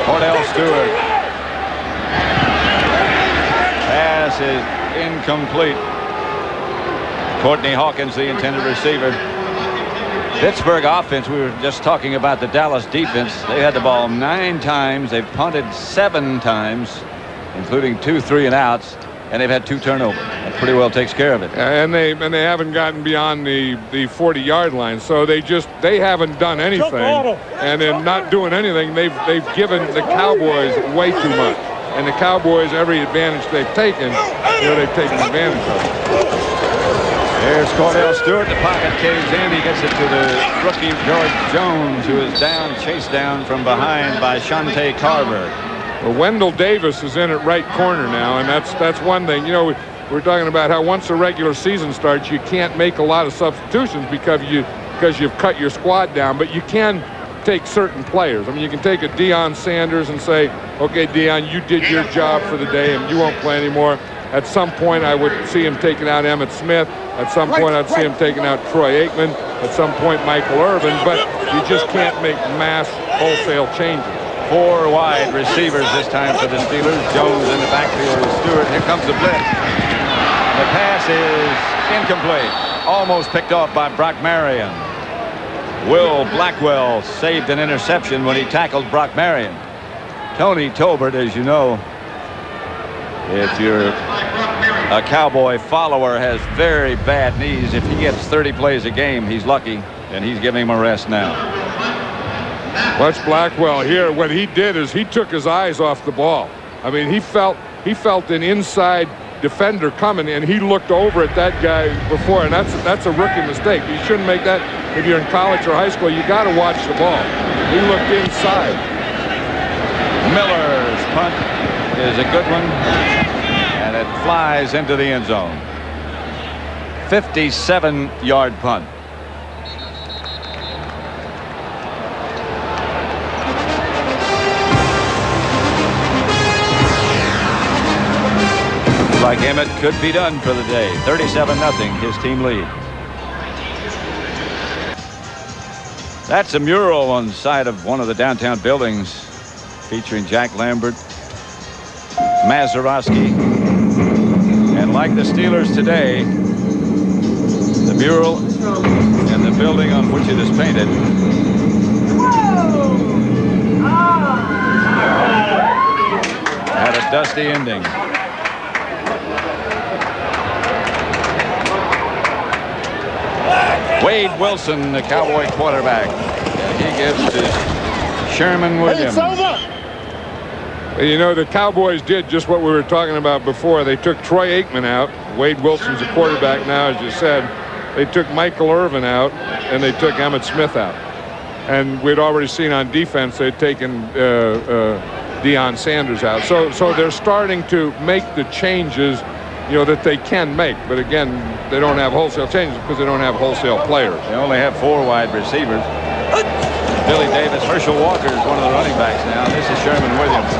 Kordell Stewart. Pass is incomplete. Courtney Hawkins, the intended receiver. Pittsburgh offense, we were just talking about the Dallas defense. They had the ball 9 times. They've punted 7 times, including 2 3-and-outs. And they've had 2 turnovers. That pretty well takes care of it. And they haven't gotten beyond the 40-yard line. So they haven't done anything. And in not doing anything, they've given the Cowboys way too much. And the Cowboys, every advantage they've taken, they've taken advantage of it. There's Kordell Stewart. The pocket caves in. He gets it to the rookie George Jones, who is chased down from behind by Shante Carver. Well, Wendell Davis is in at right corner now, and that's one thing. We're talking about how once the regular season starts, you can't make a lot of substitutions because you've cut your squad down, but you can take certain players. I mean, you can take a Deion Sanders and say, okay, Deion, you did your job for the day, and you won't play anymore. At some point, I would see him taking out Emmitt Smith. At some point, I'd see him taking out Troy Aikman. At some point, Michael Irvin, but you just can't make mass wholesale changes. 4 wide receivers this time for the Steelers. Jones in the backfield with Stewart. Here comes the blitz. The pass is incomplete. Almost picked off by Brock Marion. Will Blackwell saved an interception when he tackled Brock Marion. Tony Tolbert, as you know, if you're a Cowboy follower, has very bad knees. If he gets 30 plays a game, he's lucky, and he's giving him a rest now. Watch Blackwell here. What he did is he took his eyes off the ball. I mean, he felt an inside defender coming, and he looked over at that guy before, and that's a rookie mistake. You shouldn't make that if you're in college or high school. You got to watch the ball. He looked inside. Miller's punt is a good one, and it flies into the end zone. 57-yard punt. Like him, it could be done for the day. 37-0, his team lead. That's a mural on the side of one of the downtown buildings featuring Jack Lambert, Mazeroski, and like the Steelers today, the mural and the building on which it is painted had a dusty ending. Wade Wilson, the Cowboy quarterback. And he gives to Sherman Williams. Well, you know, the Cowboys did just what we were talking about before. They took Troy Aikman out. Wade Wilson's a quarterback now, as you said. They took Michael Irvin out, and they took Emmitt Smith out. And we'd already seen on defense they'd taken Deion Sanders out. So they're starting to make the changes, you know, that they can make. But again, they don't have wholesale changes because they don't have wholesale players. They only have 4 wide receivers. Billy Davis, Herschel Walker is one of the running backs now. This is Sherman Williams.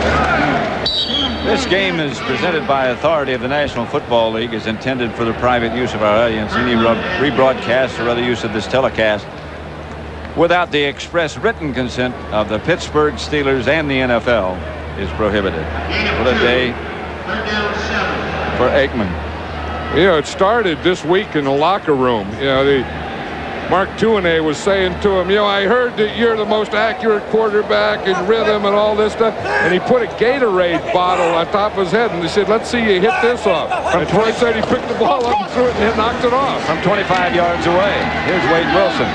This game is presented by authority of the National Football League, is intended for the private use of our audience. Any rebroadcast or other use of this telecast without the express written consent of the Pittsburgh Steelers and the NFL is prohibited. What a day for Aikman. You know, it started this week in the locker room. You know, Mark Tuinei was saying to him, you know, I heard that you're the most accurate quarterback in rhythm and all this stuff. And he put a Gatorade bottle on top of his head, and he said, let's see you hit this off. And Troy said he picked the ball up and threw it and knocked it off. From 25 yards away. Here's Wade Wilson.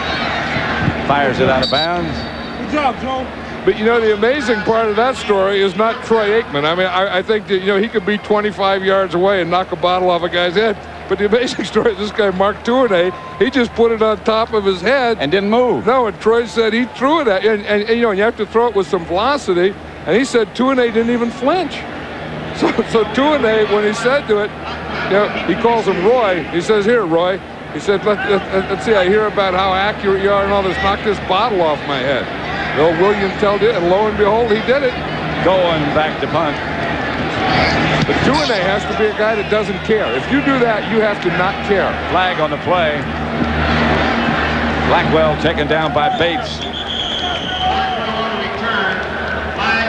Fires it out of bounds. Good job, Joe. But, you know, the amazing part of that story is not Troy Aikman. I mean, I think that, you know, he could be 25 yards away and knock a bottle off a guy's head. But the amazing story is this guy, Mark Tuinei, he just put it on top of his head. And didn't move. No, and Troy said he threw it at, and you know, you have to throw it with some velocity. And he said Tuinei didn't even flinch. So Tuinei, when he said to it, you know, he calls him Roy. He says, here, Roy. He said, let's see, I hear about how accurate you are and all this. Knock this bottle off my head. Bill Williams told it, and lo and behold, he did it. Going back to punt. But Tuinei has to be a guy that doesn't care. If you do that, you have to not care. Flag on the play. Blackwell taken down by Bates.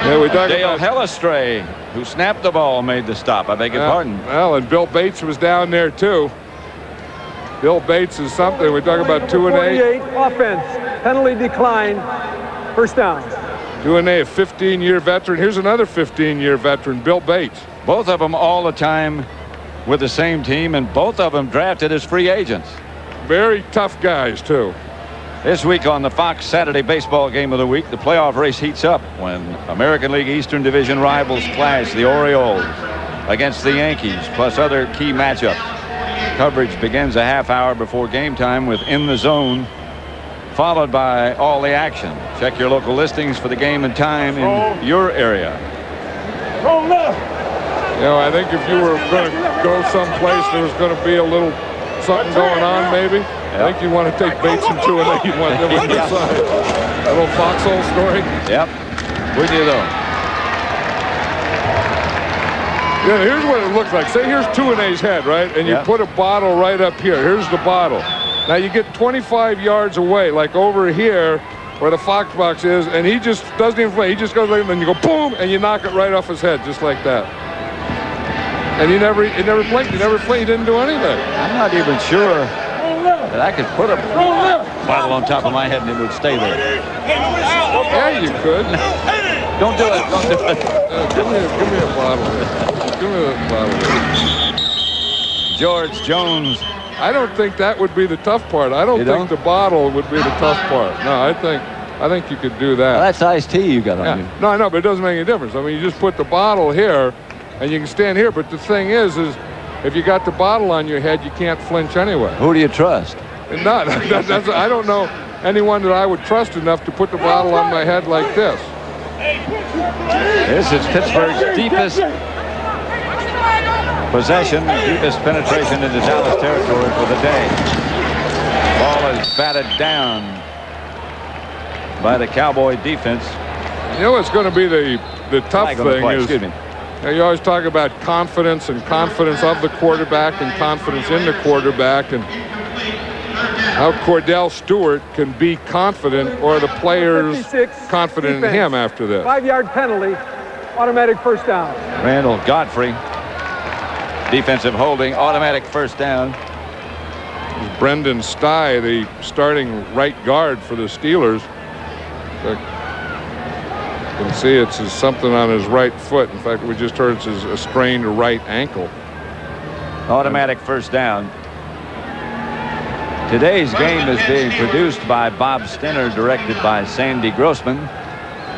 Yeah, we talk Dale about Hellestray, who snapped the ball, made the stop. I beg your pardon. Well, and Bill Bates was down there, too. Bill Bates is something. We talk about Tuinei. 48, offense, penalty decline, first down. Tuinei, a 15-year veteran. Here's another 15-year veteran, Bill Bates. Both of them all the time with the same team, and both of them drafted as free agents. Very tough guys, too. This week on the Fox Saturday Baseball Game of the Week, the playoff race heats up when American League Eastern Division rivals clash. The Orioles against the Yankees, plus other key matchups. Coverage begins a half hour before game time with In the Zone, followed by All the Action. Check your local listings for the game and time in your area. You know, I think if you were going to go someplace, there was going to be a little something going on, maybe. Yep. I think you want to take Bates and Tuinei. You want them on your side. A little foxhole story. Yep. With you, though. Yeah, here's what it looks like. Say here's Tuinei's head, right? And you put a bottle right up here. Here's the bottle. Now you get 25 yards away, like over here where the Fox box is, and he just doesn't even play. He just goes like, and then you go boom, and you knock it right off his head, just like that. And he never blinked. He never played. He didn't do anything. I'm not even sure that I could put a bottle on top of my head and it would stay there. Yeah, you could. Don't do it. Don't do it. Give me a bottle. Give me a bottle. George Jones. I don't think that would be the tough part. I don't think the bottle would be the tough part. No, I think you could do that. Well, that's iced tea you got on you. No, I know, but it doesn't make any difference. I mean, you just put the bottle here, and you can stand here. But the thing is if you got the bottle on your head, you can't flinch anyway. Who do you trust? Not. I don't know anyone that I would trust enough to put the bottle on my head like this. This is Pittsburgh's deepest Possession, deepest penetration into Dallas territory for the day. Ball is batted down by the Cowboy defense. You know what's going to be the tough thing is, excuse me. You always talk about confidence and confidence of the quarterback and confidence in the quarterback, and how Kordell Stewart can be confident, or the players confident in him after this. 5-yard penalty, automatic first down. Randall Godfrey, defensive holding, automatic first down. Brendan Stye, the starting right guard for the Steelers. You can see it's something on his right foot. In fact, we just heard it's a strained right ankle. Automatic first down. Today's game is being produced by Bob Stenner, directed by Sandy Grossman.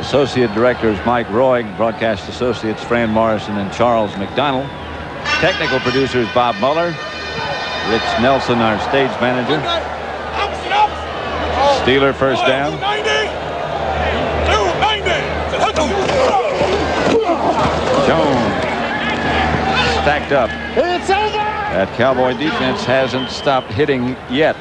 Associate directors Mike Roy, broadcast associates Fran Morrison and Charles McDonald. Technical producers Bob Muller, Rich Nelson, our stage manager. Steeler first down. Jones stacked up. That Cowboy defense hasn't stopped hitting yet.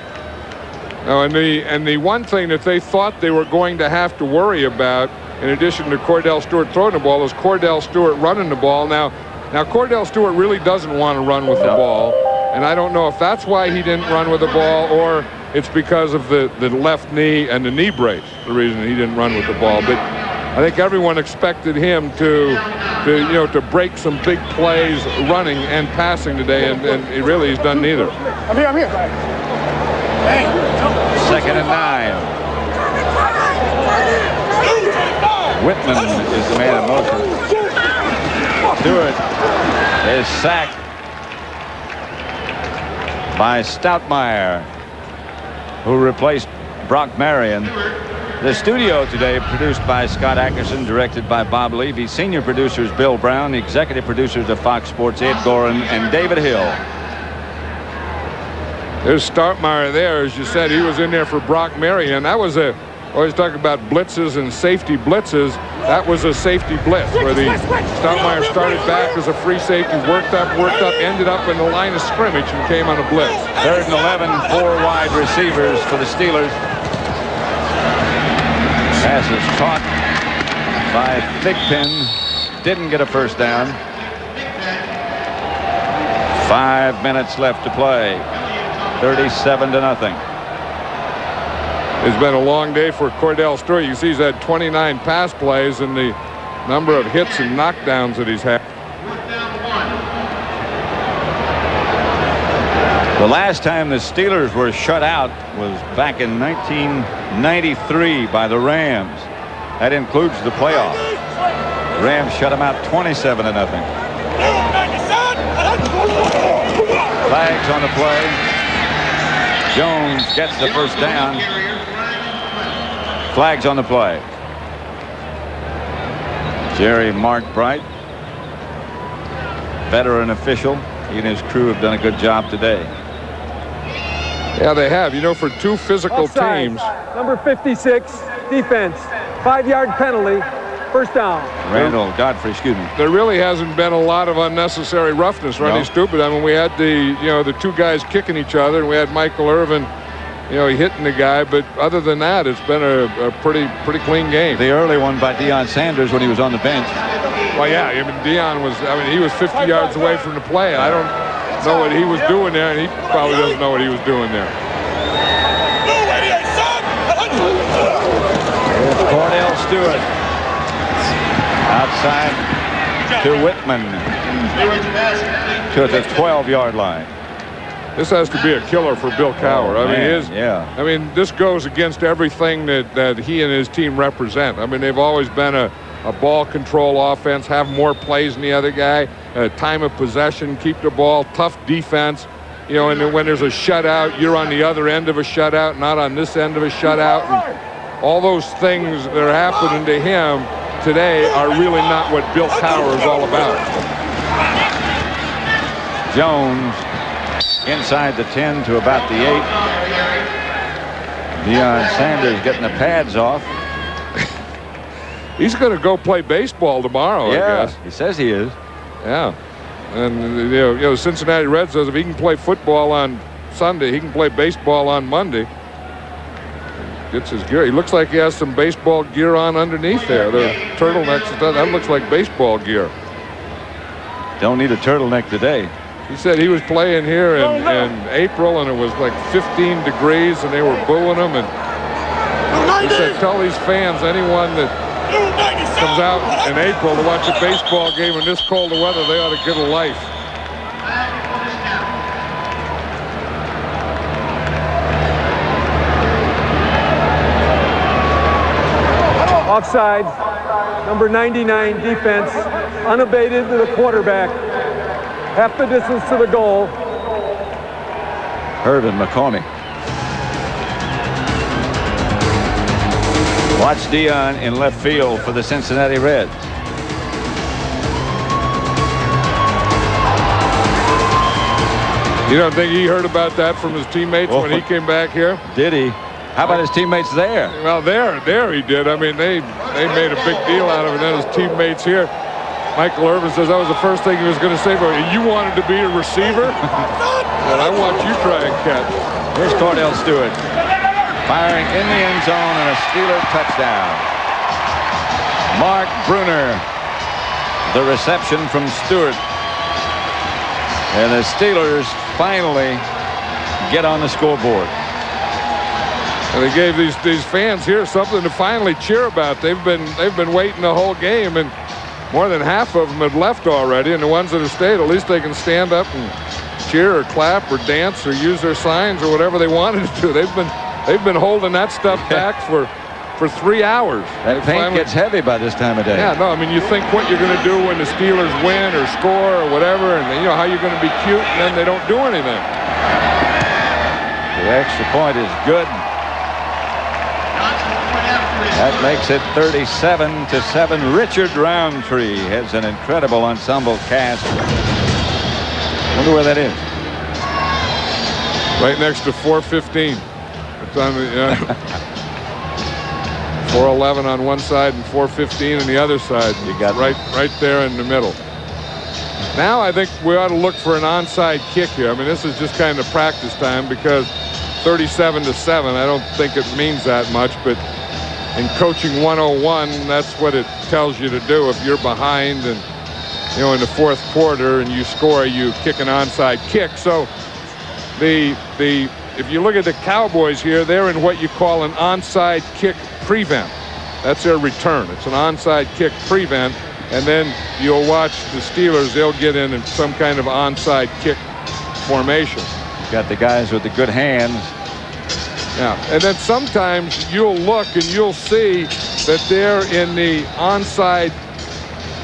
Oh, and the one thing that they thought they were going to have to worry about, in addition to Kordell Stewart throwing the ball, is Kordell Stewart running the ball. Now Kordell Stewart really doesn't want to run with the ball, and I don't know if that's why he didn't run with the ball, or it's because of the left knee and the knee brace, the reason he didn't run with the ball. But I think everyone expected him to break some big plays running and passing today, and he really has done neither. I'm here. Hey. 2nd and 9. Whitman is the man in motion. Stewart is sacked by Stoutmeyer, who replaced Brock Marion. The studio today produced by Scott Ackerson, directed by Bob Levy. Senior producers Bill Brown, the executive producers of Fox Sports Ed Gorin and David Hill. There's Stoutmeyer there. As you said, he was in there for Brock Marion. That was always talk about blitzes and safety blitzes. That was a safety blitz where Stoutmeyer started back as a free safety, worked up, ended up in the line of scrimmage and came on a blitz. 3rd and 11, 4 wide receivers for the Steelers. Pass is caught by Thigpen. Didn't get a first down. 5 minutes left to play. 37-0. It's been a long day for Kordell Stewart. You see he's had 29 pass plays, and the number of hits and knockdowns that he's had. The last time the Steelers were shut out was back in 1993 by the Rams. That includes the playoffs. The Rams shut them out 27-0. Flags on the play. Jones gets the first down. Flags on the play. Jerry Markbright, veteran official. He and his crew have done a good job today. Yeah, they have. You know, for two physical Offside. teams. Number 56, defense. 5-yard penalty. First down. Randall Godfrey, excuse me. There really hasn't been a lot of unnecessary roughness or anything stupid. I mean, we had the two guys kicking each other, and we had Michael Irvin, hitting the guy. But other than that, it's been a pretty clean game. The early one by Deion Sanders when he was on the bench. Well, yeah, I mean, Deion was, he was 50 yards away from the play. I don't know what he was doing there, and he probably doesn't know what he was doing there. Kordell Stewart outside to Whitman to the 12-yard line. This has to be a killer for Bill Cowher. I mean, this goes against everything that he and his team represent. I mean, they've always been a ball control offense, have more plays than the other guy, time of possession, keep the ball, tough defense. And then when there's a shutout, you're on the other end of a shutout, not on this end of a shutout. And all those things that are happening to him today are really not what Bill Cowher is all about. Jones inside the 10 to about the 8. Deion Sanders getting the pads off. He's going to go play baseball tomorrow, I guess. He says he is. Yeah. And you know, Cincinnati Reds says if he can play football on Sunday, he can play baseball on Monday. Gets his gear. He looks like he has some baseball gear on underneath there. The turtlenecks, that looks like baseball gear. Don't need a turtleneck today. He said he was playing here in April, and it was like 15 degrees, and they were booing him. And he said, tell these fans, anyone that comes out in April to watch a baseball game in this cold weather, they ought to get a life. Offside, number 99 defense, unabated to the quarterback. Half the distance to the goal. Herb and McCormick. Watch Dion in left field for the Cincinnati Reds. You don't think he heard about that from his teammates when he came back here? Did he? How about his teammates there? Well, there he did. I mean, they made a big deal out of it. And then his teammates here. Michael Irvin says that was the first thing he was going to say. But you wanted to be a receiver? Well, I want you try and catch. Here's Kordell Stewart firing in the end zone and a Steeler touchdown. Mark Bruner, the reception from Stewart. And the Steelers finally get on the scoreboard. And they gave these fans here something to finally cheer about. They've been waiting the whole game, and more than half of them had left already. And the ones that have stayed, at least they can stand up and cheer or clap or dance or use their signs or whatever they wanted to do. They've been holding that stuff back for 3 hours. That paint gets heavy by this time of day. Yeah, no, I mean, you think what you're going to do when the Steelers win or score or whatever, and you know how you're going to be cute, and then they don't do anything. The extra point is good. That makes it 37-7. Richard Roundtree has an incredible ensemble cast. Wonder where that is. Right next to 415. It's on the 411 on one side and 415 on the other side. You got right there in the middle. Now I think we ought to look for an onside kick here. I mean, this is just kind of practice time because 37-7. I don't think it means that much, but in coaching 101, that's what it tells you to do. If you're behind and, you know, in the fourth quarter and you score, you kick an onside kick. So if you look at the Cowboys here, they're in what you call an onside kick prevent. That's their return. It's an onside kick prevent. And then you'll watch the Steelers, they'll get in some kind of onside kick formation. Got the guys with the good hands. Yeah, and then sometimes you'll look and you'll see that they're in the onside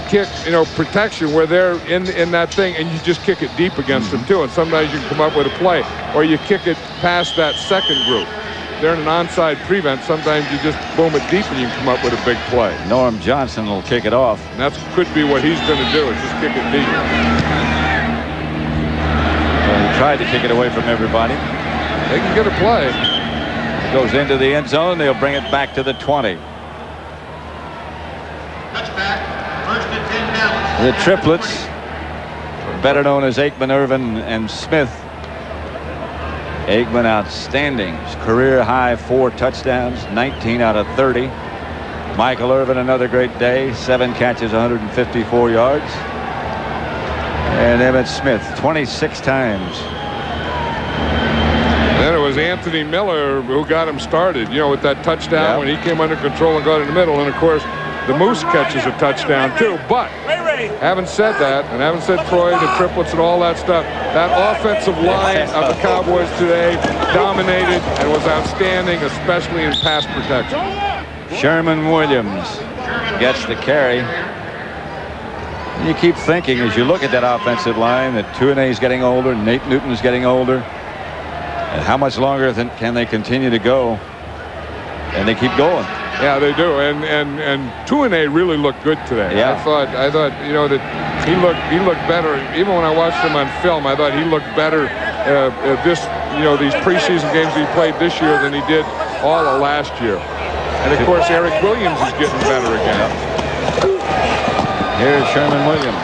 kick, you know, protection where they're in that thing, and you just kick it deep against them too. And sometimes you can come up with a play, or you kick it past that second group. They're in an onside prevent. Sometimes you just boom it deep and you can come up with a big play. Norm Johnson will kick it off. And that could be what he's going to do, is just kick it deep. Well, he tried to kick it away from everybody. They can get a play. Goes into the end zone. They'll bring it back to the 20. The triplets, better known as Aikman, Irvin, and Smith. Aikman outstanding. His career high 4 touchdowns, 19 out of 30. Michael Irvin, another great day, 7 catches, 154 yards. And Emmitt Smith, 26 times. Then it was Anthony Miller who got him started, you know, with that touchdown when he came under control and got in the middle. And, of course, the Moose catches a touchdown, too. But having said that, and having said Troy, the triplets and all that stuff, that offensive line of the Cowboys today dominated and was outstanding, especially in pass protection. Sherman Williams gets the carry. And you keep thinking as you look at that offensive line that Tuinei's getting older, Nate Newton's getting older. And how much longer can they continue to go? And they keep going. Yeah, they do. And Tuinei really looked good today. Yeah. I thought, you know, that he looked better. Even when I watched him on film, I thought he looked better these preseason games he played this year than he did all of last year. And of course, Eric Williams is getting better again. Here's Sherman Williams.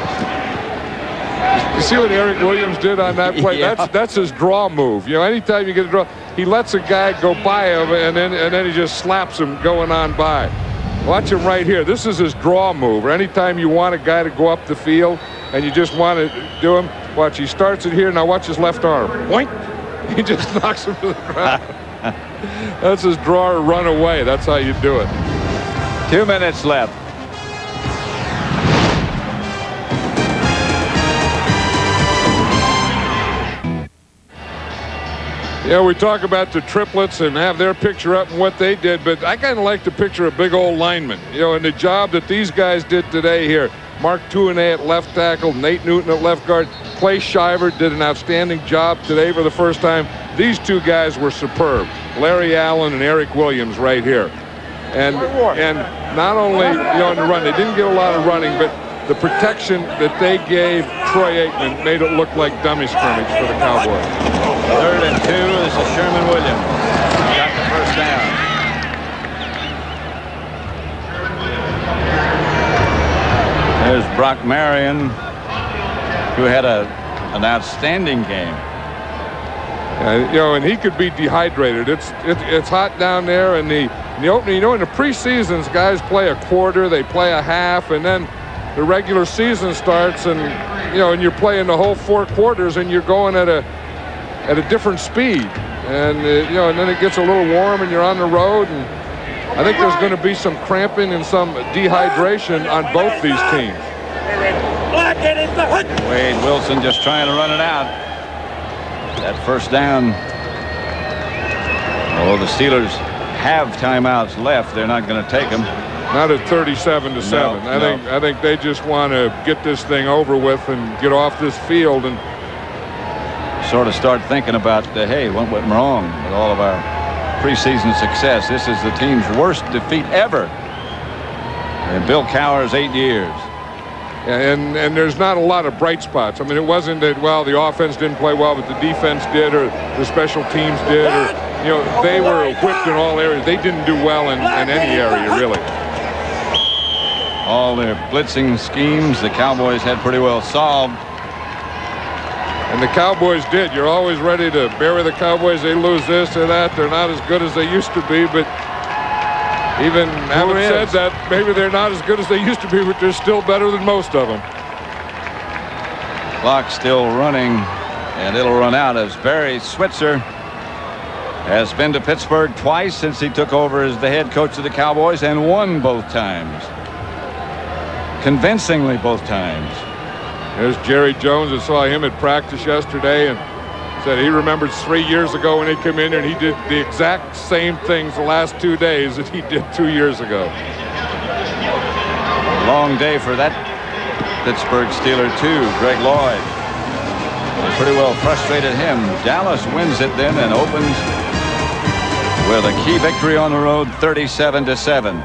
You see what Eric Williams did on that play? Yeah. That's his draw move. You know, anytime you get a draw, he lets a guy go by him, and then he just slaps him going on by. Watch him right here. This is his draw move. Or anytime you want a guy to go up the field and you just want to do him, watch. He starts it here. Now watch his left arm. Boink. He just knocks him to the ground. That's his draw or run away. That's how you do it. 2 minutes left. Yeah, we talk about the triplets and have their picture up and what they did, but I kind of like to picture a big old lineman. You know, and the job that these guys did today here. Mark Tuinei at left tackle, Nate Newton at left guard. Clay Shiver did an outstanding job today for the first time. These two guys were superb. Larry Allen and Eric Williams right here. And not only, you know, in the run, they didn't get a lot of running, but the protection that they gave Troy Aikman made it look like dummy scrimmage for the Cowboys. 3rd and 2. This is Sherman Williams. Got the first down. There's Brock Marion, who had an outstanding game. You know, and he could be dehydrated. It's hot down there, and the opening. You know, in the preseasons, guys play a quarter, they play a half, and then the regular season starts, and you know, and you're playing the whole 4 quarters, and you're going at a different speed, and you know, and then it gets a little warm, and you're on the road, and I think there's going to be some cramping and some dehydration on both these teams. Wade Wilson just trying to run it out. That first down. Although the Steelers have timeouts left, they're not going to take them. Not at 37-7. No, I think they just want to get this thing over with and get off this field and sort of start thinking about, hey, what went wrong with all of our preseason success? This is the team's worst defeat ever in Bill Cowher's 8 years. And there's not a lot of bright spots. I mean, it wasn't that, well, the offense didn't play well, but the defense did, or the special teams did, or, you know, they were whipped in all areas. They didn't do well in any area, really. All their blitzing schemes, the Cowboys had pretty well solved. And the Cowboys did. You're always ready to bury the Cowboys. They lose this or that. They're not as good as they used to be, but even having said that, maybe they're not as good as they used to be, but they're still better than most of them. Clock still running, and it'll run out as Barry Switzer has been to Pittsburgh twice since he took over as the head coach of the Cowboys and won both times. Convincingly both times. There's Jerry Jones. I saw him at practice yesterday and said he remembers 3 years ago when he came in and he did the exact same things the last 2 days that he did 2 years ago. Long day for that Pittsburgh Steeler too. Greg Lloyd. They pretty well frustrated him. Dallas wins it then and opens with a key victory on the road, 37-7.